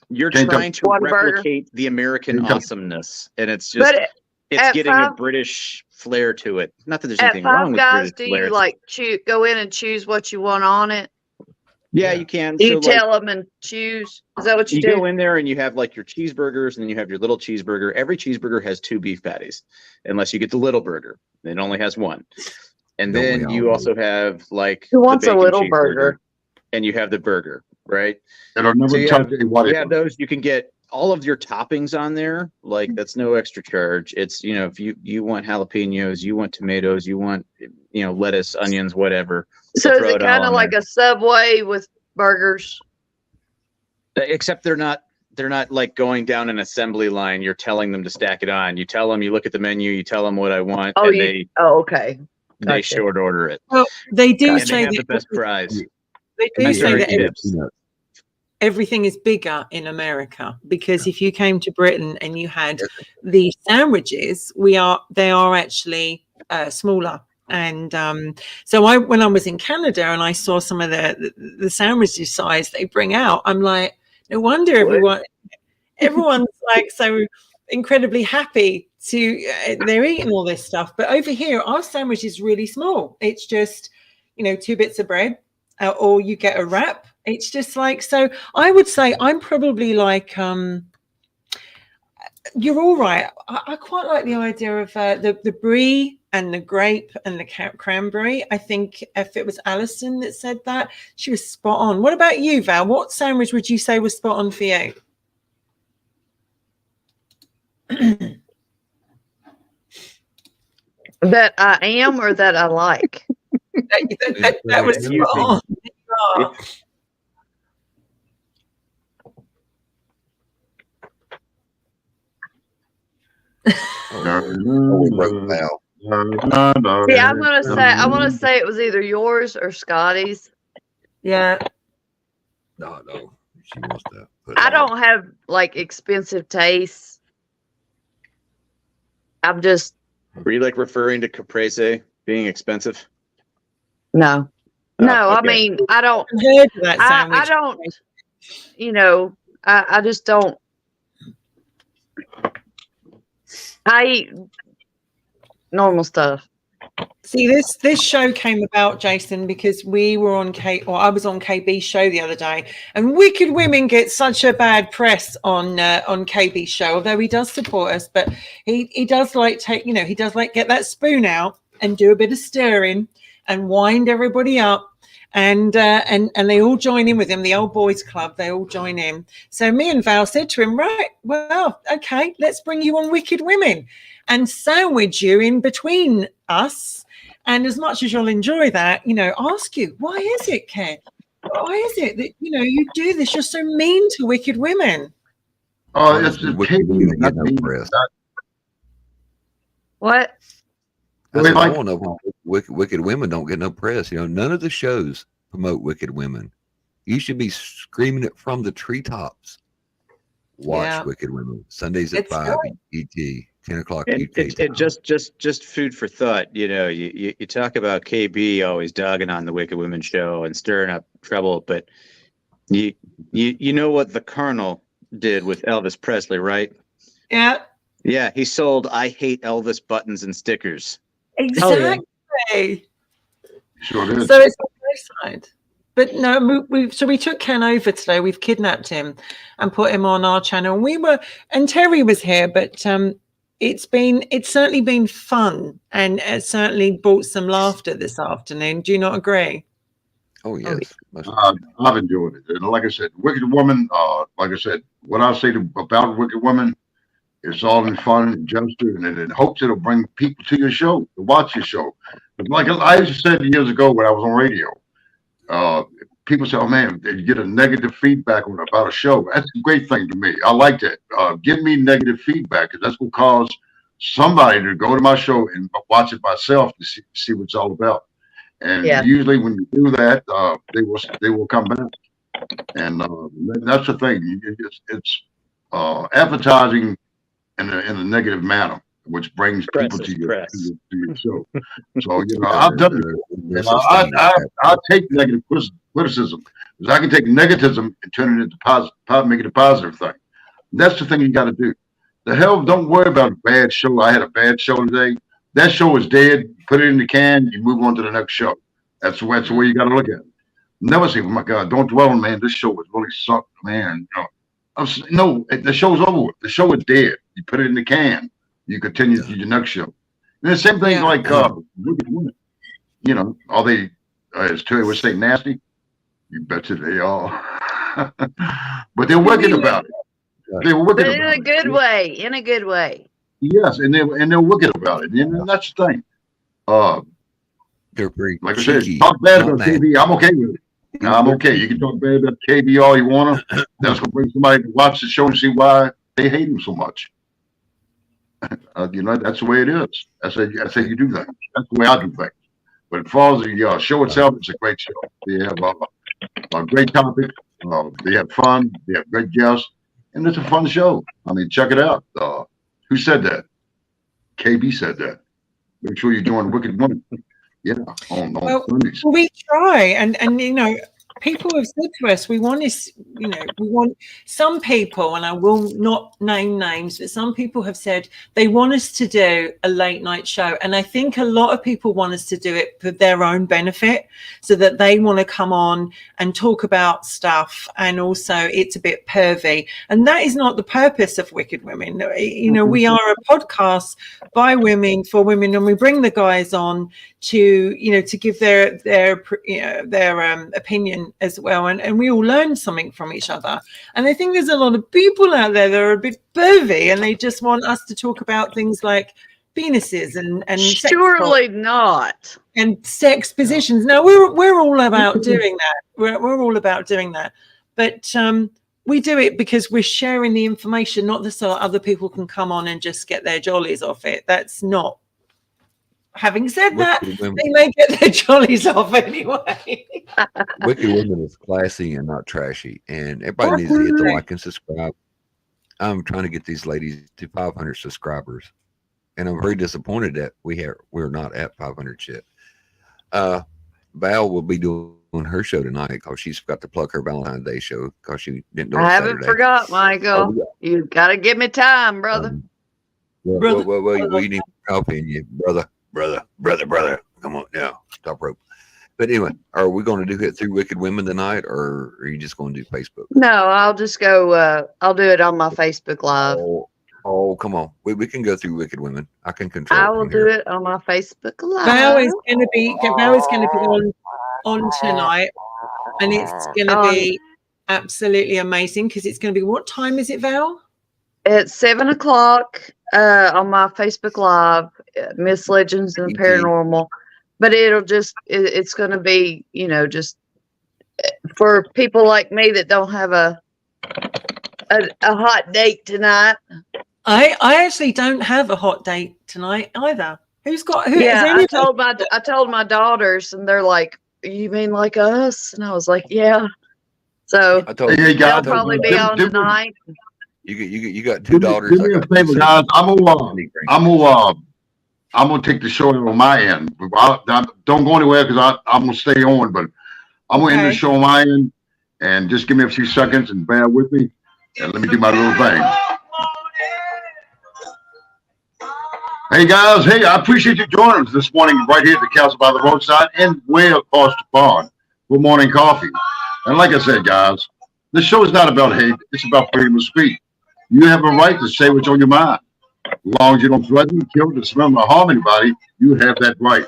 You're trying to replicate the American awesomeness, and it's just it's getting a British flair to it. Not that there's anything wrong with British flair. Do you like go in and choose what you want on it? Yeah, you can. You tell them and choose. Is that what you do? You go in there and you have like your cheeseburgers, and then you have your little cheeseburger. Every cheeseburger has 2 beef patties, unless you get the little burger. It only has 1. And then you also have like who wants a little burger? And you have the burger, right? And I'll never tell you what you have those. You can get all of your toppings on there. Like that's no extra charge. It's if you want jalapenos, you want tomatoes, you want lettuce, onions, whatever. So is it kind of like a Subway with burgers? Except they're not like going down an assembly line. You're telling them to stack it on. You tell them, you look at the menu, you tell them what I want. Okay. They short order it. Well, they do say they have the best prize. They do say that everything is bigger in America, because if you came to Britain and you had the sandwiches, they are actually smaller. And so when I was in Canada and I saw some of the sandwiches size they bring out, I'm like, no wonder everyone's like so incredibly happy they're eating all this stuff. But over here, our sandwich is really small. It's just 2 bits of bread, or you get a wrap It's just like, so I would say I'm probably like, you're all right. I quite like the idea of the brie and the grape and the cranberry. I think if it was Alison that said that, she was spot on. What about you, Val? What sandwich would you say was spot on for you? That I am or that I like? that was spot on. Oh. See, I want to say it was either yours or Scotty's. Yeah. No, she wants to. I don't have like expensive tastes. I'm just. Were you like referring to caprese being expensive? No. Oh, No, okay. I mean, I don't. I don't. You know, I just don't. I eat normal stuff. See, this show came about, Jason, because we were on I was on KB's show the other day, and Wicked Women get such a bad press on KB's show. Although he does support us, but he does like he does like get that spoon out and do a bit of stirring and wind everybody up, and they all join in with him. The old boys club, they all join in. So me and Val said to him, right, well, okay, let's bring you on Wicked Women and sandwich you in between us. And as much as you'll enjoy that, ask you, why is it, Ken? Why is it that, you do this? You're so mean to Wicked Women. Oh, it's the What? I don't know why Wicked Women don't get no press. None of the shows promote Wicked Women. You should be screaming it from the treetops. Watch Wicked Women Sundays at 5 ET. 10 o'clock UK. Just food for thought. You talk about KB always dogging on the Wicked Women show and stirring up trouble, but you know what the Colonel did with Elvis Presley, right? Yeah. Yeah, he sold I Hate Elvis buttons and stickers. Exactly. Sure did. So it's on both sides. But no, we took Ken over today. We've kidnapped him and put him on our channel. And Terry was here, but it's certainly been fun, and it certainly brought some laughter this afternoon. Do you not agree? Oh yes, I've enjoyed it. And like I said, Wicked Woman. Like I said, what I say about Wicked Women, it's all in fun and gesture, and in hopes it'll bring people to your show to watch your show. But like I used to say years ago when I was on radio, people say, "Oh man, you get a negative feedback about a show." That's a great thing to me. I like that. Give me negative feedback, because that's going to cause somebody to go to my show and watch it myself to see what it's all about. And usually, when you do that, they will come back. And that's the thing. It's advertising in a negative manner, which brings people to your show. So I've done it. I take negative criticism, because I can take negativism and turn it into positive, make it a positive thing. And that's the thing you got to do. The hell, don't worry about a bad show. I had a bad show today. That show is dead. Put it in the can. You move on to the next show. That's the way you got to look at it. Never say, "Oh my God, don't dwell on, man, this show was really sucked, man." No, the show's over with. The show is dead. You put it in the can. You continue to your next show. And the same thing like Wicked Women. Are they, as Terry would say, nasty? You betcha they are. But they're wicked about it. They were wicked in a good way. In a good way. Yes, and they're wicked about it. And that's the thing. They're pretty like I said, talk bad about KB. I'm okay with it. I'm okay. You can talk bad about KB all you want to. That's gonna bring somebody to watch the show and see why they hate him so much. That's the way it is. I say you do things. That's the way I do things. But as far as the show itself, it's a great show. They have a great topic. They have fun. They have great guests, and it's a fun show. I mean, check it out. Who said that? KB said that. Make sure you join Wicked Women. Yeah, on Sundays. We try, and people have said to us, we want this, you know, we want some people, and I will not name names, but some people have said they want us to do a late night show. And I think a lot of people want us to do it for their own benefit, so that they want to come on and talk about stuff. And also it's a bit pervy. And that is not the purpose of Wicked Women. You know, we are a podcast by women for women, and we bring the guys on to, you know, to give their opinion as well, and we all learn something from each other. And I think there's a lot of people out there that are a bit pervy, and they just want us to talk about things like penises and Surely not. and sex positions. No, we're all about doing that. We're all about doing that, but we do it because we're sharing the information, not so other people can come on and just get their jollies off it. That's not. Having said that, they may get their jollies off anyway. Wicked Women is classy and not trashy, and everybody needs to hit the like and subscribe. I'm trying to get these ladies to 500 subscribers, and I'm very disappointed that we're not at 500 yet. Val will be doing her show tonight because she's got to plug her Valentine's Day show because she didn't do it I haven't Saturday. forgot, Michael. You got to give me time, brother. Well, you need coffee in you, brother. Come on now, top rope. But anyway, are we going to do it through Wicked Women tonight, or are you just going to do Facebook? No, I'll just go. I'll do it on my Facebook Live. Oh, come on. We can go through Wicked Women. I can control. I will do it on my Facebook Live. Val is going to be on tonight, and it's going to be absolutely amazing because it's going to be. What time is it, Val? It's 7 o'clock on my Facebook Live, Miss Legends and Paranormal. But it's going to be, you know, just for people like me that don't have a hot date tonight. I actually don't have a hot date tonight either. Who's got who? Yeah, I told my daughters, and they're like, "You mean like us?" And I was like, "Yeah." So they'll probably be on tonight. You got two daughters. Do me a favor, guys. I'm gonna take the show on my end. Don't go anywhere because I'm gonna stay on, but I'm gonna end the show on my end, and just give me a few seconds and bear with me, and let me do my little thing. Hey guys, I appreciate you joining us this morning right here at the Castle by the Roadside and way across the pond for morning coffee. And like I said, guys, the show is not about hate; it's about freedom of speech. You have a right to say what's on your mind. As long as you don't threaten, kill, dismember, or harm anybody, you have that right.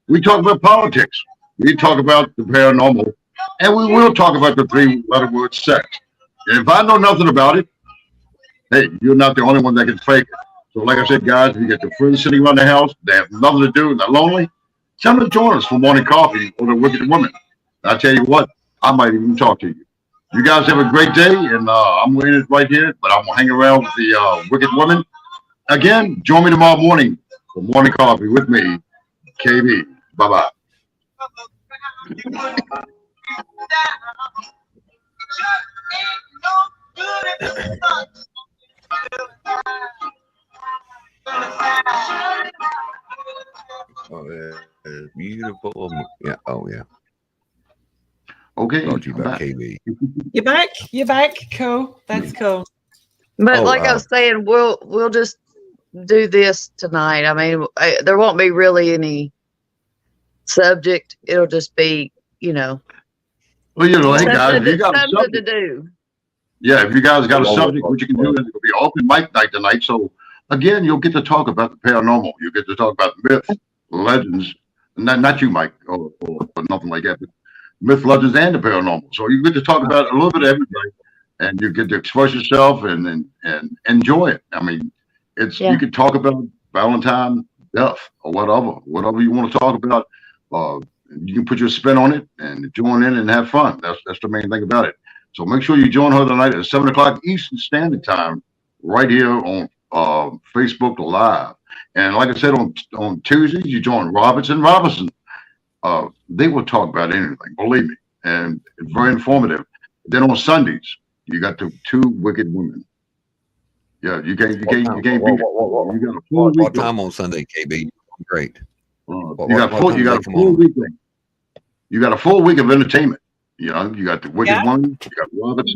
We talk about politics. We talk about the paranormal. And we will talk about the three-letter word sex. And if I know nothing about it, hey, you're not the only one that can fake it. So like I said, guys, if you got your friends sitting around the house, they have nothing to do, and they're lonely, tell them to join us for morning coffee or the Wicked Women. I tell you what, I might even talk to you. You guys have a great day, and I'm in it right here, but I'm going to hang around with the Wicked Women. Again, join me tomorrow morning for morning coffee with me, KB. Bye-bye. Oh, yeah. Beautiful. Yeah. Oh, yeah. Okay. Talk to you about KB. You're back. Cool. That's cool. But I was saying, we'll just do this tonight. I mean, there won't be really any subject. It'll just be, you know. Well, you know, hey guys, if you got something a subject, to do. Yeah, if you guys got a subject, what you can do is it'll be open mic night tonight. So again, you'll get to talk about the paranormal. You get to talk about myth, legends, not you, Mike, or nothing like that. But myth, legends, and the paranormal. So you get to talk about a little bit of everything, and you get to express yourself and enjoy it. I mean, you can talk about Valentine, death, or whatever you want to talk about. You can put your spin on it and join in and have fun. That's the main thing about it. So make sure you join her tonight at 7 o'clock Eastern Standard Time, right here on Facebook Live. And like I said, on Tuesdays, you join Roberts and Robinson. They will talk about anything, believe me, and it's very informative. Then on Sundays, you got the two Wicked Women. Yeah, you can't beat it. You got a full week. What time on Sunday, KB? Great. You got a full week. You got a full week of entertainment. You know, you got the Wicked Woman, you got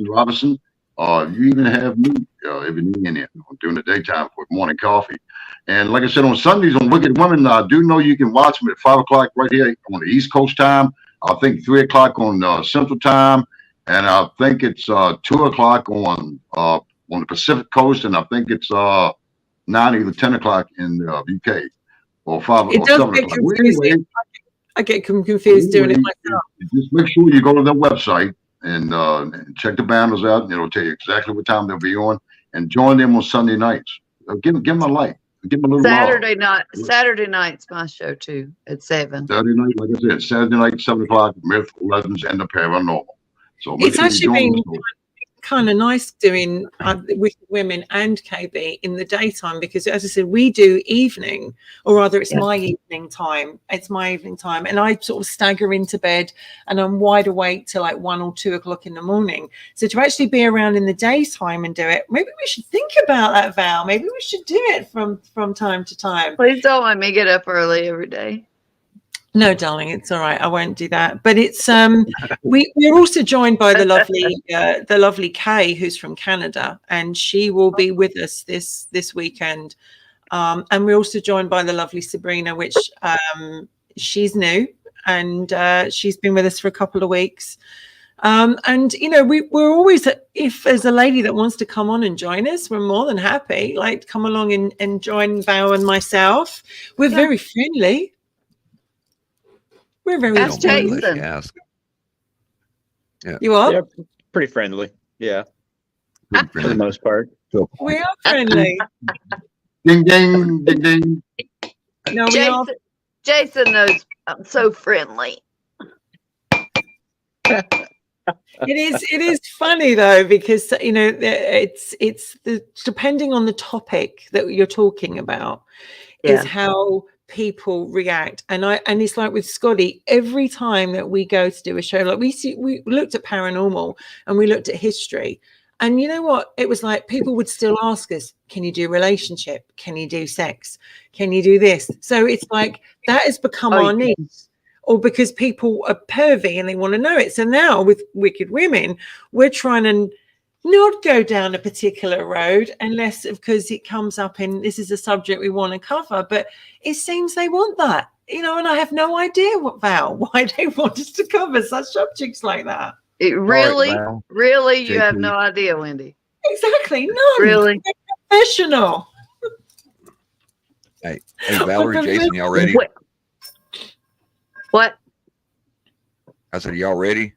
Robinson. You even have me every now and then during the daytime for morning coffee. And like I said, on Sundays on Wicked Women, I do know you can watch them at 5 o'clock right here on the East Coast time. I think 3 o'clock on Central time, and I think it's 2 o'clock on the Pacific Coast, and I think it's either 10 o'clock in the UK or 5 It or does 7 get o'clock. Well, confusing. anyway, I get confused doing it myself. just make sure you go to their website and check the banners out. And it'll tell you exactly what time they'll be on, and join them on Sunday nights. Give them a like. Give them a little love. Saturday night's my show too at 7. Saturday night, like I said, Saturday night, 7 o'clock, Myth, Legends, and the Paranormal. So It's actually been kind of nice doing Wicked Women and KB in the daytime, because as I said, we do evening, or rather it's my evening time. It's my evening time, and I sort of stagger into bed and I'm wide awake till like 1 or 2 o'clock in the morning. So to actually be around in the daytime and do it, maybe we should think about that, Val. Maybe we should do it from time to time. Please don't let me get up early every day. No, darling, it's all right. I won't do that. But it's we're also joined by the lovely Kay, who's from Canada, and she will be with us this weekend. And we're also joined by the lovely Sabrina, which she's new, and she's been with us for a couple of weeks. And you know, we're always, if there's a lady that wants to come on and join us, we're more than happy. Like, come along and join Val and myself. We're very friendly. We're very That's Jason. Yeah. You are? Yeah, pretty friendly. Yeah. For the most part. So, We are friendly. Ding, ding, ding, ding. No, we are. Jason knows I'm so friendly. It is funny though, because you know, it's depending on the topic that you're talking about is how people react. And it's like with Scotty, every time that we go to do a show, like we looked at paranormal and we looked at history, and you know what, it was like people would still ask us, can you do relationship, can you do sex, can you do this? So it's like that has become our niche, or because people are pervy and they want to know it. So now with Wicked Women, we're trying to not go down a particular road unless, because it comes up in, this is a subject we want to cover, but it seems they want that, you know, and I have no idea why they want us to cover such subjects like that. Really, JP. you have no idea, Wendy. Exactly, none. Really? They're professional. hey, Valerie, Jason, y'all ready? What? I said, y'all ready?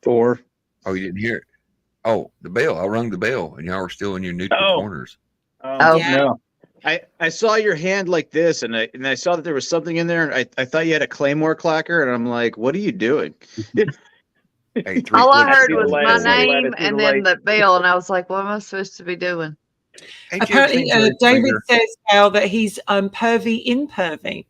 4. Oh, you didn't hear it? Oh, the bell. I rung the bell, and y'all were still in your neutral corners. Oh. No. I saw your hand like this, and I saw that there was something in there, and I thought you had a Claymore clacker, and I'm like, what are you doing? Hey, All I heard the was my lights. name See and the then lights. the bell, and I was like, what am I supposed to be doing? Hey, Apparently, Jason, David says now that he's pervy in pervy.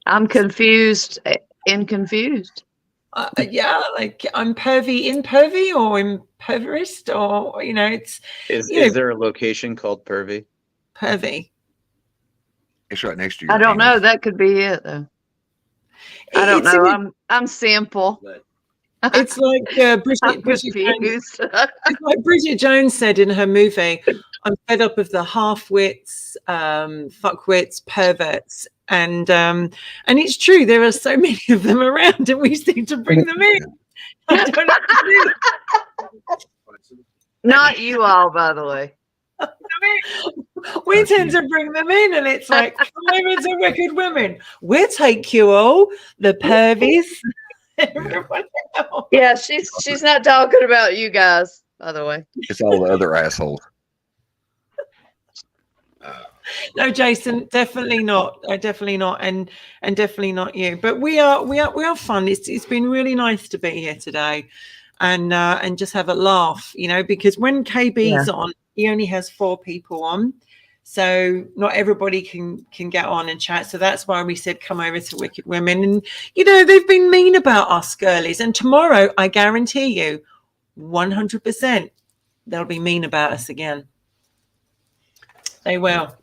I'm confused and confused. Yeah, like I'm pervy in pervy, or impoverished, or you know, it's Is there a location called Pervy? pervy. it's right next to your I don't know. anus. That could be it, though. I don't know. I'm simple. It's like I'm Bridget Jones. confused. It's like Bridget Jones said in her movie, I'm fed up of the half-wits, fuckwits, perverts. And it's true, there are so many of them around, and we seem to bring them in. I don't know what to do. Not you all, by the way. We tend to bring them in, and it's like, women to Wicked Women. We'll take you all, the pervies, everyone else. Yeah, she's not talking about you guys, by the way. It's all the other assholes. No, Jason, definitely not. Definitely not, and definitely not you. But we are fun. It's been really nice to be here today, and just have a laugh, you know, because when KB's on, he only has 4 people on, so not everybody can get on and chat. So that's why we said come over to Wicked Women, and you know, they've been mean about us girlies, and tomorrow I guarantee you, 100%, they'll be mean about us again. They will.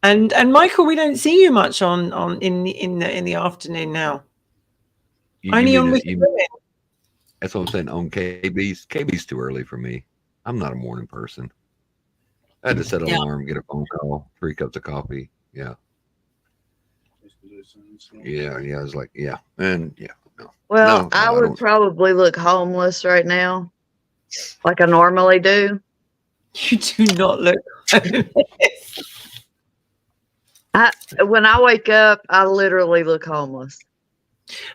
And Michael, we don't see you much on in the afternoon now. Only on Wicked Women. That's what I'm saying. On KB's too early for me. I'm not a morning person. I had to set an alarm, get a phone call, 3 cups of coffee. Yeah. Yeah. I was like, yeah. And yeah. No. Well, No, I would probably look homeless right now, like I normally do. You do not look homeless. When I wake up, I literally look homeless.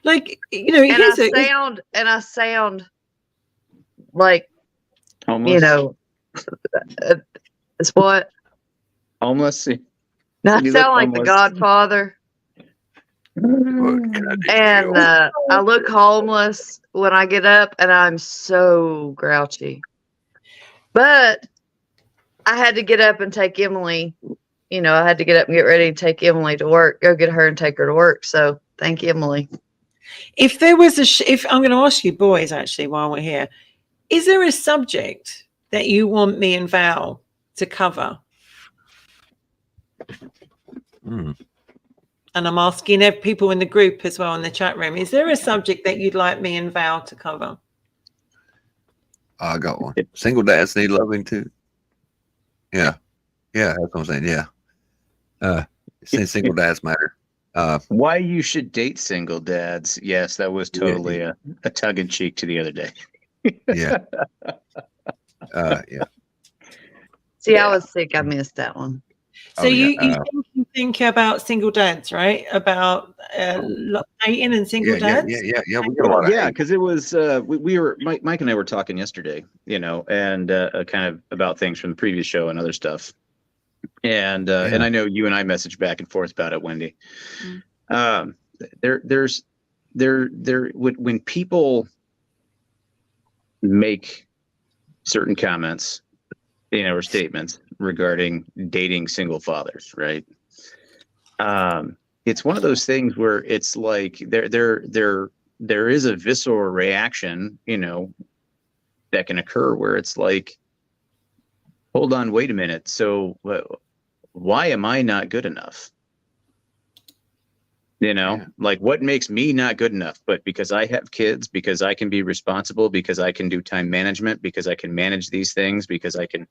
Like, you know, and I sound like Homeless. You know, it's what? Homeless. I sound like the Godfather. And I look homeless when I get up, and I'm so grouchy. But I had to get up and take Emily. You know, I had to get up and get ready to take Emily to work, go get her and take her to work. So thank you, Emily. If there was if I'm going to ask you boys, actually, while we're here, is there a subject that you want me and Val to cover? Mm. And I'm asking people in the group as well in the chat room. Is there a subject that you'd like me and Val to cover? I got one. Single dads need loving too. Yeah. That's what I'm saying. Yeah. Single dads matter. Why you should date single dads. Yes, that was totally a tug in cheek to the other day. Yeah. Yeah. See, I was sick. I missed that one. So you think about single dads, right? About dating and single dads? Yeah. We got a lot of because it was we were Mike and I were talking yesterday, you know, and kind of about things from the previous show and other stuff. And and I know you and I messaged back and forth about it, Wendy. When people make certain comments, you know, or statements regarding dating single fathers, right? It's one of those things where it's like there is a visceral reaction, you know, that can occur where it's like, hold on, wait a minute. So why am I not good enough? You know, like what makes me not good enough? But because I have kids, because I can be responsible, because I can do time management, because I can manage these things, because I can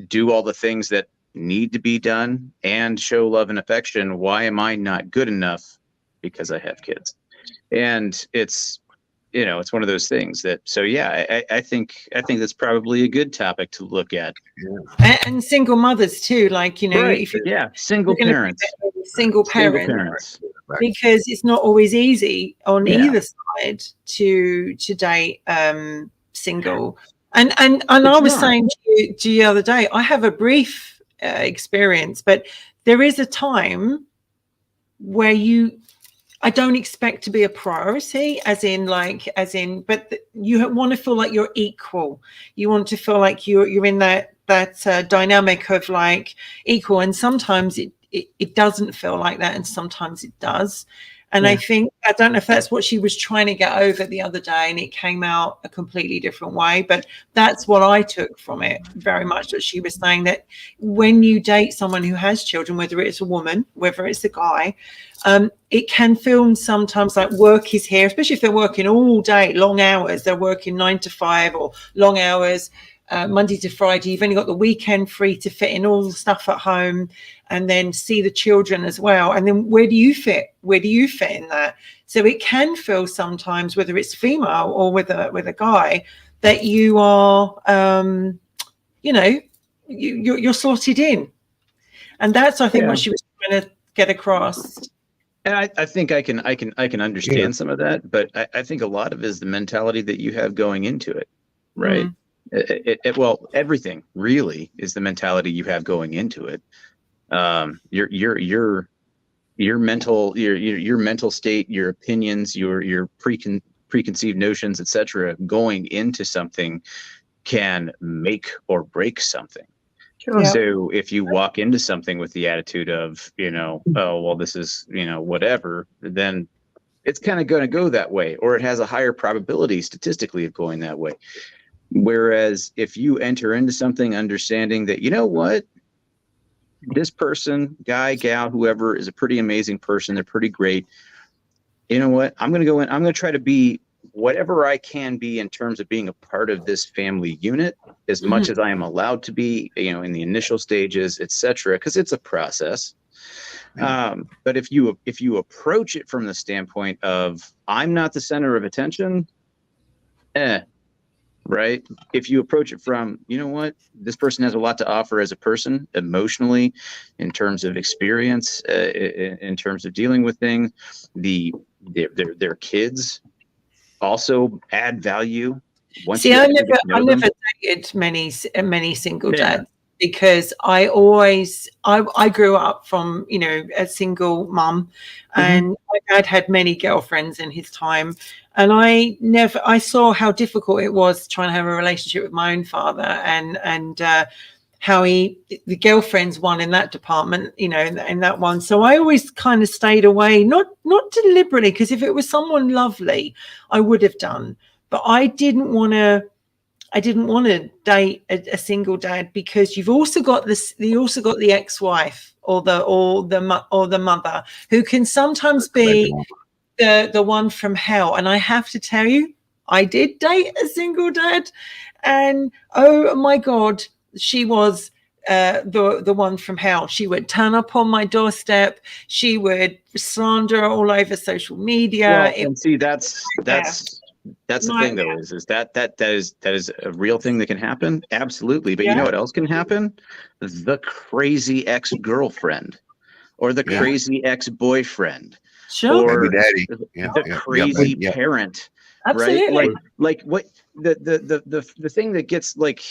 do all the things that need to be done and show love and affection. Why am I not good enough? Because I have kids. And it's, you know, it's one of those things that, so yeah, I think that's probably a good topic to look at. And single mothers too, like, you know, right. if you, single parents, because it's not always easy on either side to date single. And I was saying to you the other day, I have a brief experience, but there is a time where I don't expect to be a priority, but you want to feel like you're equal. You want to feel like you're in that dynamic of like equal. And sometimes it doesn't feel like that, and sometimes it does. And I don't know if that's what she was trying to get over the other day, and it came out a completely different way. But that's what I took from it very much, that she was saying that when you date someone who has children, whether it's a woman, whether it's a guy, it can feel sometimes like work is here, especially if they're working all day, long hours. They're working 9 to 5 or long hours, Monday to Friday. You've only got the weekend free to fit in all the stuff at home and then see the children as well. And then where do you fit? Where do you fit in that? So it can feel sometimes, whether it's female or with a guy, that you are, you know, you're slotted in. And that's, I think, what she was trying to get across. And I think I can understand some of that, but I think a lot of it is the mentality that you have going into it, right? Well, everything really is the mentality you have going into it. Your mental state, your opinions, your preconceived notions, etc., going into something can make or break something. Sure. So if you walk into something with the attitude of, you know, oh, well, this is, you know, whatever, then it's kind of going to go that way, or it has a higher probability statistically of going that way. Whereas if you enter into something understanding that, you know what, this person, guy, gal, whoever, is a pretty amazing person. They're pretty great. You know what? I'm going to go in. I'm going to try to be whatever I can be in terms of being a part of this family unit as much as I am allowed to be, you know, in the initial stages, etc., because it's a process. But if you approach it from the standpoint of I'm not the center of attention, right? If you approach it from, you know what, this person has a lot to offer as a person, emotionally, in terms of experience, in terms of dealing with things, their kids also add value. Once See, I never dated many single dads because I grew up from, you know, a single mum, and my dad had many girlfriends in his time, and I saw how difficult it was trying to have a relationship with my own father, and how the girlfriends won in that department, you know, in that one. So I always kind of stayed away, not deliberately, because if it was someone lovely, I would have done. But I didn't want to date a single dad, because you've also got the ex-wife or the mother who can sometimes be the one from hell. And I have to tell you, I did date a single dad, and oh my God, she was the one from hell. She would turn up on my doorstep. She would slander all over social media. Well, and see, that's the thing, though, is that is a real thing that can happen. Absolutely. But you know what else can happen? The crazy ex-girlfriend or the crazy ex-boyfriend. Sure. Or Baby daddy. the crazy parent. Absolutely. Right? Like what the thing that gets, like,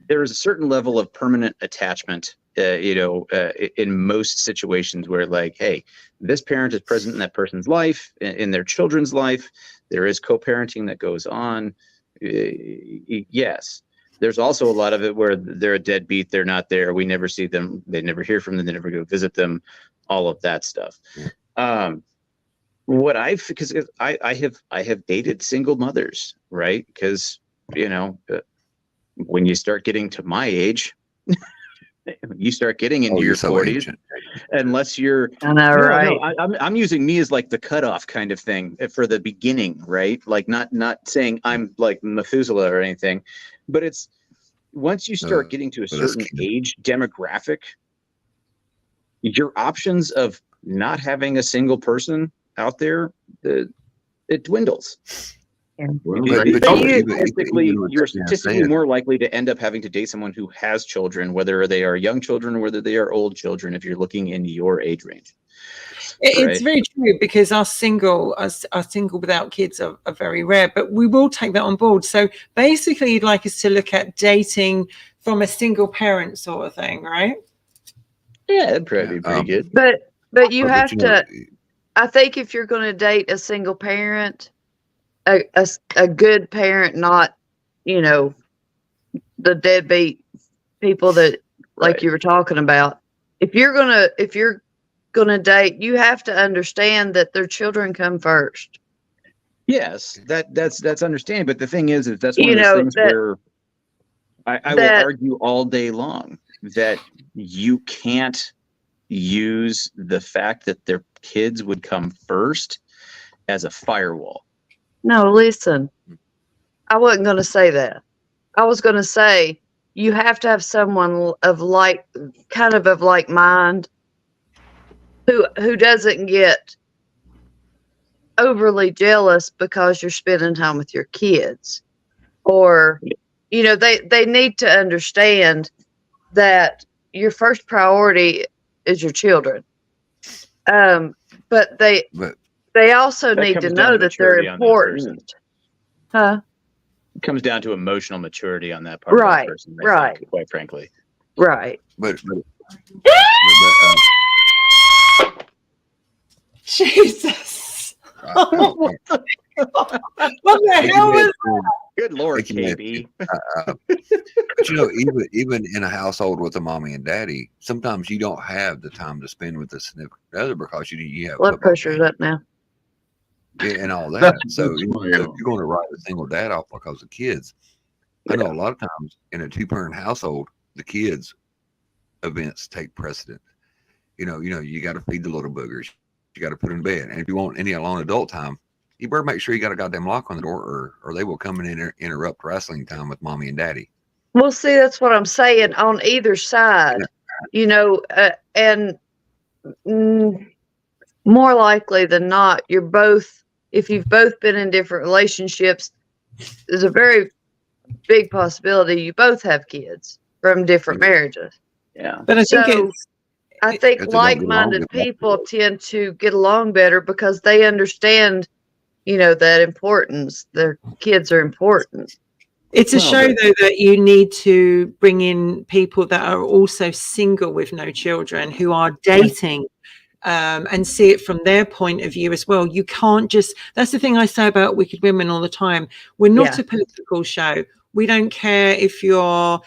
there is a certain level of permanent attachment, in most situations where, like, hey, this parent is present in that person's life, in their children's life. There is co-parenting that goes on. Yes. There's also a lot of it where they're a deadbeat. They're not there. We never see them. They never hear from them. They never go visit them. All of that stuff. Because I have dated single mothers, right? Because, when you start getting to my age, you start getting into your 40s, unless you're, I know, right? I'm using me as like the cutoff kind of thing for the beginning, right? Like not saying I'm like Methuselah or anything, but it's once you start getting to a certain age demographic, your options of not having a single person out there, it dwindles. You're statistically more likely to end up having to date someone who has children, whether they are young children or whether they are old children, if you're looking in your age range. It's very true, because our single without kids are very rare, but we will take that on board. So basically, you'd like us to look at dating from a single parent sort of thing, right? Yeah, that'd probably be pretty good. But you have to, I think if you're going to date a single parent, a good parent, not, the deadbeat people that, like you were talking about. If you're gonna date, you have to understand that their children come first. Yes, that's understanding. But the thing is that's one of those things where I will argue all day long that you can't use the fact that their kids would come first as a firewall. No, listen, I wasn't going to say that. I was going to say you have to have someone of like mind who doesn't get overly jealous because you're spending time with your kids, or they need to understand that your first priority is your children. But they also need to know that they're important. Huh? It comes down to emotional maturity on that part of that person, I think, quite frankly. Right. But Jesus. What the hell was that? Good Lord, KB. But even in a household with a mommy and daddy, sometimes you don't have the time to spend with a significant other because you have blood pressure's up now. Yeah, and all that. So if you're going to write a single dad off because of kids, I know a lot of times in a two-parent household, the kids events take precedent. You got to feed the little boogers. You got to put them in bed. And if you want any alone adult time, you better make sure you got a goddamn lock on the door, or they will come and interrupt wrestling time with mommy and daddy. Well, see, that's what I'm saying on either side, and more likely than not, if you've both been in different relationships, there's a very big possibility you both have kids from different marriages. Yeah. But I think like-minded people tend to get along better because they understand, that importance. Their kids are important. it's a show, though, that you need to bring in people that are also single with no children, who are dating, and see it from their point of view as well. You can't that's the thing I say about Wicked Women all the time. We're not a political show. We don't care if you're,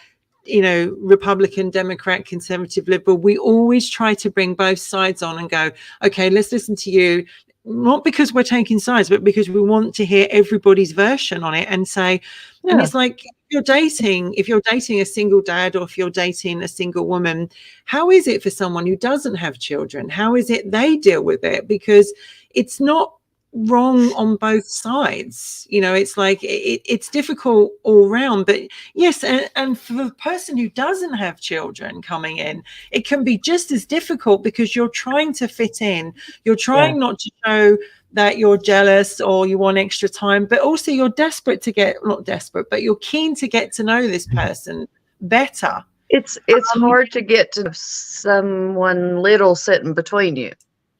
Republican, Democrat, conservative, liberal. We always try to bring both sides on and go, okay, let's listen to you. Not because we're taking sides, but because we want to hear everybody's version on it and say, and it's like, if you're dating a single dad, or if you're dating a single woman, how is it for someone who doesn't have children? How is it they deal with it? Because it's not wrong on both sides. It's like it's difficult all round. But yes, and for the person who doesn't have children coming in, it can be just as difficult, because you're trying to fit in. You're trying not to show that you're jealous or you want extra time, but also you're not desperate, but you're keen to get to know this person better. It's hard to get to someone little sitting between you.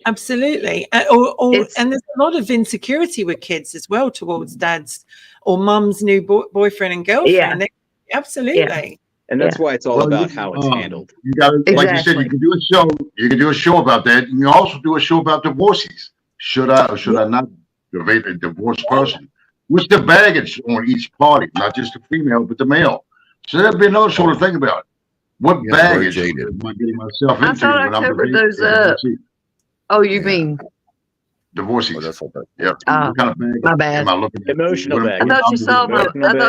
Absolutely. And there's a lot of insecurity with kids as well towards dad's or mum's new boyfriend and girlfriend. Absolutely. Yeah. And that's why it's all about how it's handled. You got to, like you said, you can do a show. You can do a show about that. You can also do a show about divorces. Should I or should I not debate a divorced person? What's the baggage on each party? Not just the female, but the male. So there'd be another sort of thing about it. What baggage am I getting myself into? I thought I covered those up. Oh, you mean divorces? Yeah. What kind of baggage my bad. Am I looking at? Emotional baggage. I thought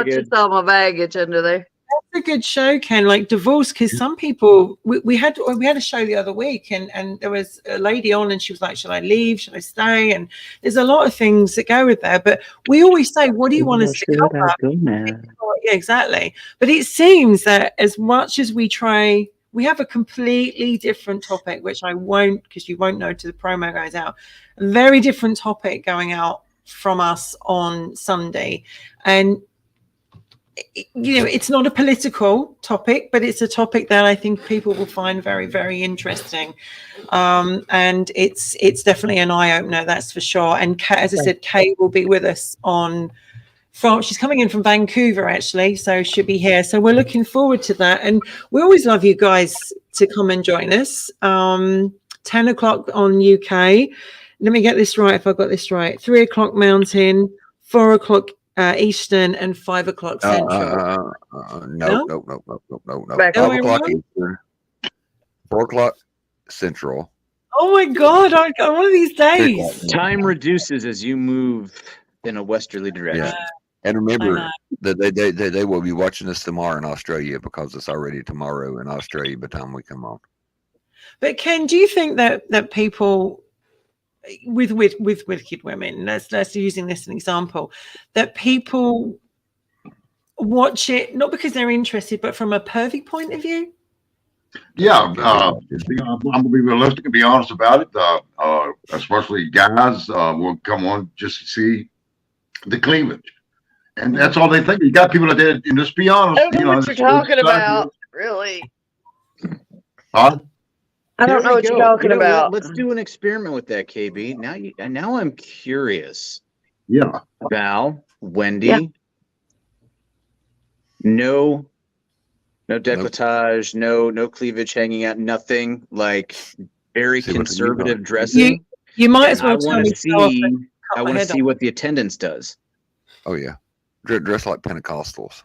you saw my baggage under there. That's a good show, Ken. Like divorce, because some people we had a show the other week, and there was a lady on, and she was like, "Should I leave? Should I stay?" And there's a lot of things that go with that. But we always say, "What do you want us to cover?" Yeah, exactly. But it seems that as much as we try, we have a completely different topic, which I won't, because you won't know till the promo goes out. A very different topic going out from us on Sunday, and it's not a political topic, but it's a topic that I think people will find very, very interesting, and it's definitely an eye opener, that's for sure. And as I said, Kay will be with us she's coming in from Vancouver, actually, so she'll be here. So we're looking forward to that. And we always love you guys to come and join us. 10 o'clock on UK. Let me get this right, if I got this right. 3 o'clock Mountain, 4 o'clock Eastern, and 5 o'clock Central. No. 5 o'clock Eastern, 4 o'clock Central. Oh my God, on one of these days. Time reduces as you move in a westerly direction. Yeah. And remember that they will be watching us tomorrow in Australia, because it's already tomorrow in Australia by the time we come on. But Ken, do you think that people with Wicked Women, let's using this as an example, that people watch it not because they're interested, but from a pervy point of view? Yeah, I'm gonna be realistic and be honest about it. Especially guys will come on just to see the cleavage, and that's all they think. You got people out there, and just be honest. I don't know what you're talking about, really. Huh? I don't know what you're talking about. Let's do an experiment with that, KB. Now I'm curious. Yeah. Val, Wendy, no decolletage, no cleavage hanging out, nothing, like very conservative dressing. You might as well tell me. I want to see what the attendance does. Oh yeah, dress like Pentecostals.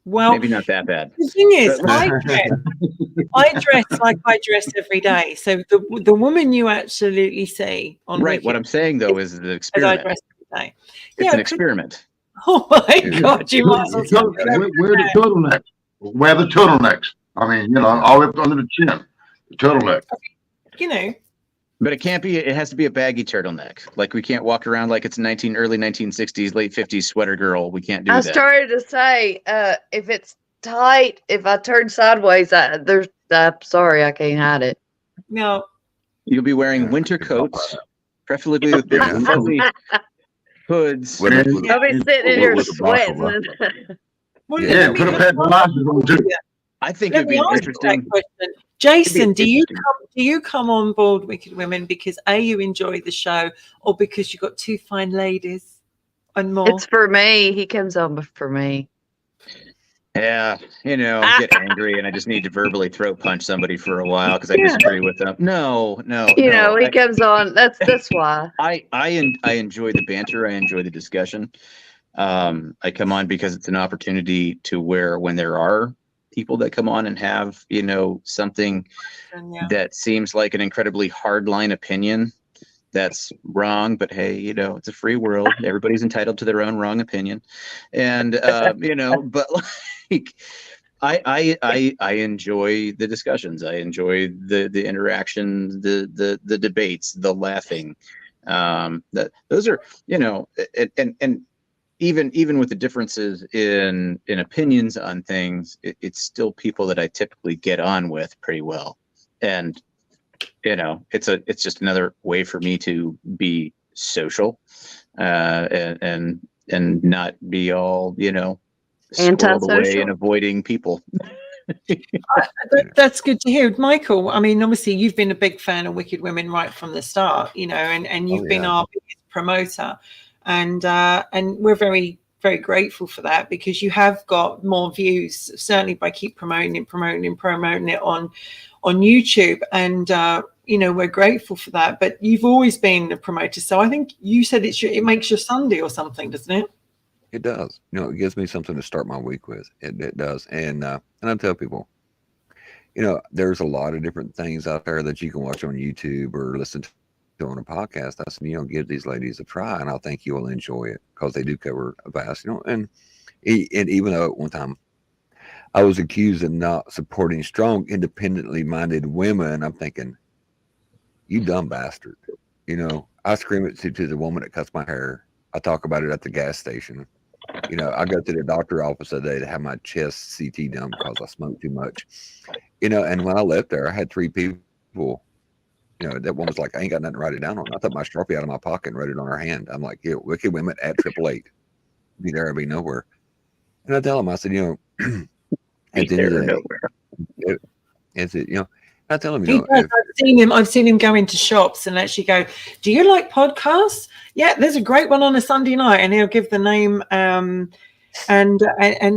Well, maybe not that bad. The thing is, I dress like I dress every day. So the woman you absolutely see on right. What I'm saying though is the experiment. I dress every day. It's an experiment. Oh my God! You might as well wear the turtlenecks. Wear the turtlenecks. I mean, you know, all up under the chin, the turtleneck. You know, But it can't be. It has to be a baggy turtleneck. Like we can't walk around like it's early 1960s, late 50s sweater girl. We can't do I that. started to say, if it's tight, if I turn sideways, I'm sorry, I can't hide it. no. You'll be wearing winter coats, preferably with fuzzy hoods. With a- I'll be sitting in here with a buckle, sweating. Well, Yeah, let me could have ask had the license on too. I think Let it'd me be an ask you that interesting. question. Jason, It'd be interesting. do you come on board Wicked Women because A, you enjoy the show, or because you got two fine ladies and more? It's for me. He comes on for me. Yeah, you know, get angry, and I just need to verbally throat punch somebody for a while because I disagree with them. No. You know, he comes on. That's why. I enjoy the banter. I enjoy the discussion. I come on because it's an opportunity to where when there are people that come on and have, you know, something Yeah. that seems like an incredibly hardline opinion that's wrong, but hey, you know, it's a free world. Everybody's entitled to their own wrong opinion. And you know, but like I enjoy the discussions. I enjoy the interaction, the debates, the laughing. Those are, you know, and even with the differences in opinions on things, it's still people that I typically get on with pretty well. And you know, it's just another way for me to be social, and not be all, you know, squirreled away Antisocial. and avoiding people. That's good to hear, Michael. I mean, obviously, you've been a big fan of Wicked Women right from the start, you know, and you've been our biggest promoter, and we're very, very grateful for that, because you have got more views, certainly by keep promoting it on YouTube, and you know, we're grateful for that. But you've always been a promoter, so I think you said it makes your Sunday or something, doesn't it? It does. You know, it gives me something to start my week with. It does. And I tell people, you know, there's a lot of different things out there that you can watch on YouTube or listen to on a podcast. I said, you know, give these ladies a try, and I think you will enjoy it, because they do cover a vast, you know, and even though at one time I was accused of not supporting strong, independently minded women, I'm thinking, you dumb bastard. You know, I scream it to the woman that cuts my hair. I talk about it at the gas station. You know, I go to the doctor office today to have my chest CT done because I smoked too much. You know, and when I left there, I had 3 people, you know, that one was like, I ain't got nothing to write it down on. I took my Sharpie out of my pocket and wrote it on her hand. I'm like, yeah, Wicked Women at 888. Be there or be nowhere. And I tell them, I said, you know, at the end of the day, it's it, you know, I tell him, you know, I've seen him go into shops and actually go, do you like podcasts? Yeah, there's a great one on a Sunday night, and he'll give the name, and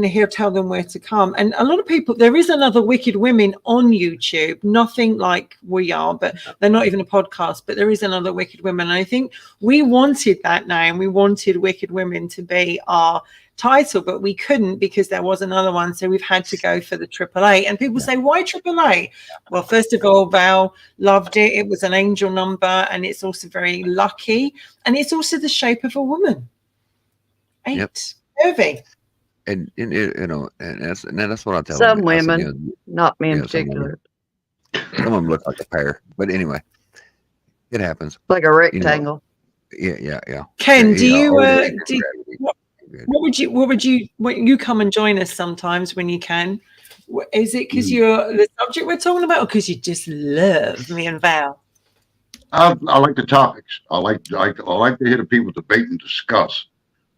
he'll tell them where to come. And a lot of people, there is another Wicked Women on YouTube, nothing like we are, but they're not even a podcast, but there is another Wicked Women. And I think we wanted that name. We wanted Wicked Women to be our title, but we couldn't because there was another one, so we've had to go for the AAA. And people say, why AAA? Well, first of all, Val loved it. It was an angel number, and it's also very lucky, and it's also the shape of a woman. 8 curvy. And it, you know, and that's what I tell Some them. women, I said, you know, not me in some particular, some of them look like a pair, but anyway, it happens. like a rectangle. Yeah. Ken, do you Good. what would you come and join us sometimes when you can? Is it because you're the subject we're talking about, or because you just love me and Val? I like the topics. I like to hear the people debate and discuss.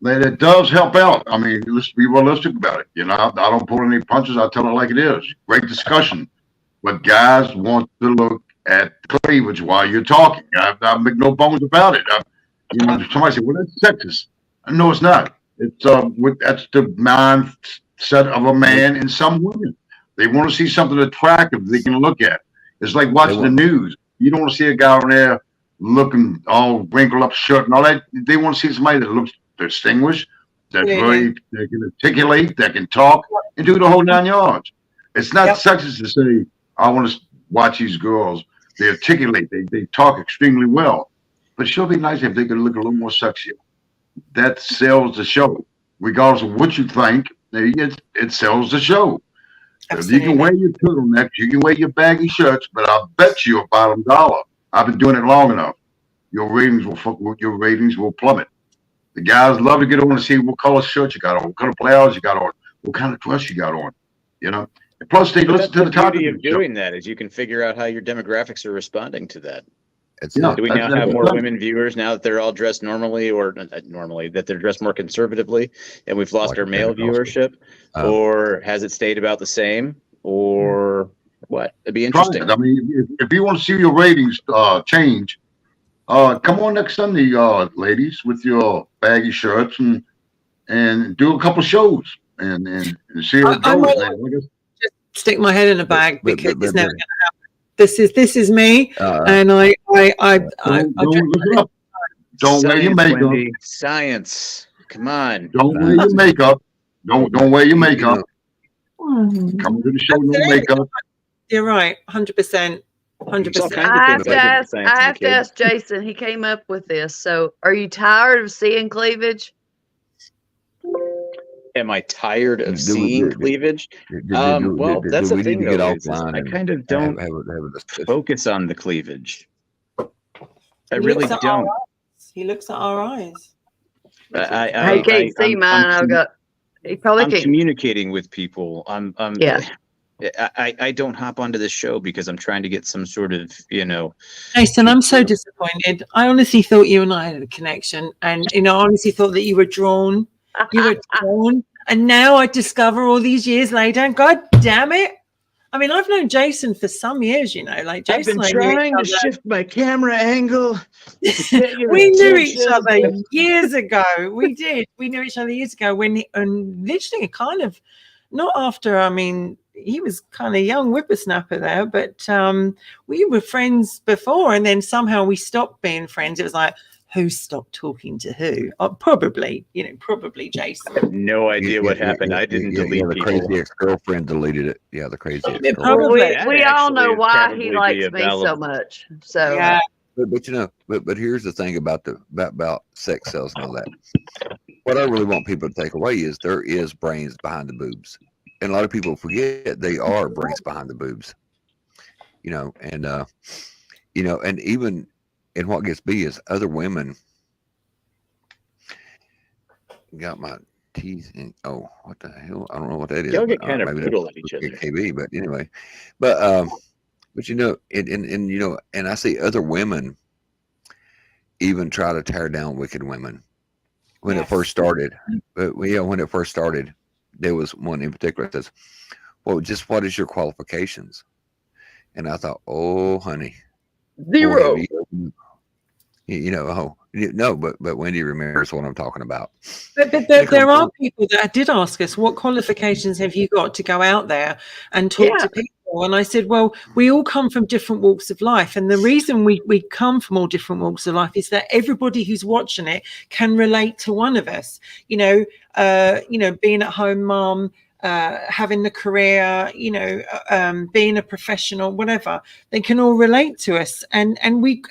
It does help out. I mean, let's be realistic about it. You know, I don't pull any punches. I tell it like it is. Great discussion. But guys want to look at cleavage while you're talking. I make no bones about it. You know, somebody said, well, that's sexist. No, it's not. It's that's the mindset of a man and some women. They want to see something attractive they can look at. It's like watching the news. You don't want to see a guy on there looking all wrinkled up shirt and all that. They want to see somebody that looks distinguished, that's very, they can articulate, that can talk, and do the whole 9 yards. It's not sexist to say, I want to watch these girls. They articulate, they talk extremely well. But it sure be nice if they could look a little more sexier. That sells the show. Regardless of what you think, it sells the show. You can wear your turtlenecks, you can wear your baggy shirts, but I bet you a bottom dollar. I've been doing it long enough. Your ratings will plummet. The guys love to get on and see what color shirt you got on, what color blouse you got on, what kind of dress you got on. You know. And plus, they listen to the beauty topic of doing that is you can figure out how your demographics are responding to that. Yeah, Do we now have more women viewers now that they're all dressed normally, or not normally, that they're dressed more conservatively, and we've lost our male viewership, or has it stayed about the same, or what? It'd be interesting. I mean, if you want to see your ratings change, come on next Sunday, ladies, with your baggy shirts and do a couple shows and see how it goes. Just stick my head in a bag because it's never going to happen. This is me, and I don't wear your makeup. Wendy. Science, come on. Don't wear your makeup. Don't wear your makeup. Come to the show, no makeup. You're right, 100%. 100%. I have to ask Jason. He came up with this. So, are you tired of seeing cleavage? Am I tired of seeing cleavage? Well, that's the thing, though. I kind of don't focus on the cleavage. I really don't. He looks at our eyes. I can't see mine. He probably can't. I'm communicating with people. I don't hop onto this show because I'm trying to get some sort of, Jason, I'm so disappointed. I honestly thought you and I had a connection, and I honestly thought that you were drawn. And now I discover all these years later, God damn it. I mean, I've known Jason for some years, like Jason. I've been trying to shift my camera angle. We knew each other years ago. We did. We knew each other years ago and literally kind of, not after, he was kind of young whippersnapper there, but we were friends before, and then somehow we stopped being friends. It was like, who stopped talking to who? Probably Jason. I have no idea what happened. I didn't delete the people. crazy ex-girlfriend deleted it. Yeah, the crazy ex-girlfriend. Probably. We all know why he likes me so much. So yeah. But here's the thing about sex sales and all that. What I really want people to take away is there is brains behind the boobs. And a lot of people forget they are brains behind the boobs. And even. And what gets me is other women got my teeth in. Oh, what the hell? I don't know what that is. Y'all get kind of brutal at each other. KB, but anyway, and I see other women even try to tear down wicked women when it first started. But when it first started, there was one in particular that says, "Well, just what is your qualifications?" And I thought, "Oh, honey, 0." No, but Wendy remembers what I'm talking about. But there are people that did ask us, what qualifications have you got to go out there and talk to people? And I said, well, we all come from different walks of life. And the reason we come from all different walks of life is that everybody who's watching it can relate to one of us, being at home mom, having the career, being a professional, whatever, they can all relate to us. And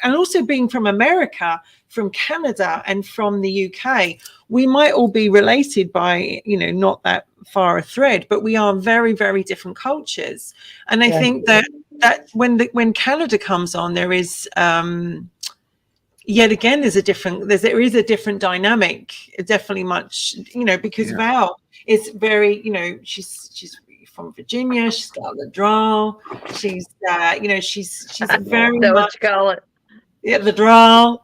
also being from America, from Canada, and from the UK, we might all be related by, not that far a thread, but we are very, very different cultures. And I think that when Canada comes on, there is yet again there is a different dynamic, definitely much, because Val is very, she's from Virginia, she's got the drawl, she's she's very much what you call it. The drawl.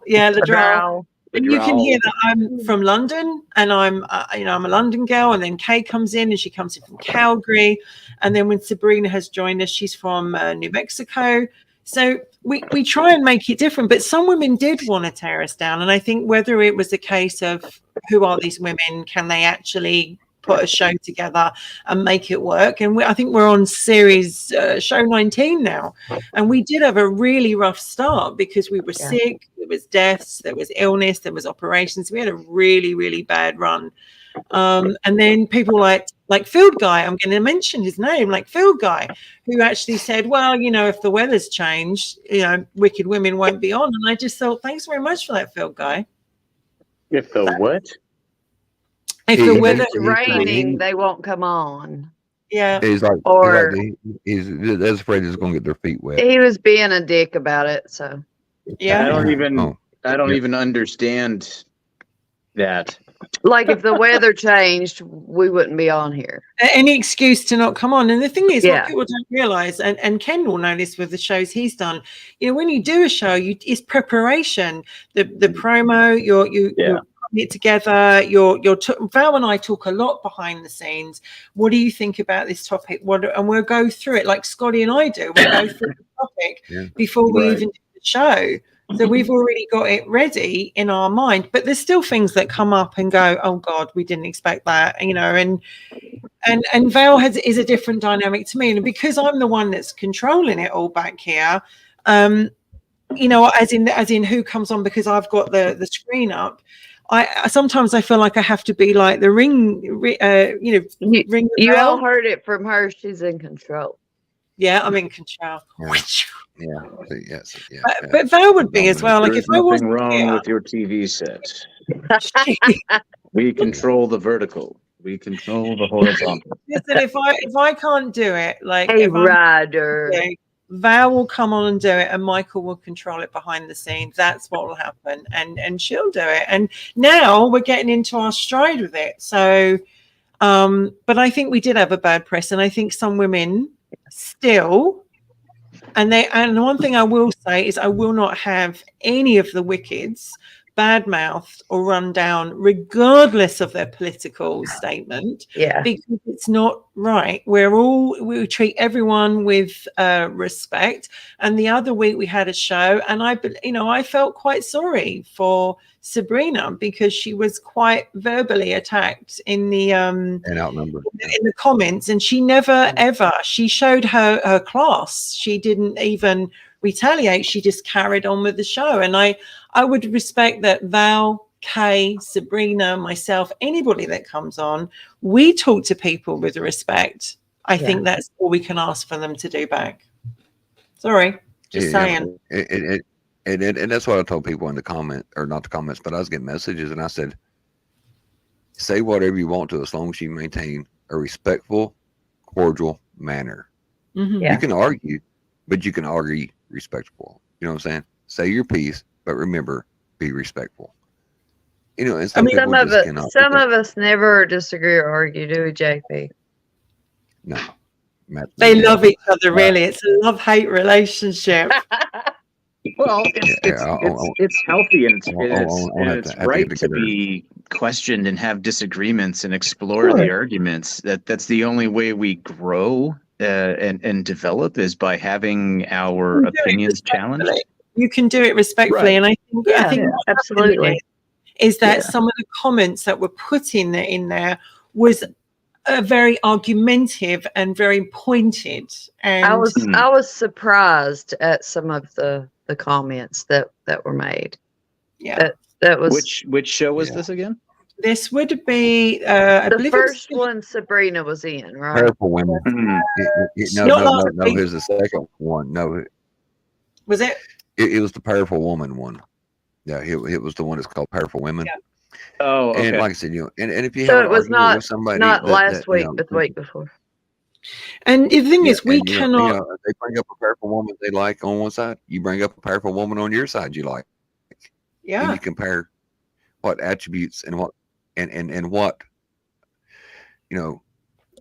And you can hear that I'm from London, and I'm a London girl, and then Kay comes in, and she comes in from Calgary, and then when Sabrina has joined us, she's from New Mexico. So we try and make it different, but some women did want to tear us down, and I think whether it was a case of who are these women, can they actually put a show together and make it work? And I think we're on series show 19 now, and we did have a really rough start because we were sick, there was deaths, there was illness, there was operations. We had a really, really bad run, and then people like Field Guy, I'm going to mention his name, like Field Guy, who actually said, well, if the weather's changed, Wicked Women won't be on. And I just thought, thanks very much for that, Field Guy. If the what? If the weather's raining, they won't come on. Yeah. He's like, Or he's as afraid he's going to get their feet wet. he was being a dick about it. So Yeah. I don't even Oh, I don't yeah. even understand that. like if the weather changed, we wouldn't be on here. Any excuse to not come on. And the thing is, Yeah. what people don't realize, and Ken will know this with the shows he's done, when you do a show, it's preparation, the promo, you're putting it together, Val and I talk a lot behind the scenes. What do you think about this topic? And we'll go through it like Scotty and I do. We'll go through the topic before we even do the show. So we've already got it ready in our mind, but there's still things that come up and go, oh God, we didn't expect that, and Val is a different dynamic to me. And because I'm the one that's controlling it all back here, as in who comes on, because I've got the screen up, I sometimes I feel like I have to be like the ring the You bell. all heard it from her. She's in control. Yeah, I'm in control. But Val would be as well. Like if I There's wasn't nothing wrong here, with your TV set. We control the vertical. We control the horizontal. listen, if I can't do it, like Hey, if I'm Ryder. Val will come on and do it, and Michael will control it behind the scenes. That's what will happen, and she'll do it. And now we're getting into our stride with it. So, but I think we did have a bad press, and I think some women still. And the one thing I will say is I will not have any of the wickeds bad-mouthed or run down, regardless of their political statement. Yeah. Because it's not right. We treat everyone with respect. And the other week we had a show, and I felt quite sorry for Sabrina because she was quite verbally attacked in the and outnumbered in the comments, and she never ever she showed her class. She didn't even retaliate. She just carried on with the show. And I would respect that Val, Kay, Sabrina, myself, anybody that comes on, we talk to people with respect. I think that's all we can ask for them to do back. Sorry, just saying. And that's what I told people in the comment, or not the comments, but I was getting messages, and I said, say whatever you want to, as long as you maintain a respectful, cordial manner. Mm-hmm. You can argue, but you can argue respectful. You know what I'm saying? Say your piece, but remember, be respectful. And some of us never disagree or argue, do we, JP? No. They love each other, really. It's a love-hate relationship. Well, it's healthy, and it's right to be questioned and have disagreements and explore the arguments. That's the only way we grow and develop, is by having our opinions challenged. You can do it respectfully, right. And I think absolutely is that some of the comments that were put in there was very argumentative and very pointed. And I was surprised at some of the comments that were made. Yeah, that was which show was this again? This would be I believe the first one Sabrina was in, right? Powerful Women. No, here's the second one. No, was it? It was the Powerful Woman one. Yeah, it was the one that's called Powerful Women. Yeah. Oh, okay. And like I said, and if you so have it was not with somebody not last week, but the week before. And the thing is, we cannot. If they bring up a powerful woman they like on one side, you bring up a powerful woman on your side you like. Yeah. And you compare what attributes and what and what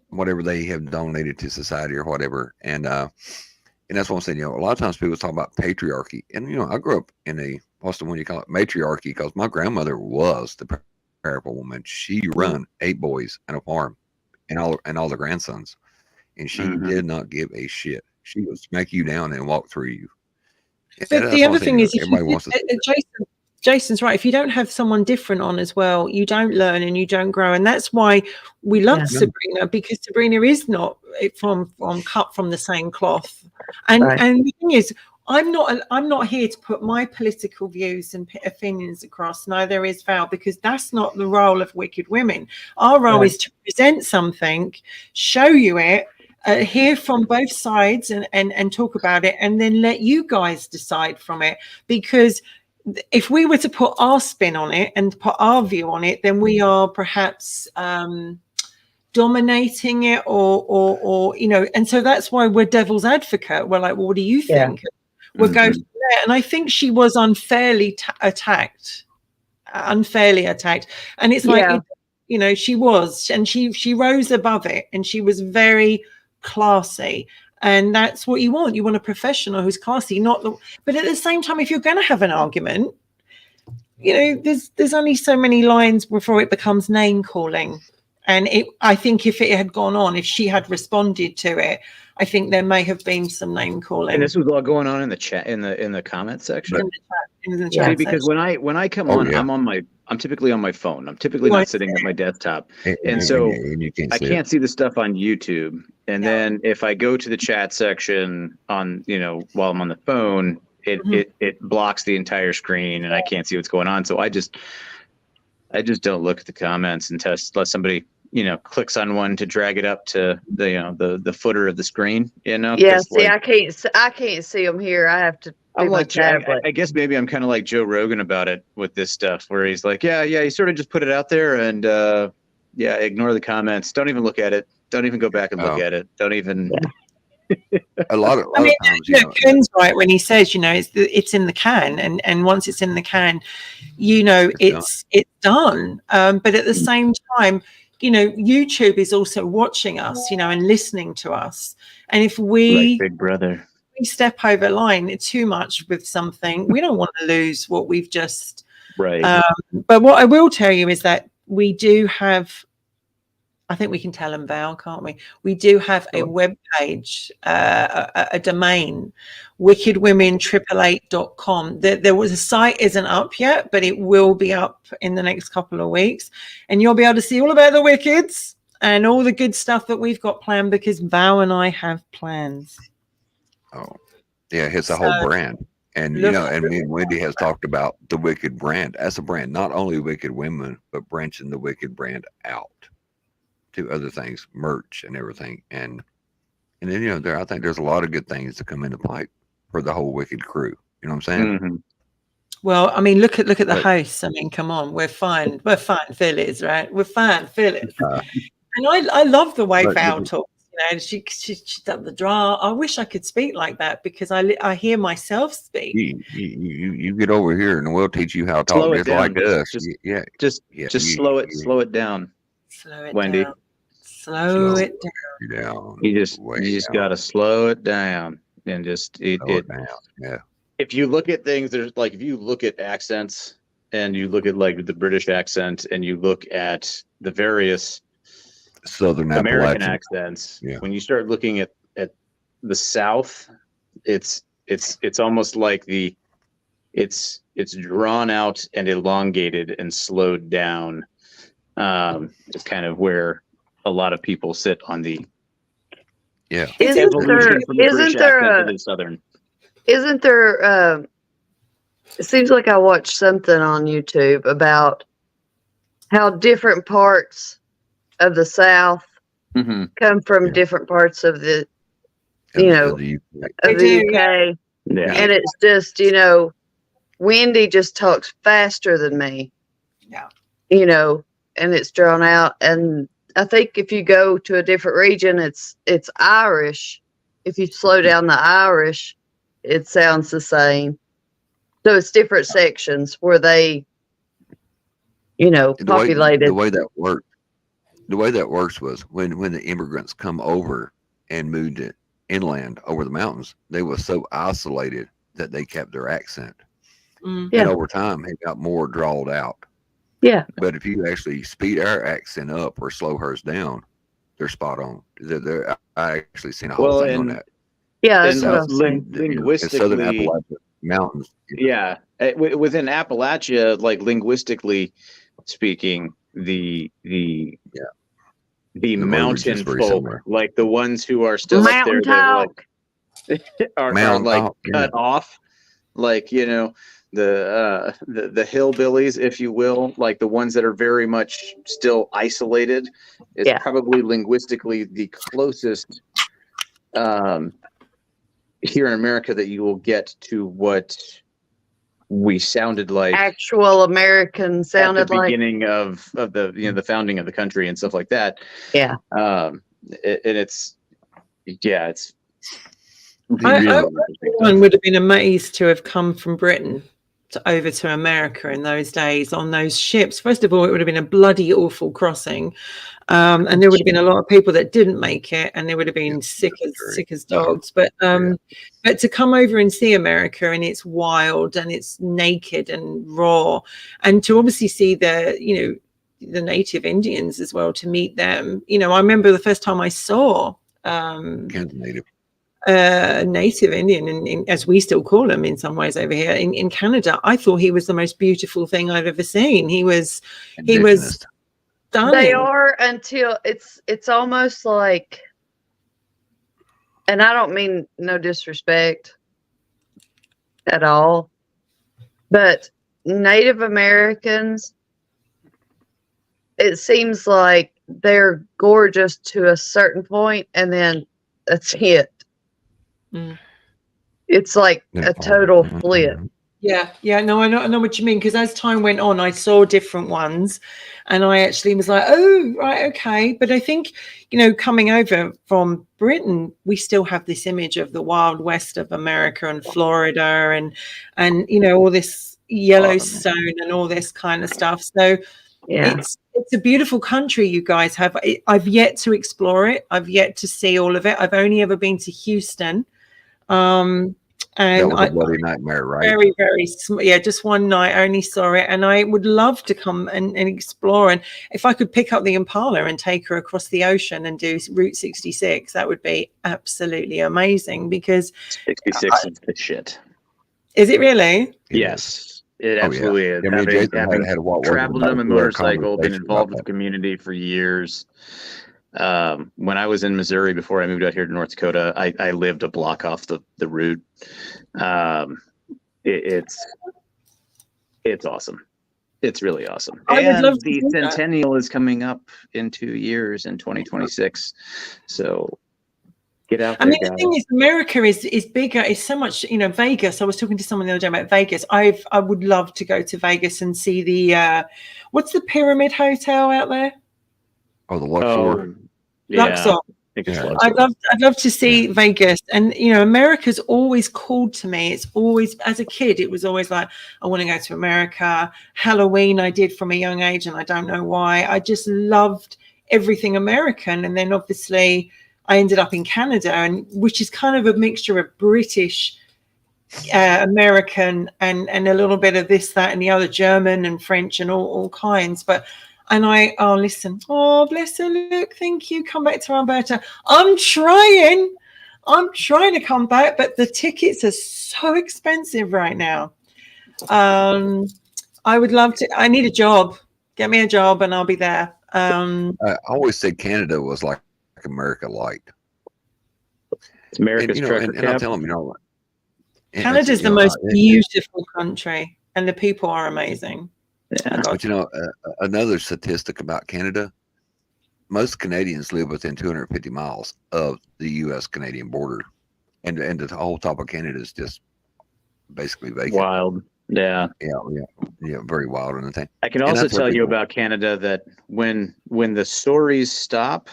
whatever they have donated to society or whatever. And that's what I'm saying. A lot of times people talk about patriarchy, and I grew up in what's the one you call it, matriarchy, because my grandmother was the powerful woman. She run 8 boys and a farm, and all the grandsons. And she did not give a shit. She would smack you down and walk through you. But the other thing is, Jason's right. If you don't have someone different on as well, you don't learn and you don't grow. And that's why we love Sabrina, because Sabrina is not cut from the same cloth. And the thing is, I'm not here to put my political views and opinions across. Neither is Val, because that's not the role of Wicked Women. Our role is to present something, show you it, hear from both sides and talk about it, and then let you guys decide from it. Because if we were to put our spin on it and put our view on it, then we are perhaps dominating it or and so that's why we're devil's advocate. We're like, well, what do you think? We'll go from there. And I think she was unfairly attacked, and it's like, she was, and she rose above it, and she was very classy. And that's what you want. You want a professional who's classy, but at the same time, if you're going to have an argument, there's only so many lines before it becomes name calling. And I think if it had gone on, if she had responded to it, I think there may have been some name calling. And this was all going on in the chat, in the comment section. In the chat because section. when I come on, I'm typically on my phone. I'm typally not sitting at my desktop, and so I can't see the stuff on YouTube. And then if I go to the chat section on while I'm on the phone, it blocks the entire screen, and I can't see what's going on. So I just don't look at the comments unless somebody clicks on one to drag it up to the footer of the screen. Yeah, see, I can't see them here. I have to. I'm like, I guess maybe I'm kind of like Joe Rogan about it with this stuff, where he's like, yeah, you sort of just put it out there and ignore the comments. Don't even look at it. Don't even go back and look at it. Don't even. Yeah. a lot of times, Ken's right when he says, it's in the can, and once it's in the can, it's done. But at the same time, YouTube is also watching us, and listening to us. And if we, like Big Brother, we step over line too much with something, we don't want to lose what we've just. Right. But what I will tell you is that we do have. I think we can tell them, Val, can't we? We do have a web page, a domain, wickedwomen888.com. There was a site isn't up yet, but it will be up in the next couple of weeks. And you'll be able to see all about the Wickeds and all the good stuff that we've got planned, because Val and I have plans. Oh, yeah, it's a whole brand. And, and me and Wendy has talked about the Wicked brand as a brand, not only Wicked Women, but branching the Wicked brand out to other things, merch and everything. And then, I think there's a lot of good things to come into play for the whole Wicked crew. You know what I'm saying? Mm-hmm. Well, I mean, look at the hosts. I mean, come on, we're fine, Phyllis, right? We're fine, Phyllis. And I love the way Val talks. She's done the draw. I wish I could speak like that, because I hear myself speak. You get over here and we'll teach you how to talk just like us. Just slow it down. Slow it Wendy. down. Slow it down. You just got to slow it down and just it down. Yeah. If you look at things, there's like, if you look at accents and you look at like the British accent and you look at the various Southern American accents, when you start looking at the South, it's almost like it's drawn out and elongated and slowed down. It's kind of where a lot of people sit on the Isn't there it seems like I watched something on YouTube about how different parts of the South come from different parts of the UK. Yeah. And it's just, Wendy just talks faster than me. Yeah. And it's drawn out. And I think if you go to a different region, it's Irish. If you slow down the Irish, it sounds the same. So it's different sections where they, populated. The way that works was when the immigrants come over and moved it inland over the mountains, they were so isolated that they kept their accent. And over time, it got more drawled out. Yeah. But if you actually speed our accent up or slow hers down, they're spot on. I actually seen a whole thing on that. Yeah, that's what I'm saying. Linguistically, Southern Appalachia mountains. Yeah, within Appalachia, like linguistically speaking, the mountain folk, like the ones who are still mountain up there, talk. are like cut off, like the hillbillies, if you will, like the ones that are very much still isolated. It's probably linguistically the closest here in America that you will get to what we sounded like actual Americans sounded at the like. beginning of the the founding of the country and stuff like that. Yeah. It's Everyone would have been amazed to have come from Britain over to America in those days on those ships. First of all, it would have been a bloody awful crossing, and there would have been a lot of people that didn't make it, and they would have been sick as dogs. But to come over and see America, and it's wild and it's naked and raw, and to obviously see the native Indians as well, to meet them. I remember the first time I saw native Indian, as we still call them in some ways over here in Canada. I thought he was the most beautiful thing I've ever seen. He was stunning. They are, until it's almost like, and I don't mean no disrespect at all, but Native Americans, it seems like they're gorgeous to a certain point, and then that's it. It's like a total flip. No, I know what you mean, because as time went on, I saw different ones, and I actually was like, oh, right, okay. But I think, coming over from Britain, we still have this image of the Wild West of America and Florida and all this Yellowstone and all this kind of stuff. So it's a beautiful country you guys have. I've yet to explore it. I've yet to see all of it. I've only ever been to Houston. And that was a bloody nightmare, right? Very, very just one night I only saw it, and I would love to come and explore. And if I could pick up the Impala and take her across the ocean and do Route 66, that would be absolutely amazing, because 66 is the shit. Is it really? Yes, it absolutely is. Having traveled on a motorcycle, been involved with the community for years. When I was in Missouri before I moved out here to North Dakota, I lived a block off the route. It's awesome. It's really awesome. And the centennial is coming up in 2 years in 2026. So get out there. The thing is, America is bigger. It's so much, Vegas. I was talking to someone the other day about Vegas. I would love to go to Vegas and see the what's the Pyramid Hotel out there? Oh, the Luxor. Luxor. I'd love to see Vegas. And America's always called to me. It's always, as a kid, it was always like, I want to go to America. Halloween I did from a young age, and I don't know why. I just loved everything American. And then obviously I ended up in Canada, and which is kind of a mixture of British, American, and a little bit of this, that, and the other, German and French and all kinds. And listen, oh, bless her, look, thank you. Come back to Alberta. I'm trying to come back, but the tickets are so expensive right now. I would love to. I need a job. Get me a job and I'll be there. I always said Canada was like America light. It's America's and I'll tell them, Canada's the most beautiful country, and the people are amazing. Yeah. But another statistic about Canada, most Canadians live within 250 miles of the U.S.-Canadian border, and the whole top of Canada is just basically vacant. Wild. Yeah, very wild. And the thing. I can also tell you about Canada that when the stories stop,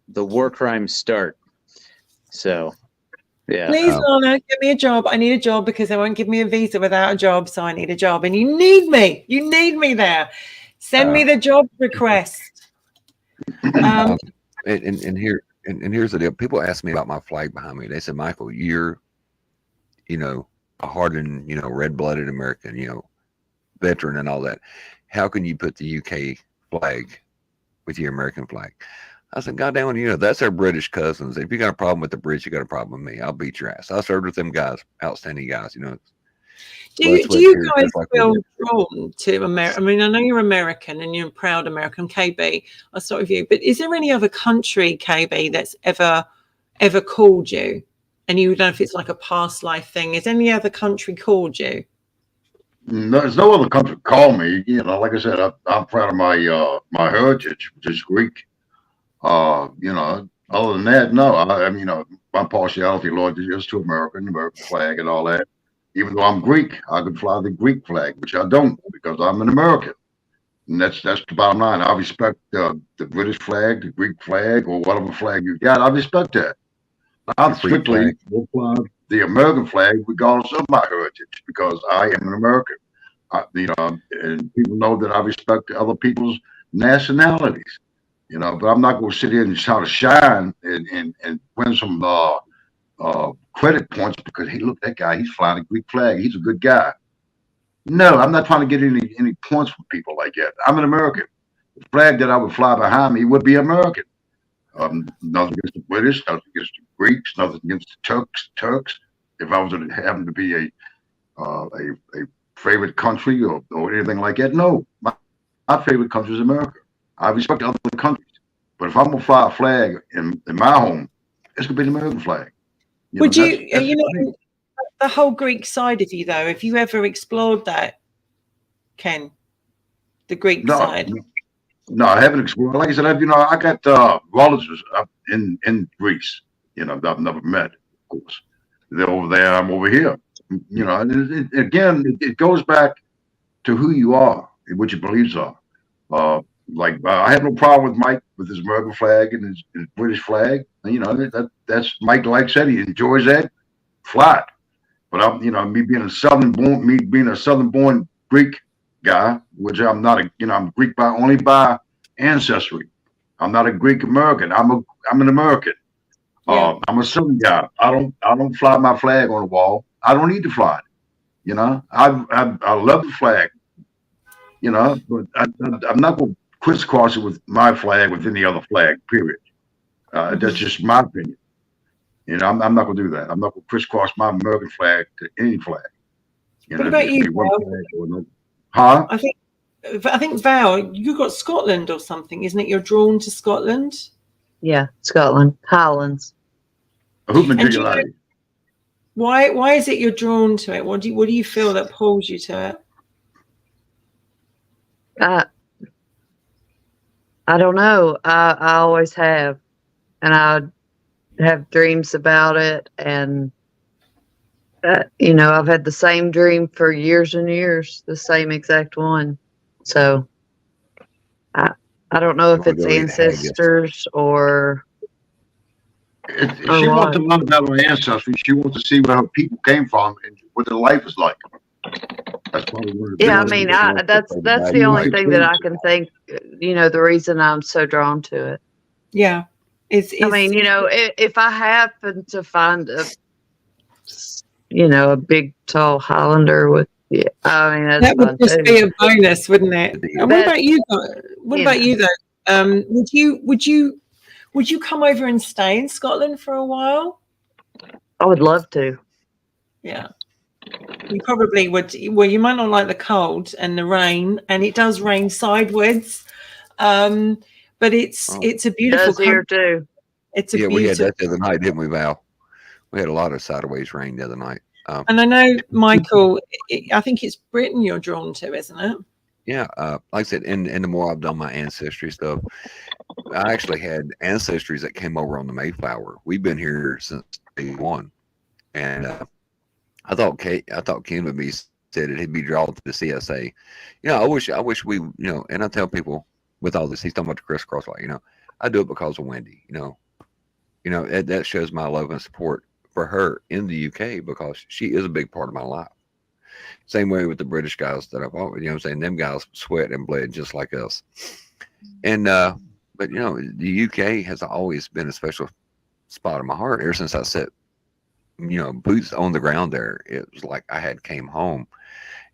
the war crimes start. So, yeah. Please, Lana, give me a job. I need a job, because they won't give me a visa without a job. So I need a job, and you need me. You need me there. Send me the job request. And here's the deal. People ask me about my flag behind me. They said, Michael, you're, a hardened, red-blooded American, veteran and all that. How can you put the UK flag with your American flag? I said, God damn it, that's our British cousins. If you got a problem with the Brits, you got a problem with me. I'll beat your ass. I served with them guys, outstanding guys, Do you guys feel drawn to America? I mean, I know you're American and you're a proud American, KB. I'll start with you. But is there any other country, KB, that's ever called you? And you don't know if it's like a past life thing. Has any other country called you? No, there's no other country called me. Like I said, I'm proud of my my heritage, which is Greek. Other than that, no. My partiality, Lord, is to American flag and all that. Even though I'm Greek, I could fly the Greek flag, which I don't because I'm an American. And that's the bottom line. I respect the British flag, the Greek flag, or whatever flag you got. I respect that. I strictly will fly the American flag regardless of my heritage because I am an American. And people know that I respect other people's nationalities. But I'm not going to sit here and try to shine and win some credit points because hey, look, that guy, he's flying a Greek flag. He's a good guy. No, I'm not trying to get any points from people like that. I'm an American. The flag that I would fly behind me would be American. Nothing against the British, nothing against the Greeks, nothing against the Turks. If I was to happen to be a favorite country or anything like that, no, my favorite country is America. I respect other countries, but if I'm gonna fly a flag in my home, it's gonna be the American flag. Would you, the whole Greek side of you though? Have you ever explored that, Ken? The Greek side. No, I haven't explored. Like I said, I got relatives up in Greece. I've never met. Of course, they're over there. I'm over here. It goes back to who you are and what your beliefs are. I have no problem with Mike with his American flag and his British flag. And, that's Mike. Like I said, he enjoys that. Fly it. But me being a Southern born Greek guy, which I'm not I'm Greek only by ancestry. I'm not a Greek American. I'm an American. Yeah. I'm a Southern guy. I don't fly my flag on the wall. I don't need to fly it. I love the flag. But I'm not going to crisscross it with my flag with any other flag. Period. That's just my opinion. I'm not going to do that. I'm not going to crisscross my American flag to any flag. What about you, Val? Huh? I think Val, you got Scotland or something, isn't it? You're drawn to Scotland. Yeah, Scotland, Highlands. Why is it you're drawn to it? What do you feel that pulls you to it? I don't know. I always have, and I have dreams about it, and I've had the same dream for years and years, the same exact one. So I don't know if it's ancestors or. She wants to learn about her ancestry. She wants to see where her people came from and what their life is like. That's probably where. Yeah, I mean, that's the only thing that I can think. The reason I'm so drawn to it. Yeah, I mean, if I happen to find a big tall Highlander with, that would just be a bonus, wouldn't it? And what about you? What about you though? Would you come over and stay in Scotland for a while? I would love to. Yeah. You probably would. Well, you might not like the cold and the rain, and it does rain sideways. But it's a beautiful country. Here too. It's a beautiful. We had that the other night, didn't we, Val? We had a lot of sideways rain the other night. And I know, Michael, I think it's Britain you're drawn to, isn't it? Yeah, like I said, and the more I've done my ancestry stuff, I actually had ancestries that came over on the Mayflower. We've been here since day one, and I thought Ken would be said that he'd be drawn to the CSA. I wish we, and I tell people with all this, he's talking about the crisscross line. I do it because of Wendy. That shows my love and support for her in the UK because she is a big part of my life. Same way with the British guys that I've always, them guys sweat and bled just like us. And, but the UK has always been a special spot in my heart ever since I set, boots on the ground there. It was like I had came home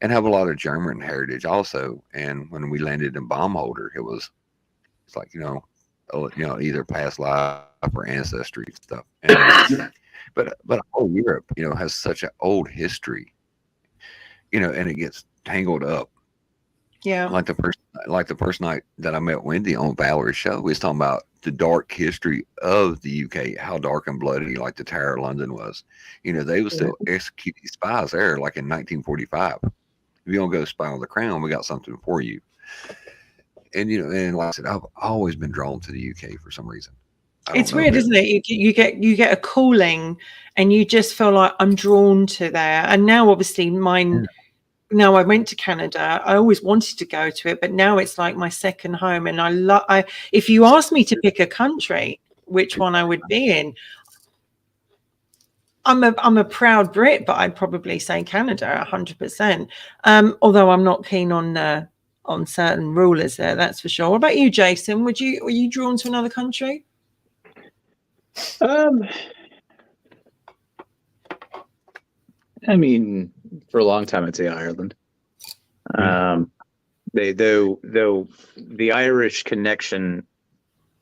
and have a lot of German heritage also. And when we landed in Baumholder, it's like, either past life or ancestry stuff. And, but whole Europe, has such an old history. And it gets tangled up. Yeah. Like the first night that I met Wendy on Valerie's show, we was talking about the dark history of the UK, how dark and bloody like the Tower of London was. They were still executing spies there, like in 1945. If you don't go spy on the crown, we got something for you. And and like I said, I've always been drawn to the UK for some reason. It's weird, isn't it? You get a calling, and you just feel like I'm drawn to there. And now, obviously, mine. Now I went to Canada. I always wanted to go to it, but now it's like my second home. And if you ask me to pick a country, which one I would be in, I'm a proud Brit, but I'd probably say Canada 100%. Although I'm not keen on certain rulers there, that's for sure. What about you, Jason? Were you drawn to another country? I mean, for a long time, I'd say Ireland. Though the Irish connection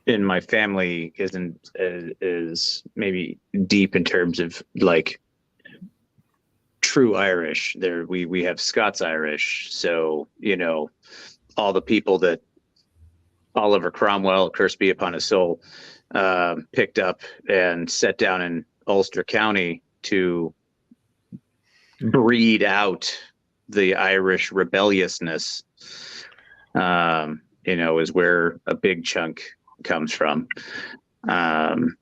in my family isn't is maybe deep in terms of like true Irish. There we have Scots Irish, so all the people that Oliver Cromwell, curse be upon his soul, picked up and set down in Ulster County to breed out the Irish rebelliousness, is where a big chunk comes from, in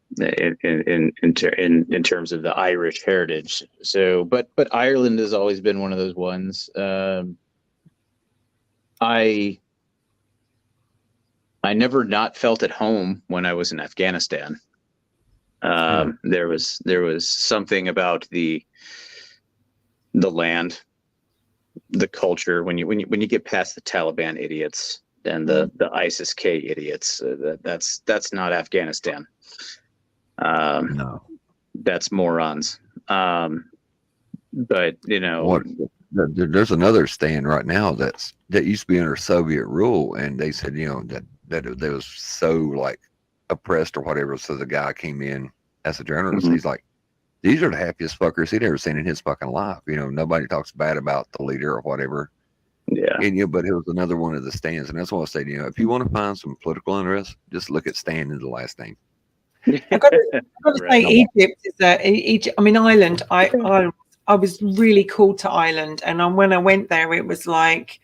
terms of the Irish heritage. So, but Ireland has always been one of those ones. I never not felt at home when I was in Afghanistan. There was something about the land, the culture, when you get past the Taliban idiots and the ISIS-K idiots, that's not Afghanistan. No, that's morons. But there's another stand right now that used to be under Soviet rule, and they said that they was so like oppressed or whatever. So the guy came in as a journalist. Mm-hmm. He's like, these are the happiest fuckers he'd ever seen in his fucking life. Nobody talks bad about the leader or whatever. Yeah. And but it was another one of the stands, and that's why I say, if you want to find some political interest, just look at Stan in the last name. I've got to say, Egypt is Egypt. I mean, Ireland. I was really called to Ireland, and when I went there, it was like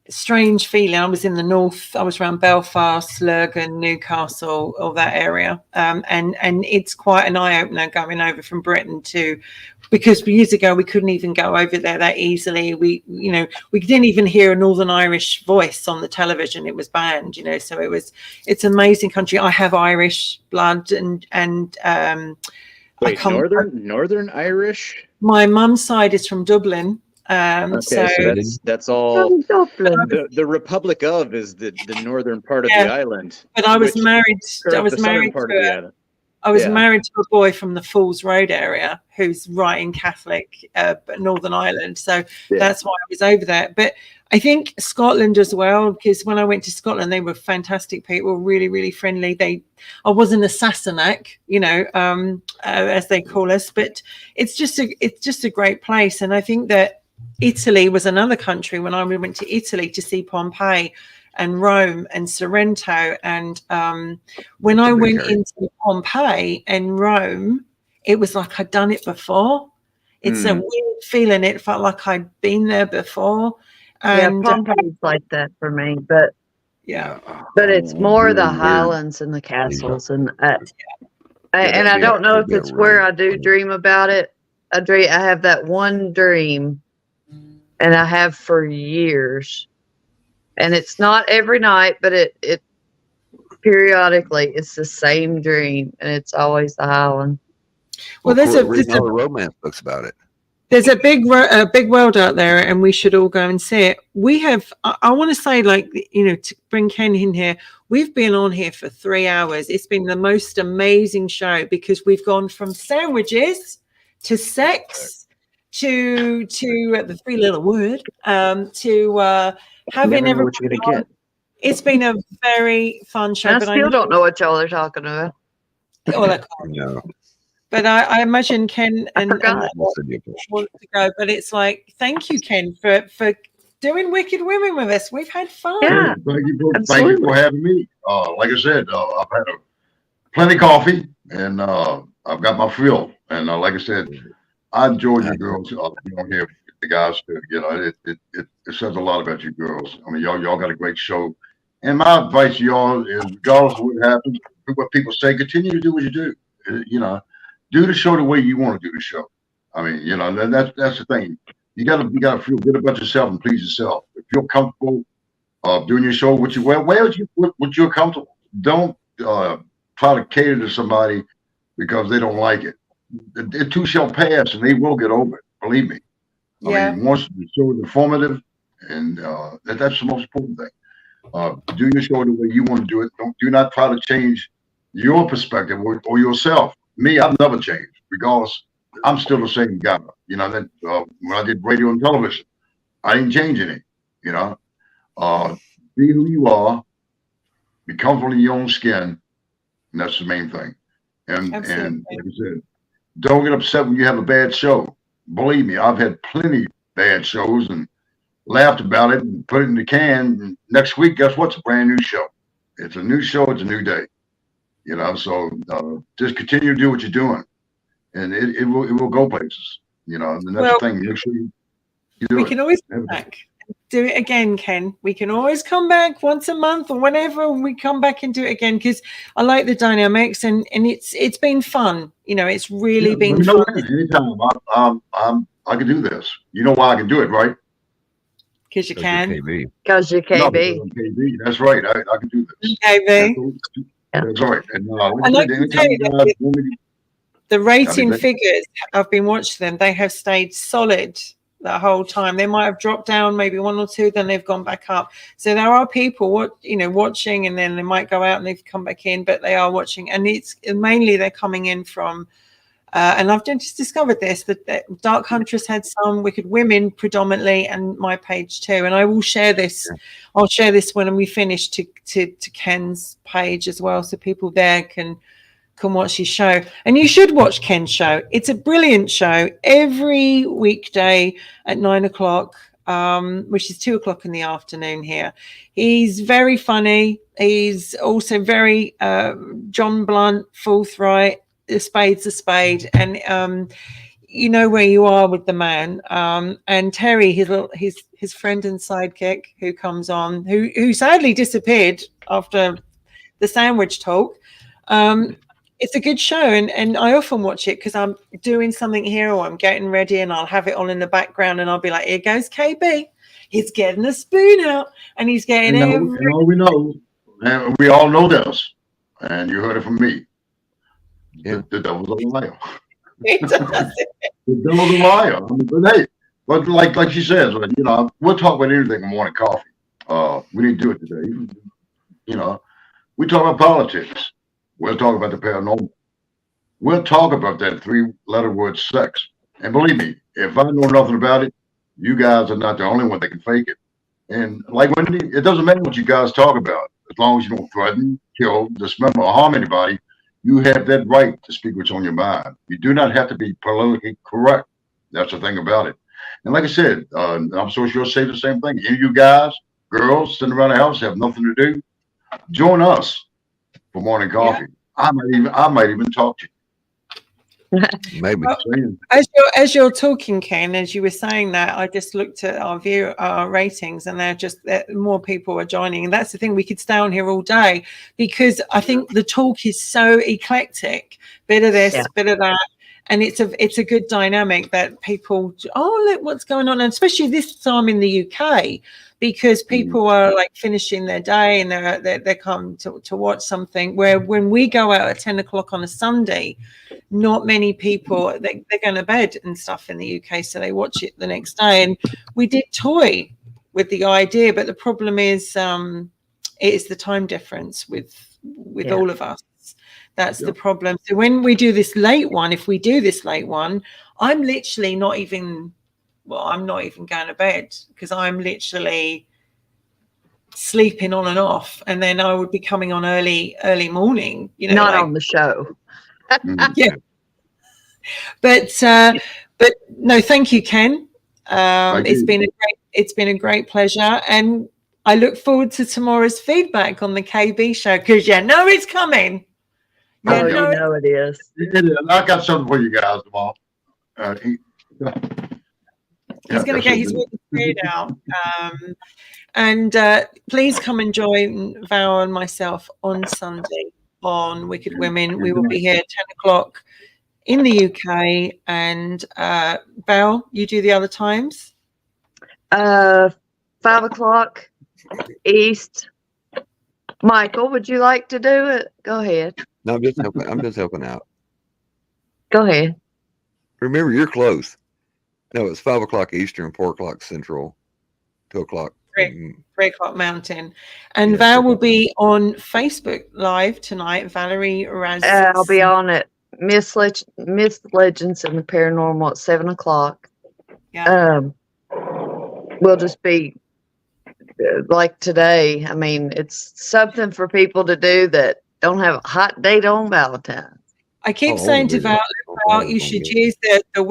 a strange feeling. I was in the north. I was around Belfast, Lurgan, Newcastle, all that area, and it's quite an eye opener going over from Britain because years ago we couldn't even go over there that easily. We didn't even hear a Northern Irish voice on the television. It was banned, So it's an amazing country. I have Irish blood, and wait, Northern Irish. My mum's side is from Dublin. Okay, so that's all. The Republic of is the northern part of the island. But I was married. I was married to a boy from the Falls Road area who's right in Catholic Northern Ireland. So that's why I was over there. But I think Scotland as well, because when I went to Scotland, they were fantastic people, really, really friendly. I wasn't a Sassenach, as they call us, but it's just a great place. And I think that Italy was another country. When I went to Italy to see Pompeii and Rome and Sorrento, and when I went into Pompeii and Rome, it was like I'd done it before. It's a weird feeling. It felt like I'd been there before. And Pompeii's like that for me, but it's more the Highlands and the castles, and I don't know if it's where I do dream about it. I have that one dream, and I have for years, and it's not every night, but it periodically it's the same dream, and it's always the Highland. Well, there's a romance books about it. There's a big world out there, and we should all go and see it. We have, I want to say, to bring Ken in here, we've been on here for 3 hours. It's been the most amazing show because we've gone from sandwiches to sex to the three little word to having everyone. What you're gonna get. It's been a very fun show. I still don't know what y'all are talking about. No. But I imagine Ken and want to go. But it's like, thank you, Ken, for doing Wicked Women with us. We've had fun. Yeah, thank you for having me. Like I said, I've had plenty of coffee, and I've got my fill. And like I said, I enjoyed you girls on here, the guys too. It says a lot about you girls. I mean, y'all got a great show. And my advice to y'all is, regardless of what happens, what people say. Continue to do what you do. You know, do the show the way you want to do the show. I mean, you know, that's the thing. You gotta feel good about yourself and please yourself. If you're comfortable doing your show, what you're comfortable. Don't try to cater to somebody because they don't like it. It too shall pass, and they will get over it. Believe me. Yeah. I mean, once the show is informative, and that's the most important thing. Do your show the way you want to do it. Do not try to change your perspective or yourself. Me, I've never changed, regardless. I'm still the same guy. You know that when I did radio and television, I didn't change any. You know, be who you are, be comfortable in your own skin, and that's the main thing. And like I said, don't get upset when you have a bad show. Believe me, I've had plenty bad shows and laughed about it and put it in the can. And next week, guess what? It's a brand new show. It's a new show. It's a new day. You know, so just continue to do what you're doing, and it will go places. You know, and that's the thing. Make sure you do it. We can always come back, do it again, Ken. We can always come back once a month or whenever we come back and do it again, because I like the dynamics and it's been fun. You know, it's really been fun. Anytime I can do this. You know why I can do it, right? Because you can. Because you can be. KB. That's right. I can do this. KB. That's right. And I can tell you that the rating figures, I've been watching them, they have stayed solid the whole time. They might have dropped down maybe one or two, then they've gone back up. So there are people watching, and then they might go out and they've come back in, but they are watching. And it's mainly they're coming in from and I've just discovered this, that Dark Huntress had some, Wicked Women predominantly, and my page too. And I will share this. Yeah. I'll share this when we finish to Ken's page as well, so people there can watch his show. And you should watch Ken's show. It's a brilliant show every weekday at 9 o'clock, which is 2 o'clock in the afternoon here. He's very funny. He's also very John Blunt, forthright. A spade's a spade, and you know where you are with the man. And Terry, his friend and sidekick, who comes on, who sadly disappeared after the sandwich talk. It's a good show, and I often watch it because I'm doing something here or I'm getting ready, and I'll have it on in the background, and I'll be like, "Here goes KB. He's getting a spoon out, and he's getting we know, and we all know this, and you heard it from me. Yeah. The devil's a liar. The devil's a liar. I mean, but hey, but like she says, you know, we'll talk about anything in morning coffee. We didn't do it today. You know, we talk about politics. We'll talk about the paranormal. We'll talk about that 3-letter word sex. And believe me, if I know nothing about it, you guys are not the only one that can fake it. And like Wendy, it doesn't matter what you guys talk about, as long as you don't threaten, kill, dismember, or harm anybody. You have that right to speak what's on your mind. You do not have to be politically correct. That's the thing about it. And like I said, I'm so sure say the same thing. Any of you guys, girls sitting around the house have nothing to do, join us for morning coffee. Yeah. I might even talk to you. Maybe. Well, as you're talking, Ken, as you were saying that, I just looked at our ratings, and more people are joining. And that's the thing, we could stay on here all day, because I think the talk is so eclectic, bit of this, bit of that. And it's a good dynamic that people, look what's going on. And especially this time in the UK, because people are like finishing their day and they're come to watch something, where when we go out at 10 o'clock on a Sunday, not many people, they're going to bed and stuff in the UK, so they watch it the next day. And we did toy with the idea, but the problem is it is the time difference with all of us. That's the problem. So when we do this late one, I'm literally not even going to bed, because I'm literally sleeping on and off, and then I would be coming on early morning, you know, not on the show. Yeah. But no, thank you, Ken. It's been a great pleasure, and I look forward to tomorrow's feedback on the KB show, because you know it's coming. You know it is. I got something for you guys tomorrow. He's going to get his word out. And please come and join Val and myself on Sunday on Wicked Women. We will be here at 10 o'clock in the UK. And Val, you do the other times? 5 o'clock East. Michael, would you like to do it? Go ahead. No, I'm just helping out. Go ahead. Remember, you're close. No, it's 5 o'clock Eastern, 4 o'clock Central, 2 o'clock. 3 o'clock Mountain. And Val will be on Facebook Live tonight. Valerie Raz. I'll be on it. Miss Legends and the Paranormal at 7 o'clock. Yeah. We'll just be like today. I mean, it's something for people to do that don't have a hot date on Valentine's. I keep saying to Val, you should use the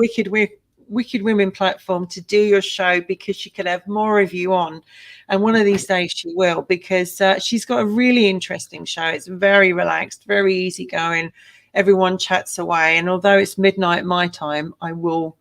Wicked Women platform to do your show, because she could have more of you on. And one of these days she will, because she's got a really interesting show. It's very relaxed, very easygoing. Everyone chats away. And although it's midnight my time, I will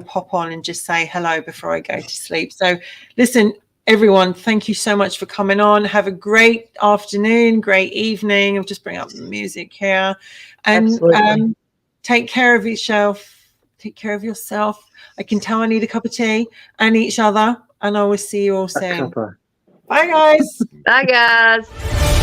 pop on and just say hello before I go to sleep. So listen, everyone, thank you so much for coming on. Have a great afternoon, great evening. I'll just bring up the music here. And take care of yourself. Take care of yourself. I can tell I need a cup of tea, and each other. And I will see you all soon. Bye, guys. Bye, guys.